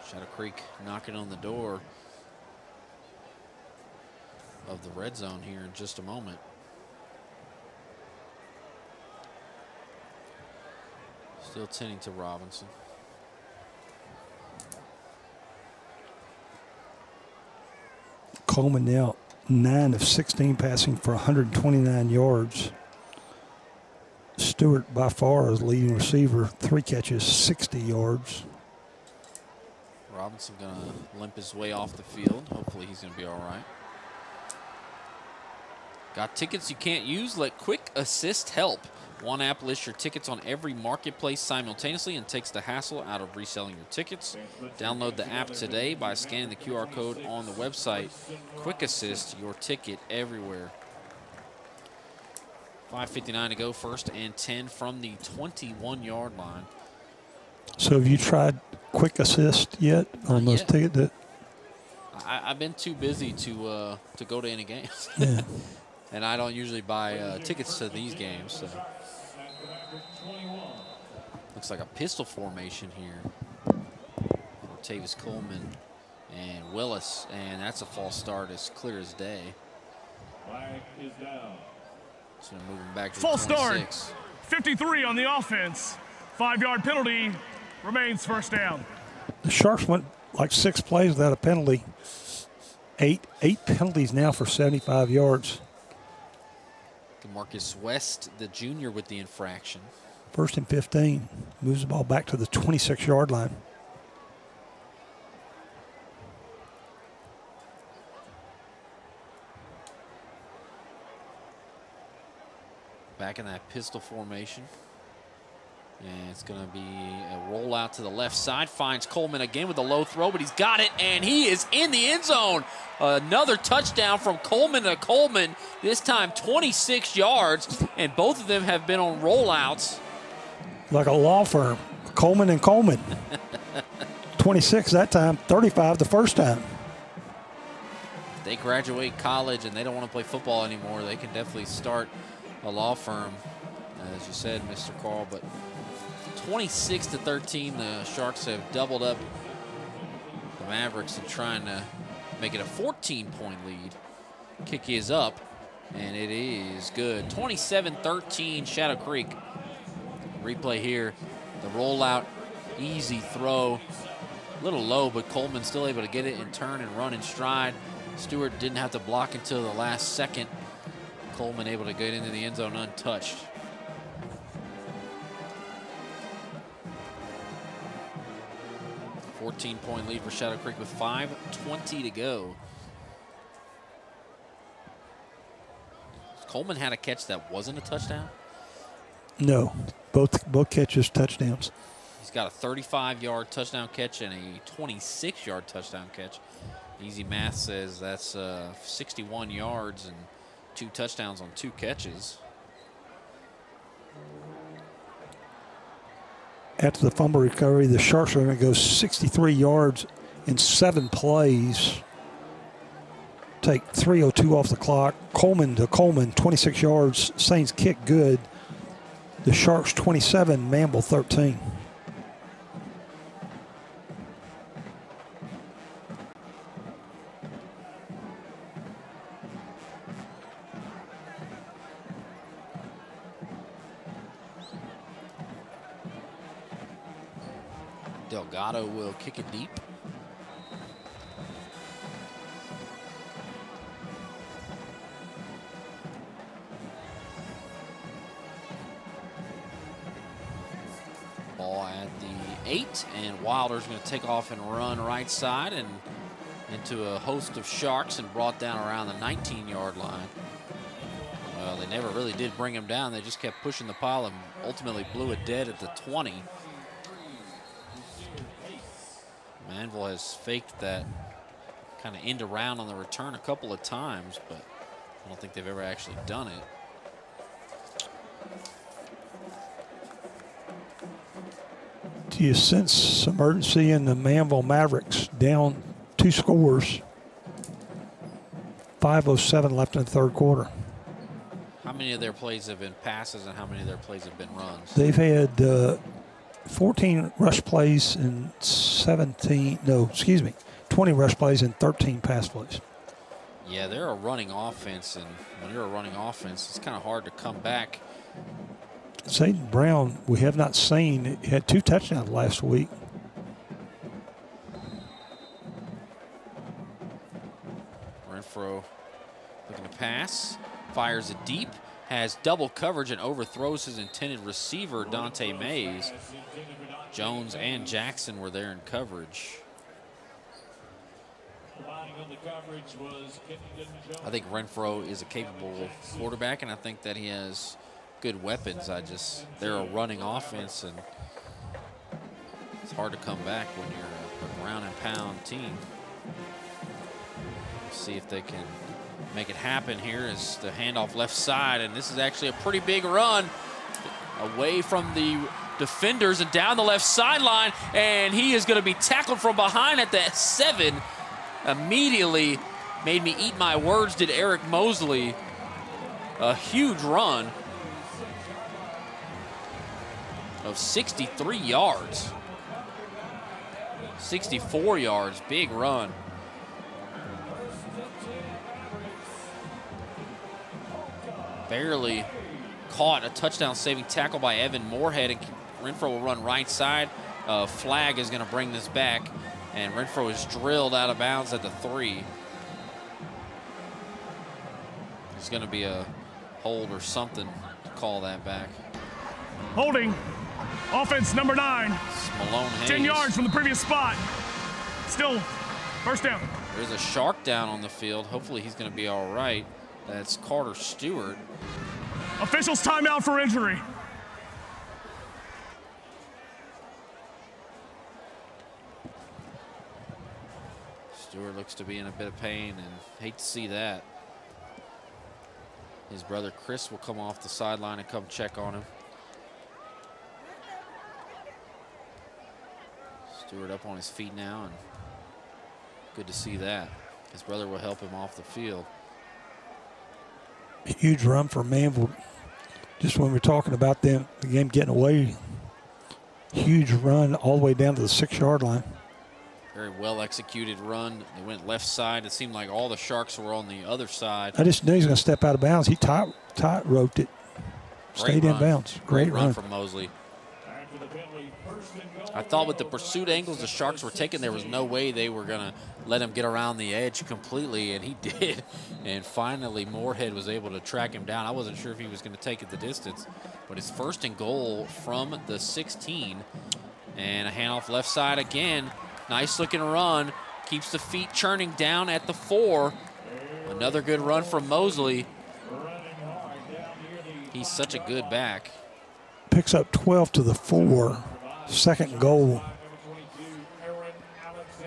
Shadow Creek knocking on the door of the red zone here in just a moment. Still tending to Robinson. Coleman now 9 of 16 passing for 129 yards. Stewart by far is leading receiver, 3 catches, 60 yards. Robinson going to limp his way off the field. Hopefully he's going to be all right. Got tickets you can't use? Let Quick Assist help. One app lists your tickets on every marketplace simultaneously and takes the hassle out of reselling your tickets. Download the app today by scanning the QR code on the website. Quick Assist, your ticket everywhere. 5:59 to go, 1st and 10 from the 21-yard line. So have you tried Quick Assist yet on those tickets? I've been too busy to go to any games. Yeah. And I don't usually buy tickets to these games. So. Looks like a pistol formation here. Tavis Coleman and Willis, and that's a false start as clear as day. Flag is down. So moving back to False 26. start. 53 on the offense. 5-yard penalty. Remains first down. The Sharks went like 6 plays without a penalty. Eight penalties now for 75 yards. Marcus West, the junior, with the infraction. 1st and 15. Moves the ball back to the 26-yard line. Back in that pistol formation. And it's going to be a rollout to the left side. Finds Coleman again with a low throw, but he's got it, and he is in the end zone. Another touchdown from Coleman to Coleman, this time 26 yards, and both of them have been on rollouts. Like a law firm, Coleman and Coleman. 26 that time, 35 the first time. If they graduate college and they don't want to play football anymore, they can definitely start a law firm, as you said, Mr. Carl, but 26-13, the Sharks have doubled up the Mavericks and trying to make it a 14-point lead. Kick is up, and it is good. 27-13, Shadow Creek. Replay here. The rollout, easy throw. A little low, but Coleman still able to get it and turn and run in stride. Stewart didn't have to block until the last second. Coleman able to get into the end zone untouched. A 14-point lead for Shadow Creek with 5:20 to go. Coleman had a catch that wasn't a touchdown? No, both catches touchdowns. He's got a 35-yard touchdown catch and a 26-yard touchdown catch. Easy math says that's 61 yards and 2 touchdowns on 2 catches. After the fumble recovery, the Sharks are going to go 63 yards in 7 plays. Take 3:02 off the clock. Coleman to Coleman, 26 yards. Saints kick good. The Sharks 27, Manvel 13. Delgado will kick it deep. Ball at the 8, and Wilder's going to take off and run right side and into a host of Sharks and brought down around the 19-yard line. Well, they never really did bring him down. They just kept pushing the pile and ultimately blew it dead at the 20. Manville has faked that kind of end around on the return a couple of times, but I don't think they've ever actually done it. Do you sense some urgency in the Manville Mavericks? Down 2 scores. 5:07 left in the third quarter. How many of their plays have been passes and how many of their plays have been runs? They've had 14 rush plays and 20 rush plays and 13 pass plays. Yeah, they're a running offense, and when you're a running offense, it's kind of hard to come back. Zayden Brown, we have not seen, had 2 touchdowns last week. Renfro looking to pass, fires it deep, has double coverage and overthrows his intended receiver, Dante Mays. Jones and Jackson were there in coverage. I think Renfro is a capable quarterback, and I think that he has good weapons. They're a running offense, and it's hard to come back when you're a ground and pound team. See if they can make it happen here as the handoff left side, and this is actually a pretty big run away from the defenders and down the left sideline, and he is going to be tackled from behind at the 7. Immediately made me eat my words, did Eric Mosley. A huge run of 63 yards. 64 yards, big run. Barely caught a touchdown-saving tackle by Evan Moorhead, and Renfro will run right side. Flag is going to bring this back, and Renfro is drilled out of bounds at the 3. There's going to be a hold or something to call that back. Holding, offense number 9. Malone Hayes. 10 yards from the previous spot. Still, first down. There's a shark down on the field. Hopefully he's going to be all right. That's Carter Stewart. Officials timeout for injury. Stewart looks to be in a bit of pain, and hate to see that. His brother Chris will come off the sideline and come check on him. Stewart up on his feet now, and good to see that. His brother will help him off the field. Huge run for Manville. Just when we're talking about them, the game getting away, huge run all the way down to the 6-yard line. Very well executed run. They went left side. It seemed like all the Sharks were on the other side. I just knew he was going to step out of bounds. He tight roped it. Stayed in bounds. Great run from Mosley. I thought with the pursuit angles the Sharks were taking, there was no way they were going to let him get around the edge completely, and he did. And finally, Moorhead was able to track him down. I wasn't sure if he was going to take it the distance, but it's 1st and goal from the 16. And a handoff left side again. Nice looking run. Keeps the feet churning down at the 4. Another good run from Mosley. He's such a good back. Picks up 12 to the 4. 2nd goal.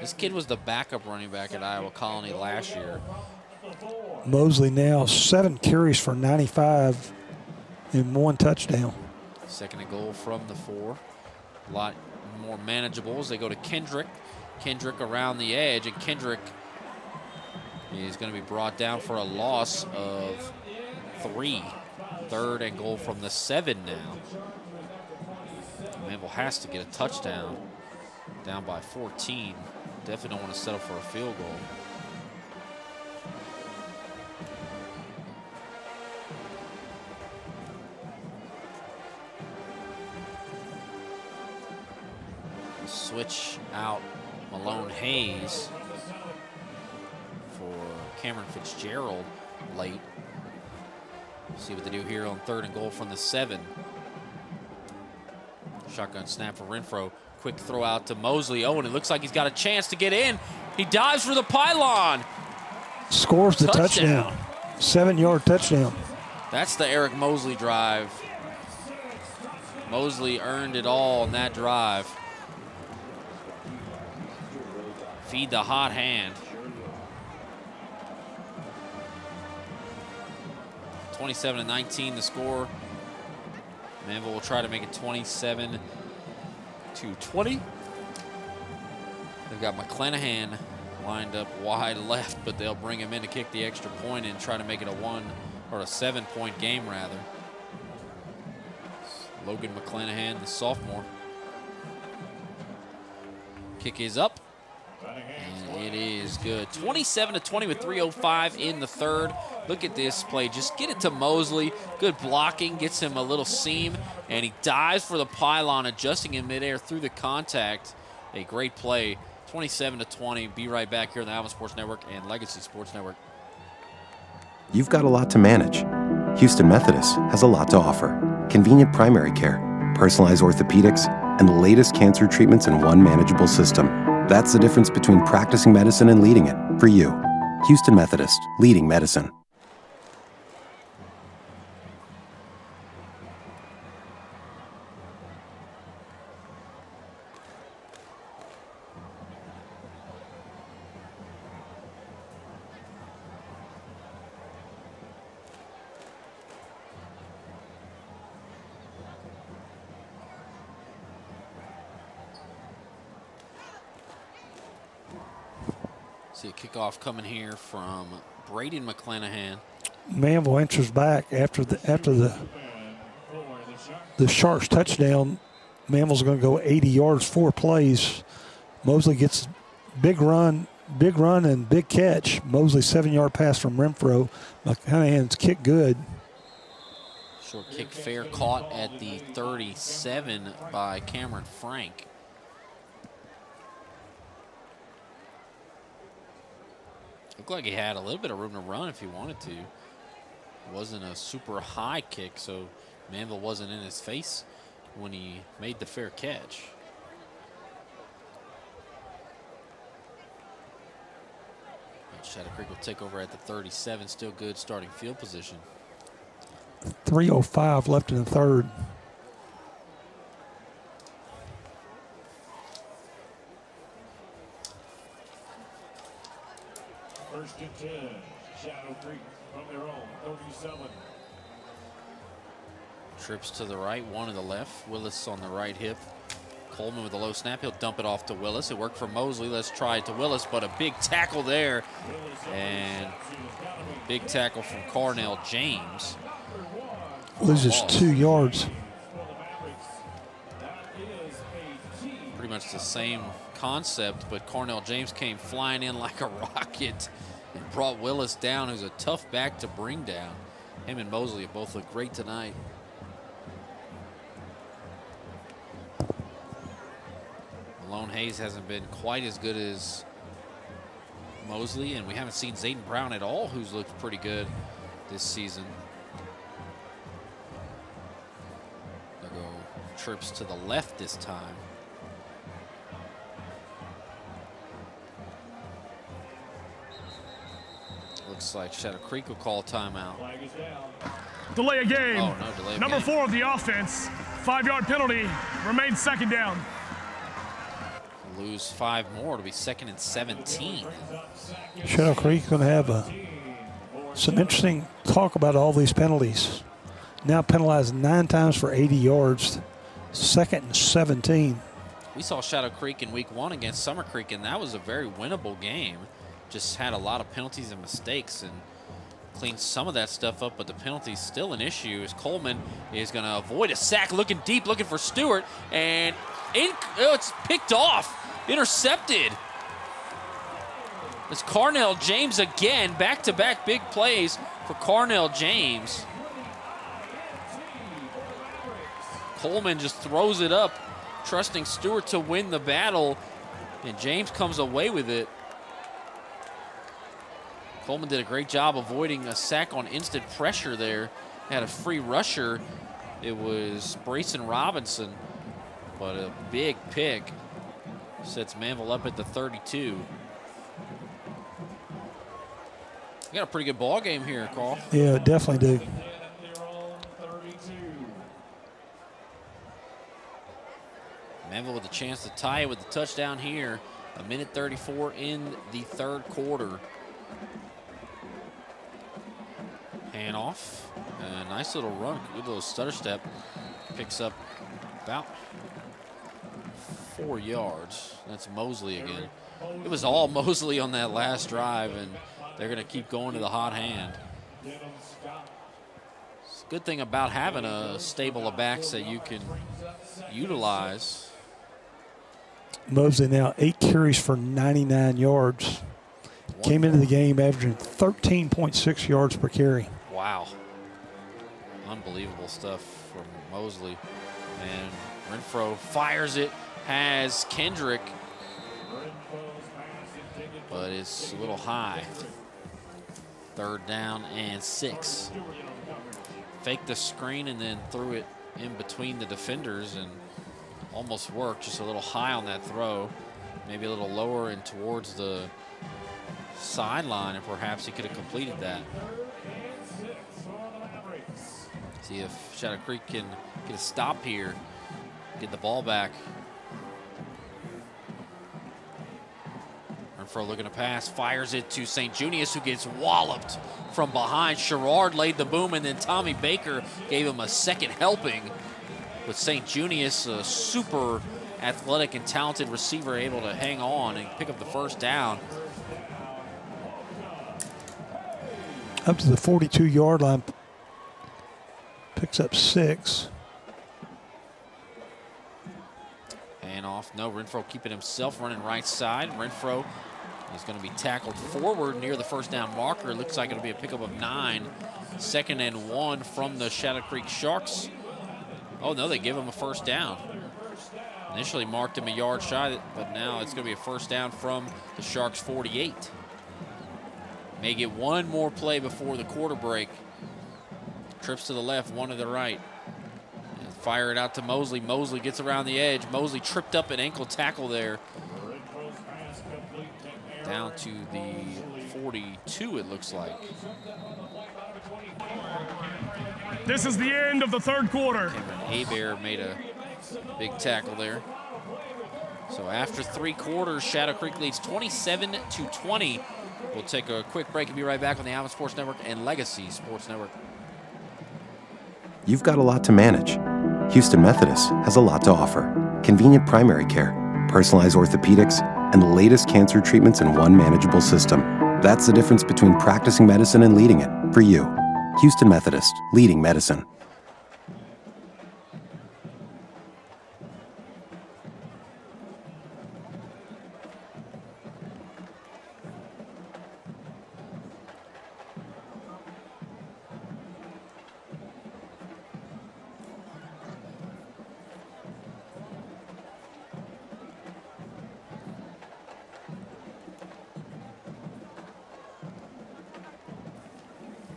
This kid was the backup running back at Iowa Colony last year. Mosley now 7 carries for 95 and 1 touchdown. 2nd and goal from the 4. A lot more manageable as they go to Kendrick. Kendrick around the edge, and Kendrick is going to be brought down for a loss of 3. 3rd and goal from the 7 now. Manville has to get a touchdown. Down by 14. Definitely don't want to settle for a field goal. Switch out Malone Hayes for Cameron Fitzgerald late. See what they do here on 3rd and goal from the 7. Shotgun snap for Renfro. Quick throw out to Mosley. Oh, and it looks like he's got a chance to get in. He dives for the pylon. Scores the touchdown. 7-yard touchdown. That's the Eric Mosley drive. Mosley earned it all on that drive. Feed the hot hand. 27-19 the score. Manville will try to make it 27-20. They've got McClanahan lined up wide left, but they'll bring him in to kick the extra point and try to make it a 7-point game rather. Logan McClanahan, the sophomore. Kick is up. And it is good. 27-20 with 3:05 in the 3rd. Look at this play. Just get it to Mosley. Good blocking. Gets him a little seam. And he dives for the pylon, adjusting in midair through the contact. A great play. 27-20. Be right back here on the Alvin Sports Network and Legacy Sports Network. You've got a lot to manage. Houston Methodist has a lot to offer. Convenient primary care, personalized orthopedics, and the latest cancer treatments in one manageable system. That's the difference between practicing medicine and leading it, for you. Houston Methodist, leading medicine. See a kickoff coming here from Braden McClanahan. Manville enters back after the Sharks touchdown. Manville's going to go 80 yards, 4 plays. Mosley gets big run and big catch. Mosley 7-yard pass from Renfro. McClanahan's kick good. Short kick fair caught at the 37 by Cameron Frank. Looked like he had a little bit of room to run if he wanted to. It wasn't a super high kick, so Manville wasn't in his face when he made the fair catch. Shadow Creek will take over at the 37. Still good starting field position. 3:05 left in the third. First and 10, Shadow Creek from their own 37. Trips to the right, one to the left. Willis on the right hip. Coleman with a low snap. He'll dump it off to Willis. It worked for Mosley. Let's try it to Willis, but a big tackle there. And big tackle from Carnell James. Loses 2 yards. Pretty much the same concept, but Carnell James came flying in like a rocket and brought Willis down, who's a tough back to bring down. Him and Mosley have both looked great tonight. Malone Hayes hasn't been quite as good as Mosley, and we haven't seen Zayden Brown at all, who's looked pretty good this season. They'll go trips to the left this time. Looks like Shadow Creek will call timeout. Delay a game. Oh, no, delay a Number game. 4 of the offense. 5-yard penalty. Remains second down. Lose 5 more to be 2nd and 17. Shadow Creek going to have some interesting talk about all these penalties. Now penalized 9 times for 80 yards. 2nd and 17. We saw Shadow Creek in week 1 against Summer Creek, and that was a very winnable game. Just had a lot of penalties and mistakes and cleaned some of that stuff up, but the penalty's still an issue as Coleman is going to avoid a sack, looking deep, looking for Stewart, and it's picked off, intercepted. It's Carnell James again, back-to-back big plays for Carnell James. Coleman just throws it up, trusting Stewart to win the battle, and James comes away with it. Coleman did a great job avoiding a sack on instant pressure there. Had a free rusher. It was Brayson Robinson, but a big pick sets Manville up at the 32. We got a pretty good ball game here, Carl. Yeah, definitely do. Manville with a chance to tie it with the touchdown here. 1:34 in the third quarter. Handoff. A nice little run, good little stutter step. Picks up about 4 yards. That's Mosley again. It was all Mosley on that last drive, and they're going to keep going to the hot hand. It's a good thing about having a stable of backs that you can utilize. Mosley now 8 carries for 99 yards. Came into the game averaging 13.6 yards per carry. Wow. Unbelievable stuff from Mosley. And Renfro fires it, has Kendrick, but it's a little high. 3rd down and 6. Faked the screen and then threw it in between the defenders and almost worked, just a little high on that throw. maybe a little lower and towards the sideline, and perhaps he could have completed that. See if Shadow Creek can get a stop here, get the ball back. Renfro looking to pass, fires it to St. Junius, who gets walloped from behind. Sherrard laid the boom, and then Tommy Baker gave him a second helping. With St. Junius, a super athletic and talented receiver, able to hang on and pick up the first down. Up to the 42-yard line, picks up 6. And off, no, Renfro keeping himself running right side. Renfro is going to be tackled forward near the first down marker. It looks like it'll be a pickup of 9. 2nd and 1 from the Shadow Creek Sharks. Oh no, they give him a first down. Initially marked him a yard shy, but now it's going to be a first down from the Sharks 48. May get one more play before the quarter break. Trips to the left, one to the right. And fire it out to Mosley. Mosley gets around the edge. Mosley tripped up an ankle tackle there. Down to the 42, it looks like. This is the end of the third quarter. Hebert made a big tackle there. So after 3 quarters, Shadow Creek leads 27-20. We'll take a quick break and be right back on the Alvin Sports Network and Legacy Sports Network. You've got a lot to manage. Houston Methodist has a lot to offer. Convenient primary care, personalized orthopedics, and the latest cancer treatments in one manageable system. That's the difference between practicing medicine and leading it. For you, Houston Methodist, leading medicine.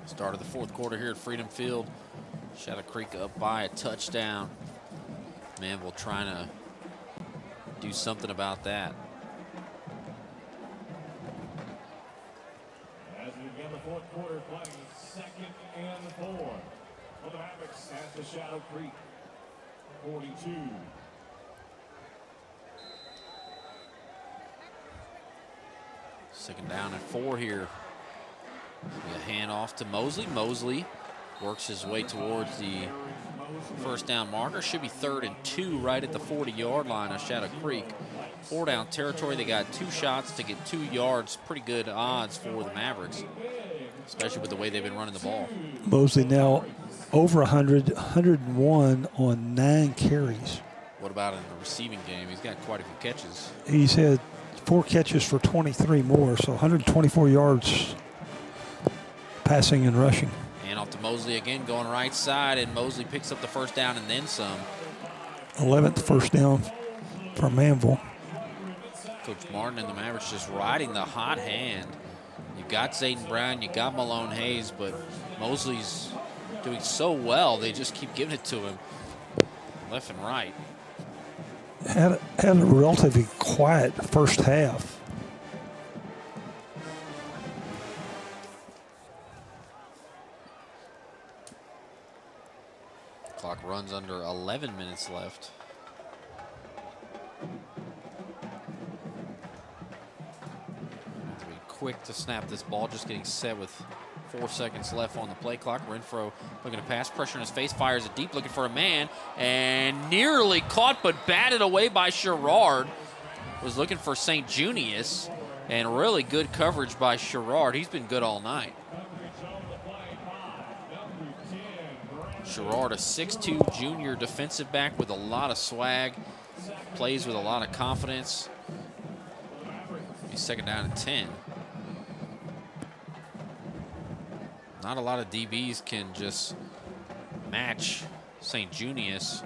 Start of the fourth quarter here at Freedom Field. Shadow Creek up by a touchdown. Manville trying to do something about that. As we begin the fourth quarter, playing 2nd and 4 for the Mavericks at the Shadow Creek 42. Second down and 4 here. A handoff to Mosley. Mosley works his way towards the first down marker. Should be 3rd and 2 right at the 40-yard line of Shadow Creek. 4 down territory. They got 2 shots to get 2 yards. Pretty good odds for the Mavericks, especially with the way they've been running the ball. Mosley now over 100, 101 on 9 carries. What about in the receiving game? He's got quite a few catches. He's had 4 catches for 23 more, so 124 yards passing and rushing. And off to Mosley again, going right side, and Mosley picks up the first down and then some. 11th first down for Manville. Coach Martin and the Mavericks just riding the hot hand. You got Zayden Brown, you got Malone Hayes, but Mosley's doing so well, they just keep giving it to him left and right. Had a relatively quiet first half. Clock runs under 11 minutes left. Have to be quick to snap this ball, just getting set with 4 seconds left on the play clock. Renfro looking to pass, pressure in his face, fires it deep, looking for a man, and nearly caught but batted away by Sherrard. Was looking for St. Junius, and really good coverage by Sherrard. He's been good all night. Sherrard, a 6'2" junior defensive back with a lot of swag, plays with a lot of confidence. He's 2nd down and 10. Not a lot of DBs can just match St. Junius.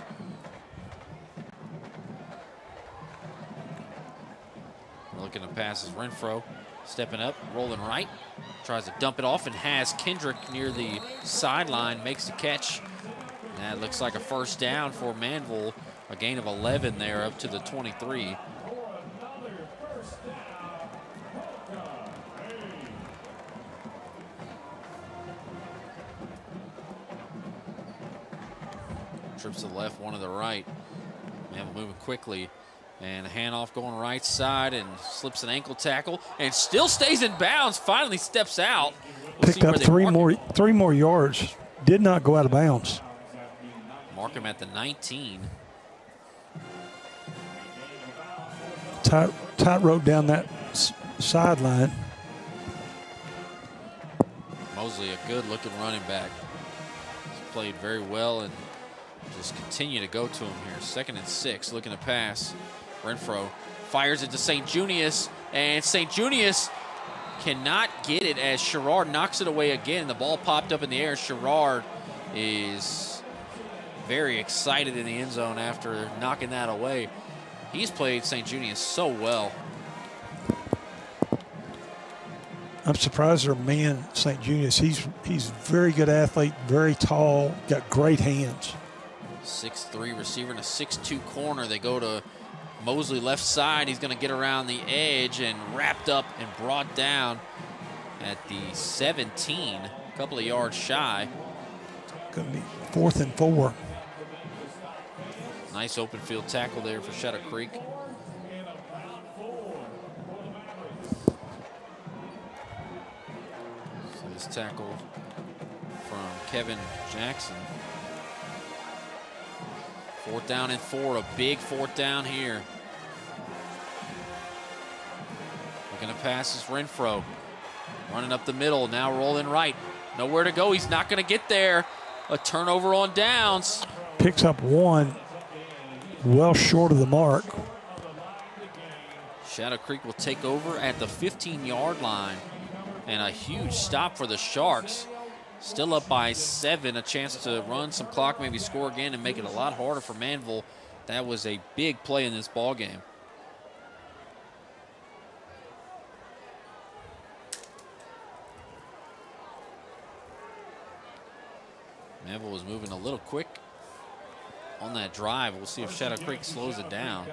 Looking to pass is Renfro, stepping up, rolling right, tries to dump it off and has Kendrick near the sideline, makes the catch. That looks like a first down for Manville, a gain of 11 there up to the 23. trips to the left, one to the right. Manvel moving quickly. And a handoff going right side and slips an ankle tackle and still stays in bounds. Finally steps out. Picked up three more yards. Did not go out of bounds. Mark him at the 19. Tightrope down that sideline. Mosley, a good-looking running back. He's played very well and just continue to go to him here. 2nd and 6, looking to pass. Renfro fires it to St. Junius, and St. Junius cannot get it as Sherrard knocks it away again. The ball popped up in the air. Sherrard is very excited in the end zone after knocking that away. He's played St. Junius so well. I'm surprised their man, St. Junius. He's a very good athlete, very tall, got great hands. 6'3" receiver and a 6'2" corner. They go to Mosley left side. He's going to get around the edge and wrapped up and brought down at the 17, a couple of yards shy. Going to be 4th and 4. Nice open field tackle there for Shadow Creek. So this tackle from Kevin Jackson. 4th down and 4, a big 4th down here. Looking to pass is Renfro. Running up the middle, now rolling right. Nowhere to go, he's not going to get there. A turnover on downs. Picks up 1, well short of the mark. Shadow Creek will take over at the 15-yard line. And a huge stop for the Sharks. Still up by 7, a chance to run some clock, maybe score again and make it a lot harder for Manville. That was a big play in this ball game. Manville was moving a little quick on that drive. We'll see if Shadow Creek slows it down.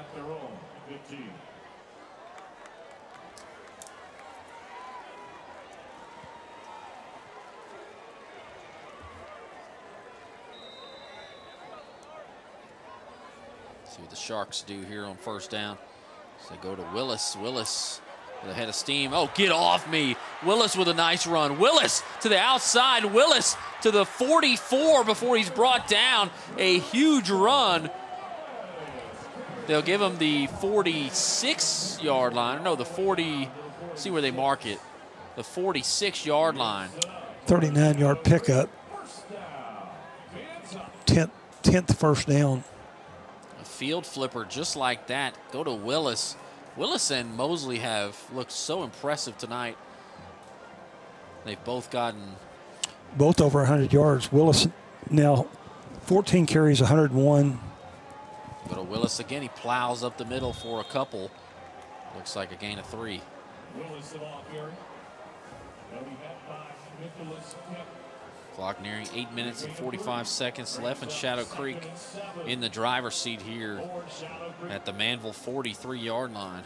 See what the Sharks do here on 1st down. So they go to Willis. Willis with a head of steam. Oh, get off me. Willis with a nice run. Willis to the outside. Willis to the 44 before he's brought down. A huge run. They'll give him the 46-yard line. No, the 40. See where they mark it. The 46-yard line. 39-yard pickup. 10th 1st down. Field flipper just like that. Go to Willis. Willis and Mosley have looked so impressive tonight. They've both gotten... Both over 100 yards. Willis now 14 carries, 101. Go to Willis again. He plows up the middle for a couple. Looks like a gain of 3. Clock nearing 8 minutes and 45 seconds left, and Shadow Creek in the driver's seat here at the Manville 43-yard line.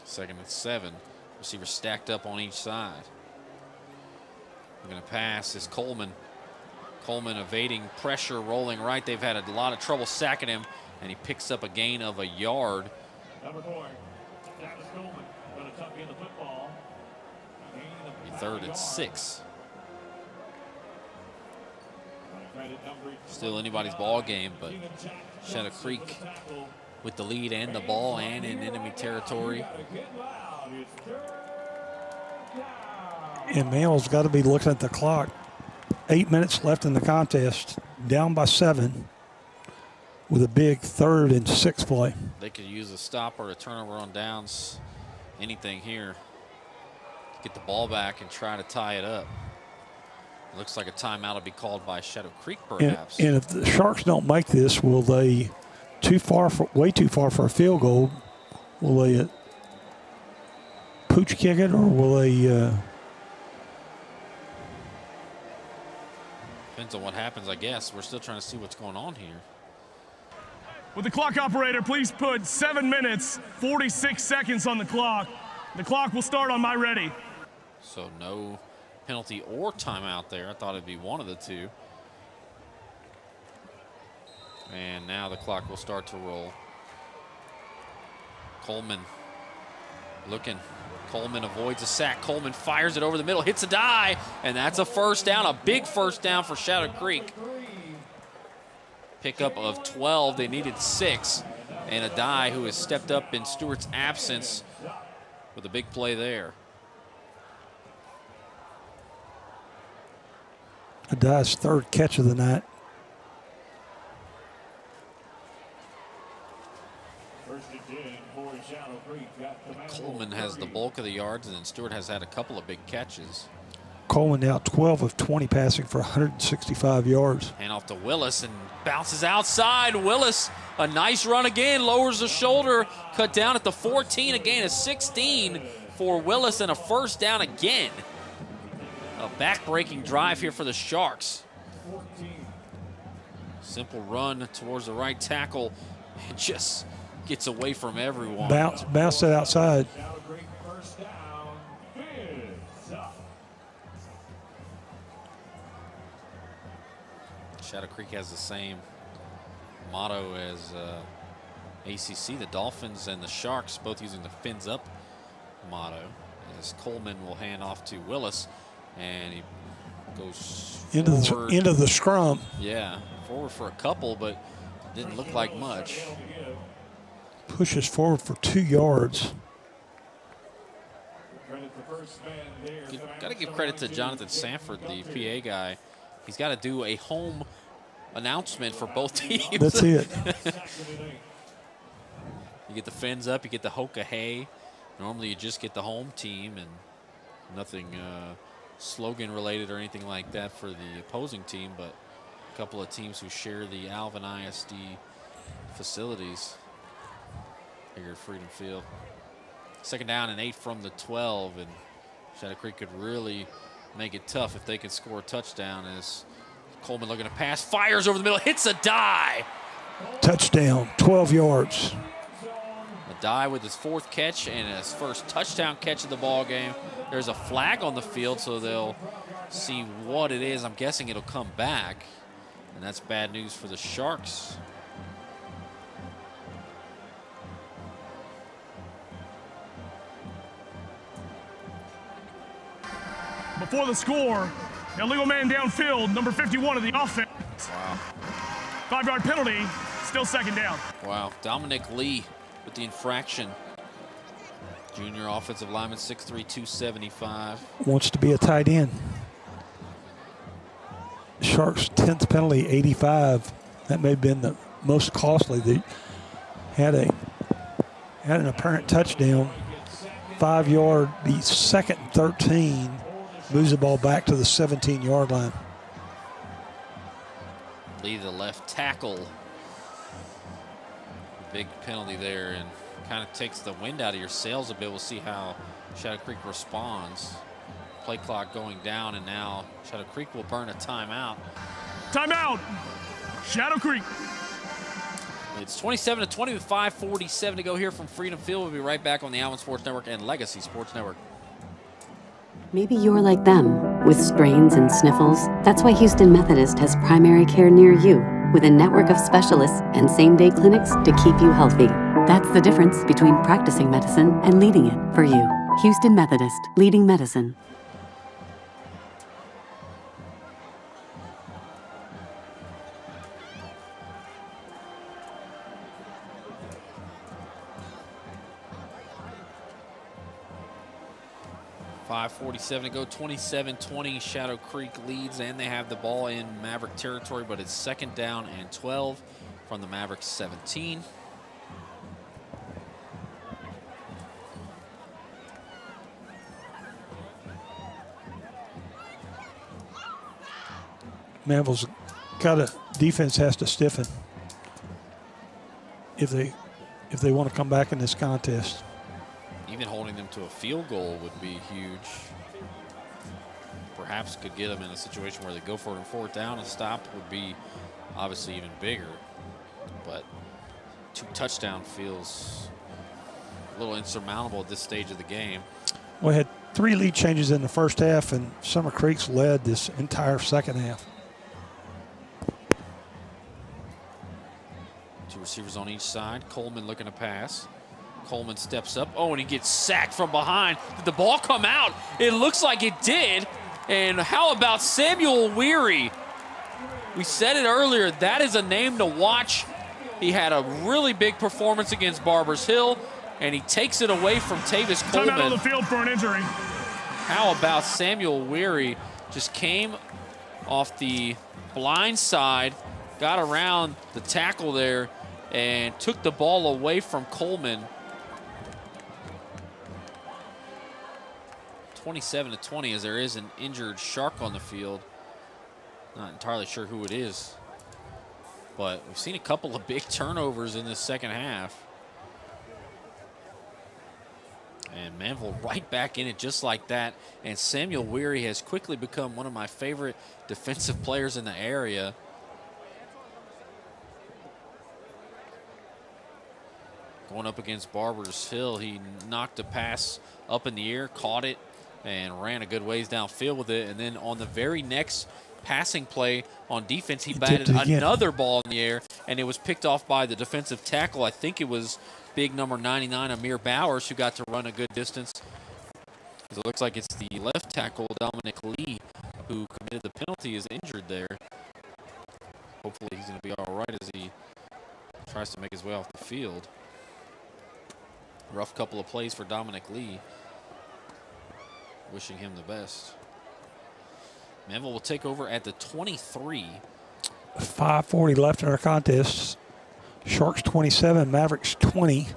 2nd and 7. Receivers stacked up on each side. We're going to pass is Coleman. Coleman evading pressure, rolling right. They've had a lot of trouble sacking him, and he picks up a gain of a yard. Number 4, Travis Coleman, going to tuck in the football. 3rd and 6. Still anybody's ball game, but Shadow Creek with the lead and the ball and in enemy territory. And Manville's got to be looking at the clock. 8 minutes left in the contest, down by 7 with a big 3rd and 6 play. They could use a stop or a turnover on downs, anything here. Get the ball back and try to tie it up. Looks like a timeout will be called by Shadow Creek, perhaps. And if the Sharks don't make this, will they way too far for a field goal? Will they pooch kick it, or will they? Depends on what happens, I guess. We're still trying to see what's going on here. Would the clock operator please put 7 minutes, 46 seconds on the clock? The clock will start on my ready. So no penalty or timeout there. I thought it'd be one of the two. And now the clock will start to roll. Coleman looking. Coleman avoids a sack. Coleman fires it over the middle, hits a die, and that's a first down, a big first down for Shadow Creek. Pickup of 12. They needed 6. And a die who has stepped up in Stewart's absence with a big play there. Adai's third catch of the night. Coleman has the bulk of the yards, and then Stewart has had a couple of big catches. Coleman now 12 of 20 passing for 165 yards. Hand off to Willis and bounces outside. Willis, a nice run again, lowers the shoulder, cut down at the 14, again a 16 for Willis, and a first down again. A back-breaking drive here for the Sharks. Simple run towards the right tackle. It just gets away from everyone. Bounced it outside. Shadow Creek has the same motto as ACC. The Dolphins and the Sharks both using the fins up motto. As Coleman will hand off to Willis, and he goes forward. Into the scrum. Yeah, forward for a couple, but didn't look like much. Pushes forward for 2 yards. Got to give credit to Jonathan Sanford, the PA guy. He's got to do a home announcement for both teams. That's it. You get the fins up, you get the Hoka Hay. Normally you just get the home team, and nothing slogan related or anything like that for the opposing team, but a couple of teams who share the Alvin ISD facilities here at Freedom Field. 2nd down and 8 from the 12, and Shadow Creek could really make it tough if they can score a touchdown, as Coleman looking to pass, fires over the middle, hits a die. Touchdown, 12 yards. A die with his 4th catch and his first touchdown catch of the ball game. There's a flag on the field, so they'll see what it is. I'm guessing it'll come back, and that's bad news for the Sharks. Before the score, illegal man downfield, number 51 of the offense. Wow. 5-yard penalty, still 2nd down. Wow, Dominic Lee with the infraction. Junior offensive lineman, 6'3", 275. Wants to be a tight end. Sharks' 10th penalty, 85. That may have been the most costly. They had an apparent touchdown. 5-yard, the 2nd and 13. Moves the ball back to the 17-yard line. Lee, the left tackle. Big penalty there, and kind of takes the wind out of your sails a bit. We'll see how Shadow Creek responds. Play clock going down, and now Shadow Creek will burn a timeout. Timeout, Shadow Creek. It's 27-20 with 5:47 to go here from Freedom Field. We'll be right back on the Alvin Sports Network and Legacy Sports Network. Maybe you're like them, with strains and sniffles. That's why Houston Methodist has primary care near you, with a network of specialists and same-day clinics to keep you healthy. That's the difference between practicing medicine and leading it for you. Houston Methodist, leading medicine. .547 to go, 27-20. Shadow Creek leads, and they have the ball in Maverick territory, but it's 2nd down and 12 from the Maverick 17. Manvel's got a defense has to stiffen if they want to come back in this contest. Even holding them to a field goal would be huge. Perhaps could get them in a situation where they go for it on 4th down. A stop would be obviously even bigger. But 2 touchdown feels a little insurmountable at this stage of the game. We had 3 lead changes in the first half, and Summer Creek's led this entire second half. 2 receivers on each side. Coleman looking to pass. Coleman steps up. Oh, and he gets sacked from behind. Did the ball come out? It looks like it did. And how about Samuel Weary? We said it earlier. That is a name to watch. He had a really big performance against Barbers Hill, and he takes it away from Tavis Coleman. Time out on the field for an injury. How about Samuel Weary? Just came off the blind side, got around the tackle there, and took the ball away from Coleman. 27-20 as there is an injured Shark on the field. Not entirely sure who it is, but we've seen a couple of big turnovers in this second half. And Manville right back in it just like that. And Samuel Weary has quickly become one of my favorite defensive players in the area. Going up against Barbers Hill, he knocked a pass up in the air, caught it, and ran a good ways downfield with it. And then on the very next passing play on defense, he batted another ball in the air, and it was picked off by the defensive tackle. I think it was big number 99, Amir Bowers, who got to run a good distance. It looks like it's the left tackle, Dominic Lee, who committed the penalty, is injured there. Hopefully he's going to be all right as he tries to make his way off the field. Rough couple of plays for Dominic Lee. Wishing him the best. Manville will take over at the 23. 5:40 left in our contest. Sharks 27, Mavericks 20.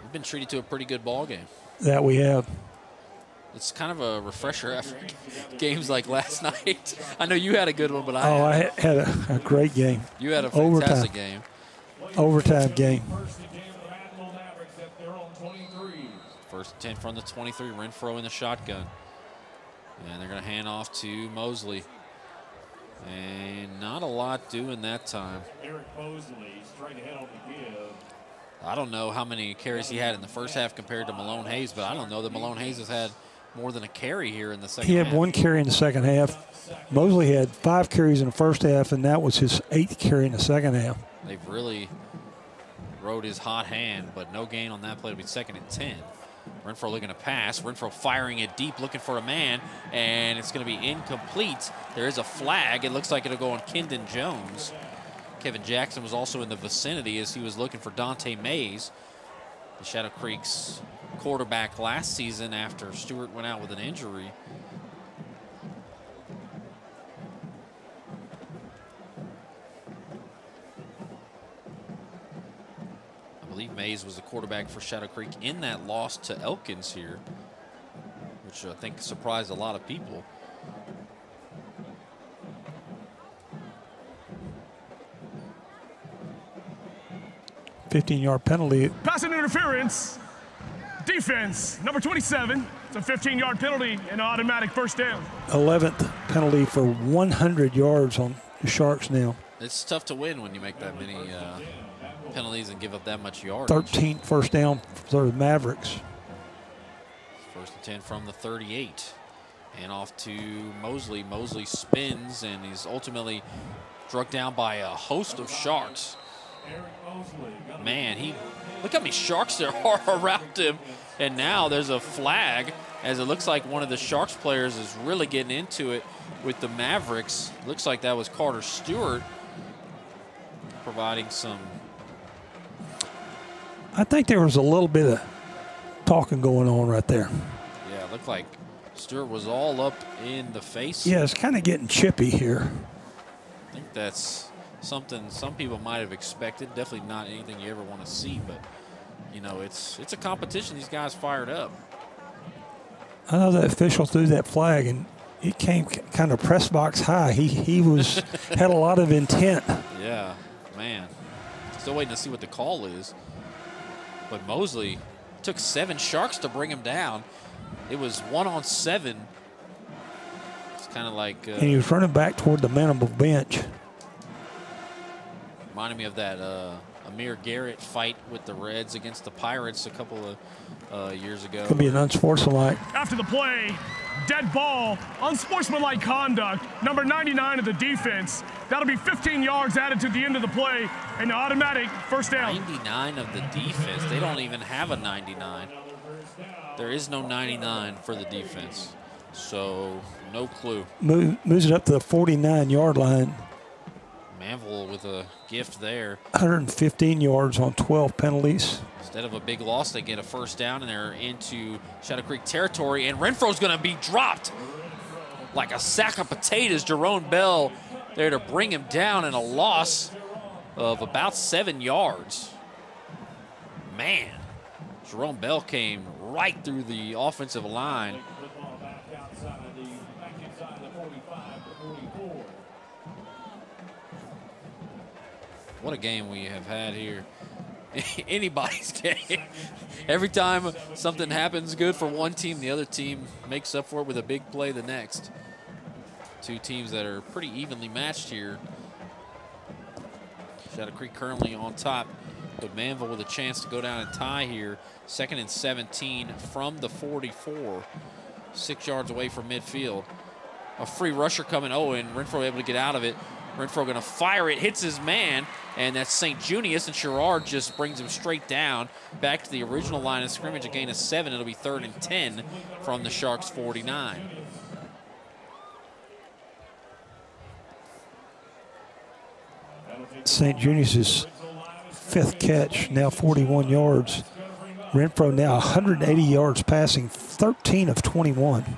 We've been treated to a pretty good ball game. That we have. It's kind of a refresher after games like last night. I know you had a good one, but I had a great game. You had a fantastic game. Overtime game. First 10 from the 23. Renfro in the shotgun. And they're going to hand off to Mosley. And not a lot doing that time. Eric Mosley straight ahead on the give. I don't know how many carries he had in the first half compared to Malone Hayes, but I don't know that Malone Hayes has had more than a carry here in the second half. He had 1 carry in the second half. Mosley had 5 carries in the first half, and that was his 8th carry in the second half. They've really rode his hot hand, but no gain on that play. It'll be 2nd and 10. Renfro looking to pass. Renfro firing it deep, looking for a man, and it's going to be incomplete. There is a flag. It looks like it'll go on Kendon Jones. Kevin Jackson was also in the vicinity as he was looking for Dante Mays, the Shadow Creek's quarterback last season after Stewart went out with an injury. I believe Mays was the quarterback for Shadow Creek in that loss to Elkins here, which I think surprised a lot of people. $15-yard penalty. Passing interference. Defense, number 27. It's a 15-yard penalty and an automatic first down. 11th penalty for 100 yards on the Sharks now. It's tough to win when you make that many penalties and give up that much yardage. 13th first down for the Mavericks. 1st and 10 from the 38. And off to Mosley. Mosley spins and he's ultimately struck down by a host of Sharks. Man, look how many Sharks there are around him. And now there's a flag as it looks like one of the Sharks players is really getting into it with the Mavericks. Looks like that was Carter Stewart providing some. I think there was a little bit of talking going on right there. Yeah, it looked like Stewart was all up in the face. Yeah, it's kind of getting chippy here. I think that's something some people might have expected. Definitely not anything you ever want to see, but you know, it's a competition. These guys fired up. I know that official threw that flag, and it came kind of press box high. He was had a lot of intent. Yeah, man. Still waiting to see what the call is. But Mosley took 7 Sharks to bring him down. It was 1-on-7. It's kind of like. And he was running back toward the Manville bench. Reminded me of that Amir Garrett fight with the Reds against the Pirates a couple of years ago. Could be an unsportsmanlike. After the play, dead ball, unsportsmanlike conduct, number 99 of the defense. That'll be 15 yards added to the end of the play, and an automatic first down. 99 of the defense. They don't even have a 99. There is no 99 for the defense, so no clue. Moves it up to the 49-yard line. Manville with a gift there. 115 yards on 12 penalties. Instead of a big loss, they get a first down, and they're into Shadow Creek territory, and Renfro's going to be dropped like a sack of potatoes. Jerome Bell there to bring him down, and a loss of about 7 yards. Man, Jerome Bell came right through the offensive line. What a game we have had here. Anybody's game. Every time something happens good for one team, the other team makes up for it with a big play the next. Two teams that are pretty evenly matched here. Shadow Creek currently on top, but Manville with a chance to go down and tie here. 2nd and 17 from the 44, 6 yards away from midfield. A free rusher coming, and Renfro able to get out of it. Renfro going to fire it, hits his man, and that's St. Junius, and Sherrard just brings him straight down back to the original line of scrimmage, a gain of 7. It'll be 3rd and 10 from the Sharks' 49. St. Junius' 5th catch, now 41 yards. Renfro now 180 yards passing, 13 of 21.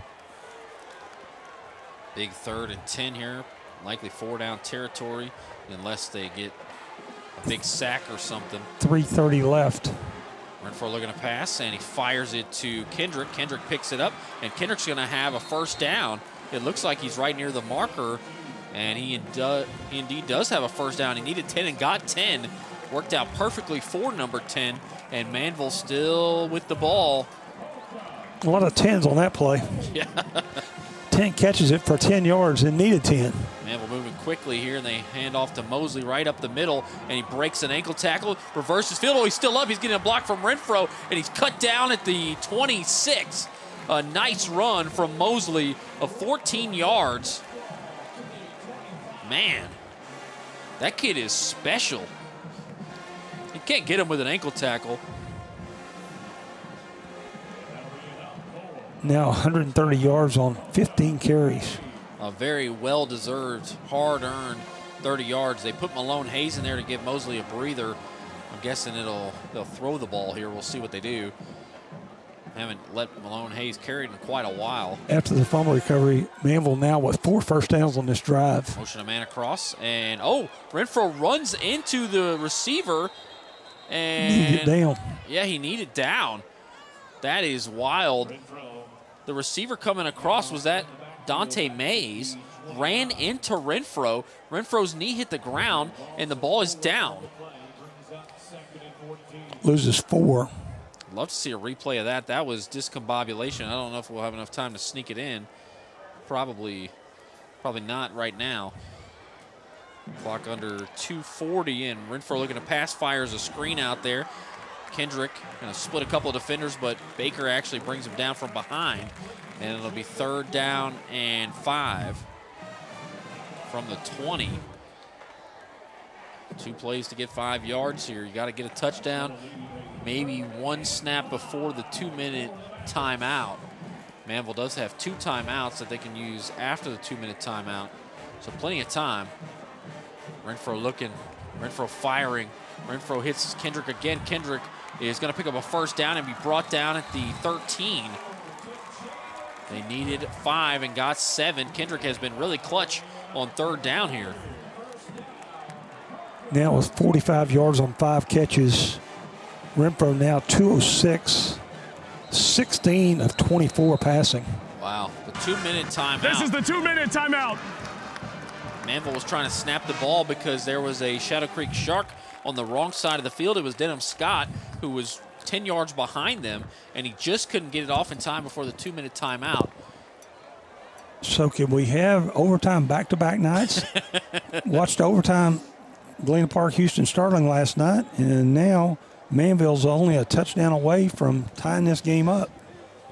Big 3rd and 10 here. Likely 4-down territory unless they get a big sack or something. 3:30 left. Renfro looking to pass, and he fires it to Kendrick. Kendrick picks it up, and Kendrick's going to have a first down. It looks like he's right near the marker, and he indeed does have a first down. He needed 10 and got 10. Worked out perfectly for number 10, and Manville still with the ball. A lot of 10s on that play. Yeah. 10 catches it for 10 yards and needed 10. Manville moving quickly here, and they hand off to Mosley right up the middle, and he breaks an ankle tackle, reverses field. He's still up. He's getting a block from Renfro, and he's cut down at the 26. A nice run from Mosley of 14 yards. Man, that kid is special. You can't get him with an ankle tackle. Now 130 yards on 15 carries. A very well-deserved, hard-earned 30 yards. They put Malone Hayes in there to give Mosley a breather. I'm guessing they'll throw the ball here. We'll see what they do. Haven't let Malone Hayes carry it in quite a while. After the fumble recovery, Manville now with 4 first downs on this drive. Motion a man across, and Renfro runs into the receiver. And Need it down. Yeah, he needed down. That is wild. The receiver coming across, was that Dante Mays, ran into Renfro. Renfro's knee hit the ground, and the ball is down. Loses 4. Love to see a replay of that. That was discombobulation. I don't know if we'll have enough time to sneak it in. Probably not right now. Clock under 2:40, and Renfro looking to pass, fires a screen out there. Kendrick going to split a couple of defenders, but Baker actually brings him down from behind. And it'll be 3rd down and 5 from the 20. 2 plays to get 5 yards here. You got to get a touchdown, maybe 1 snap before the 2-minute timeout. Manville does have 2 timeouts that they can use after the 2-minute timeout. So plenty of time. Renfro looking, Renfro firing. Renfro hits Kendrick again. Kendrick is going to pick up a first down and be brought down at the 13. They needed 5 and got 7. Kendrick has been really clutch on 3rd down here. Now with 45 yards on 5 catches. Renfro now 206, 16 of 24 passing. Wow, the 2-minute timeout. This is the 2-minute timeout. Manville was trying to snap the ball because there was a Shadow Creek Shark on the wrong side of the field. It was Denham Scott who was 10 yards behind them, and he just couldn't get it off in time before the 2-minute timeout. So can we have overtime back-to-back nights? Watch the overtime Galena Park Houston Starling last night, and now Manville's only a touchdown away from tying this game up.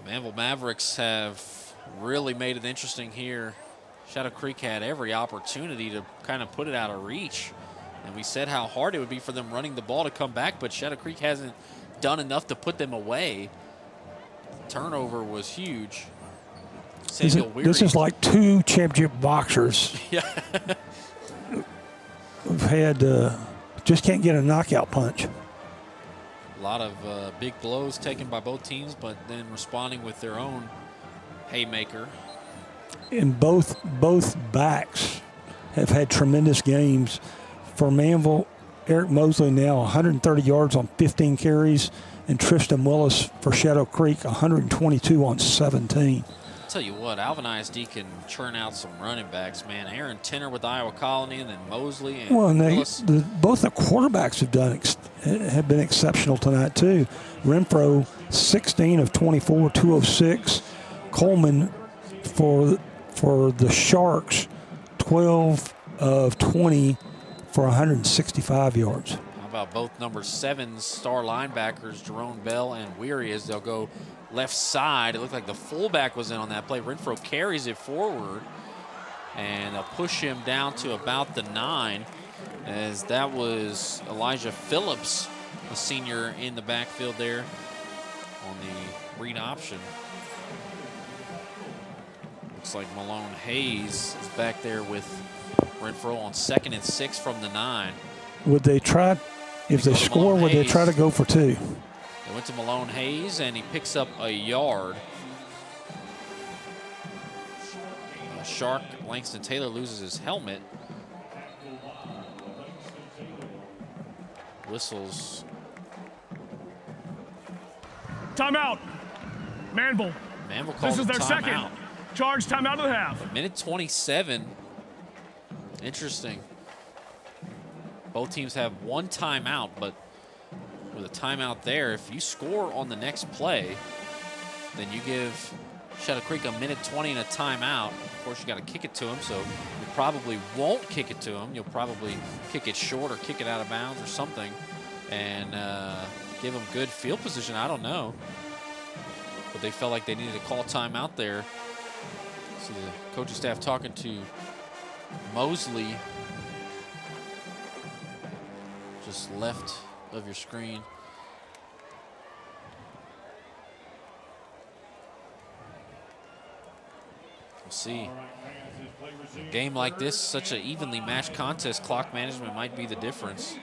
The Manville Mavericks have really made it interesting here. Shadow Creek had every opportunity to kind of put it out of reach. And we said how hard it would be for them running the ball to come back, but Shadow Creek hasn't done enough to put them away. Turnover was huge. This is like two championship boxers. Yeah. Who've had, just can't get a knockout punch. A lot of big blows taken by both teams, but then responding with their own haymaker. And both backs have had tremendous games. For Manville, Eric Mosley now 130 yards on 15 carries, and Tristan Willis for Shadow Creek 122 on 17. I'll tell you what, Alvin ISD can churn out some running backs, man. Aaron Tenner with Iowa Colony, and then Mosley and Willis. Both the quarterbacks have been exceptional tonight too. Renfro 16 of 24, 206. Coleman for the Sharks 12 of 20 for 165 yards. How about both number 7 star linebackers, Jerome Bell and Weary, as they'll go left side. It looked like the fullback was in on that play. Renfro carries it forward, and they'll push him down to about the 9, as that was Elijah Phillips, a senior in the backfield there on the read option. Looks like Malone Hayes is back there with Renfro on 2nd and 6 from the 9. Would they try, if they score, would they try to go for 2? They went to Malone Hayes, and he picks up a yard. Shark Langston Taylor loses his helmet. Whistles. Timeout. Manville. Manville calls this is their timeout. second charge timeout of the half. Minute 27. Interesting. Both teams have one timeout, but with a timeout there, if you score on the next play, then you give Shadow Creek a minute 20 and a timeout. Of course, you got to kick it to them, so you probably won't kick it to them. You'll probably kick it short or kick it out of bounds or something, and give them good field position. I don't know. But they felt like they needed to call timeout there. See the coaching staff talking to Mosley, just left of your screen. We'll see. A game like this, such an evenly matched contest, clock management might be the difference.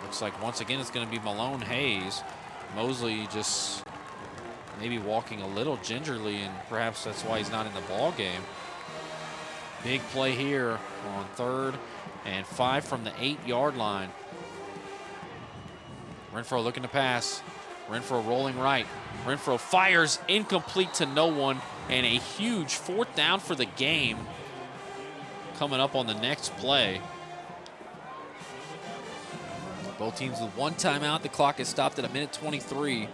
Looks like once again it's going to be Malone Hayes. Mosley just maybe walking a little gingerly, and perhaps that's why he's not in the ball game. Big play here on 3rd and 5 from the 8-yard line. Renfro looking to pass. Renfro rolling right. Renfro fires incomplete to no one, and a huge 4th down for the game coming up on the next play. Both teams with one timeout. The clock is stopped at a minute 23.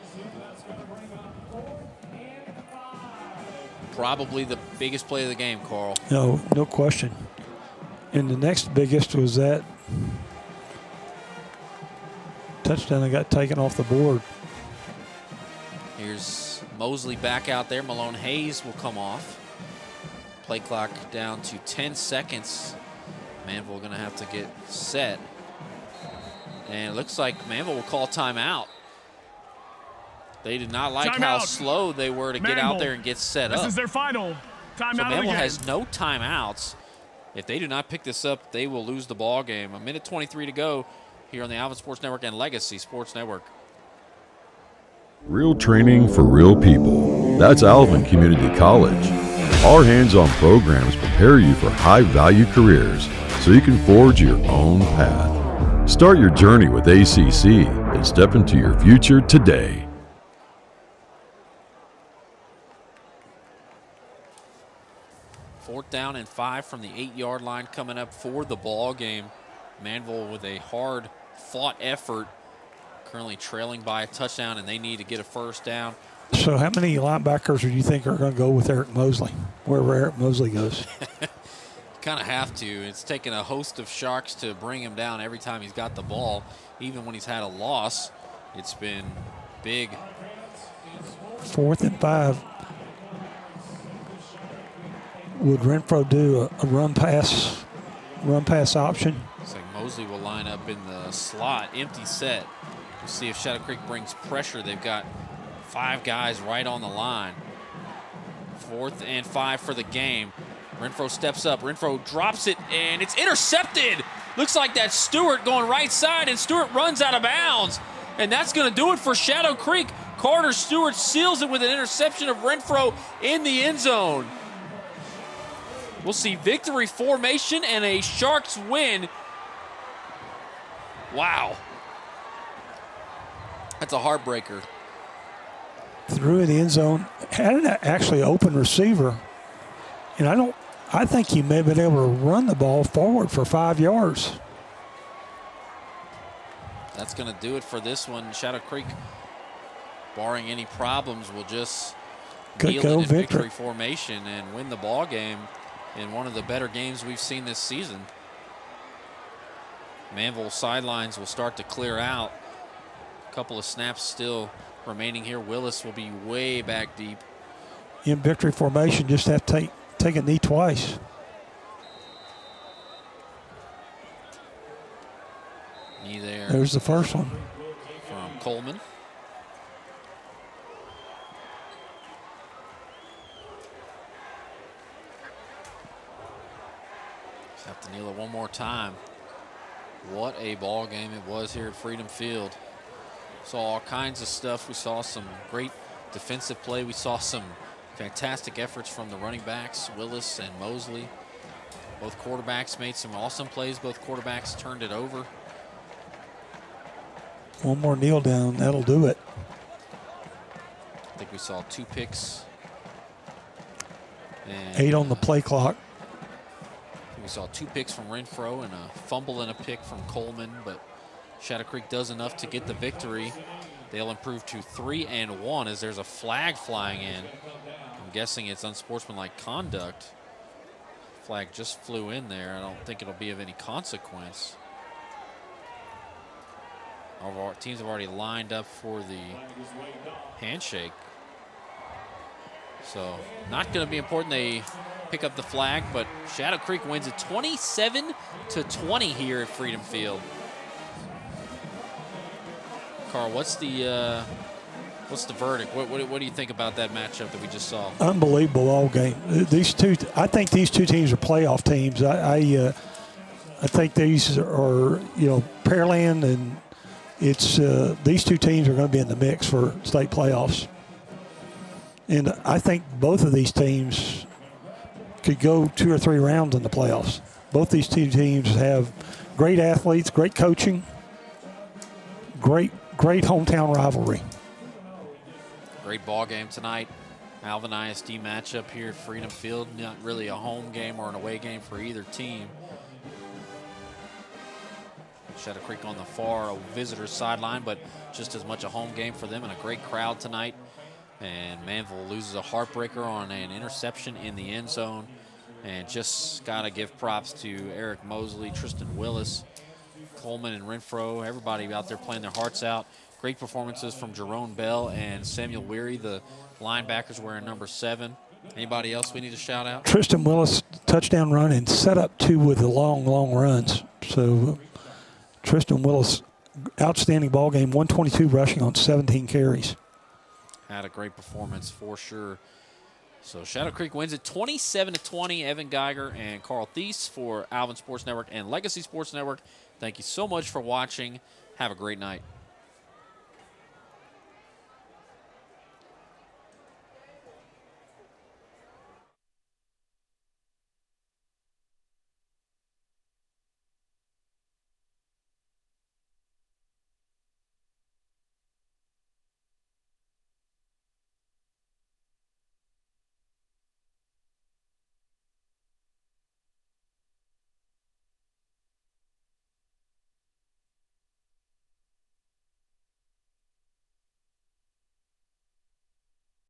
Probably the biggest play of the game, Carl. No question. And the next biggest was that touchdown that got taken off the board. Here's Mosley back out there. Malone Hayes will come off. Play clock down to 10 seconds. Manville going to have to get set. And it looks like Manville will call timeout. They did not like how slow they were to get out there and get set up. This is their final timeout of the game. So Manville has no timeouts. If they do not pick this up, they will lose the ball game. A minute 23 to go here on the Alvin Sports Network and Legacy Sports Network. Real training for real people. That's Alvin Community College. Our hands-on programs prepare you for high-value careers so you can forge your own path. Start your journey with ACC and step into your future today. 4th down and 5 from the 8-yard line coming up for the ball game. Manville with a hard-fought effort, currently trailing by a touchdown, and they need to get a 1st down. So how many linebackers do you think are going to go with Eric Mosley, wherever Eric Mosley goes? kind of have to. It's taken a host of Sharks to bring him down every time he's got the ball. Even when he's had a loss, it's been big. 4th and 5. Would Renfro do a run pass option? Looks like Mosley will line up in the slot, empty set. We'll see if Shadow Creek brings pressure. They've got 5 guys right on the line. 4th and 5 for the game. Renfro steps up. Renfro drops it, and it's intercepted. Looks like that's Stewart going right side, and Stewart runs out of bounds. And that's going to do it for Shadow Creek. Carter Stewart seals it with an interception of Renfro in the end zone. We'll see victory formation and a Sharks win. Wow. That's a heartbreaker. Threw in the end zone, had an actually open receiver, and I think he may have been able to run the ball forward for 5 yards. That's going to do it for this one. Shadow Creek, barring any problems, will just kneel in victory formation and win the ball game in one of the better games we've seen this season. Manville sidelines will start to clear out. A couple of snaps still remaining here. Willis will be way back deep. In victory formation, just have to take a knee twice. Knee there. There's the first one. From Coleman. Just have to kneel it one more time. What a ball game it was here at Freedom Field. Saw all kinds of stuff. We saw some great defensive play. We saw some fantastic efforts from the running backs, Willis and Mosley. Both quarterbacks made some awesome plays. Both quarterbacks turned it over. One more kneel down, that'll do it. I think we saw 2 picks. And 8 on the play clock. We saw 2 picks from Renfro and a fumble and a pick from Coleman, but Shadow Creek does enough to get the victory. They'll improve to 3-1 as there's a flag flying in. I'm guessing it's unsportsmanlike conduct. Flag just flew in there. I don't think it'll be of any consequence. Our teams have already lined up for the handshake. So not going to be important. They pick up the flag, but Shadow Creek wins it 27-20 here at Freedom Field. Carl, what's the verdict? What do you think about that matchup that we just saw? Unbelievable all game. I think these two teams are playoff teams. I think these are Pearland, and it's these two teams are going to be in the mix for state playoffs. And I think both of these teams could go 2 or 3 rounds in the playoffs. Both these two teams have great athletes, great coaching, great hometown rivalry. Great ball game tonight. Alvin ISD matchup here at Freedom Field. Not really a home game or an away game for either team. Shadow Creek on the far visitor sideline, but just as much a home game for them, and a great crowd tonight. And Manville loses a heartbreaker on an interception in the end zone. And just got to give props to Eric Mosley, Tristan Willis, Coleman and Renfro, everybody out there playing their hearts out. Great performances from Jerome Bell and Samuel Weary, the linebackers wearing number 7. Anybody else we need to shout out? Tristan Willis, touchdown run, and set up 2 with the long runs. So Tristan Willis, outstanding ball game, 122 rushing on 17 carries. Had a great performance for sure. So Shadow Creek wins it 27-20. Evan Geiger and Carl Thies for Alvin Sports Network and Legacy Sports Network. Thank you so much for watching. Have a great night.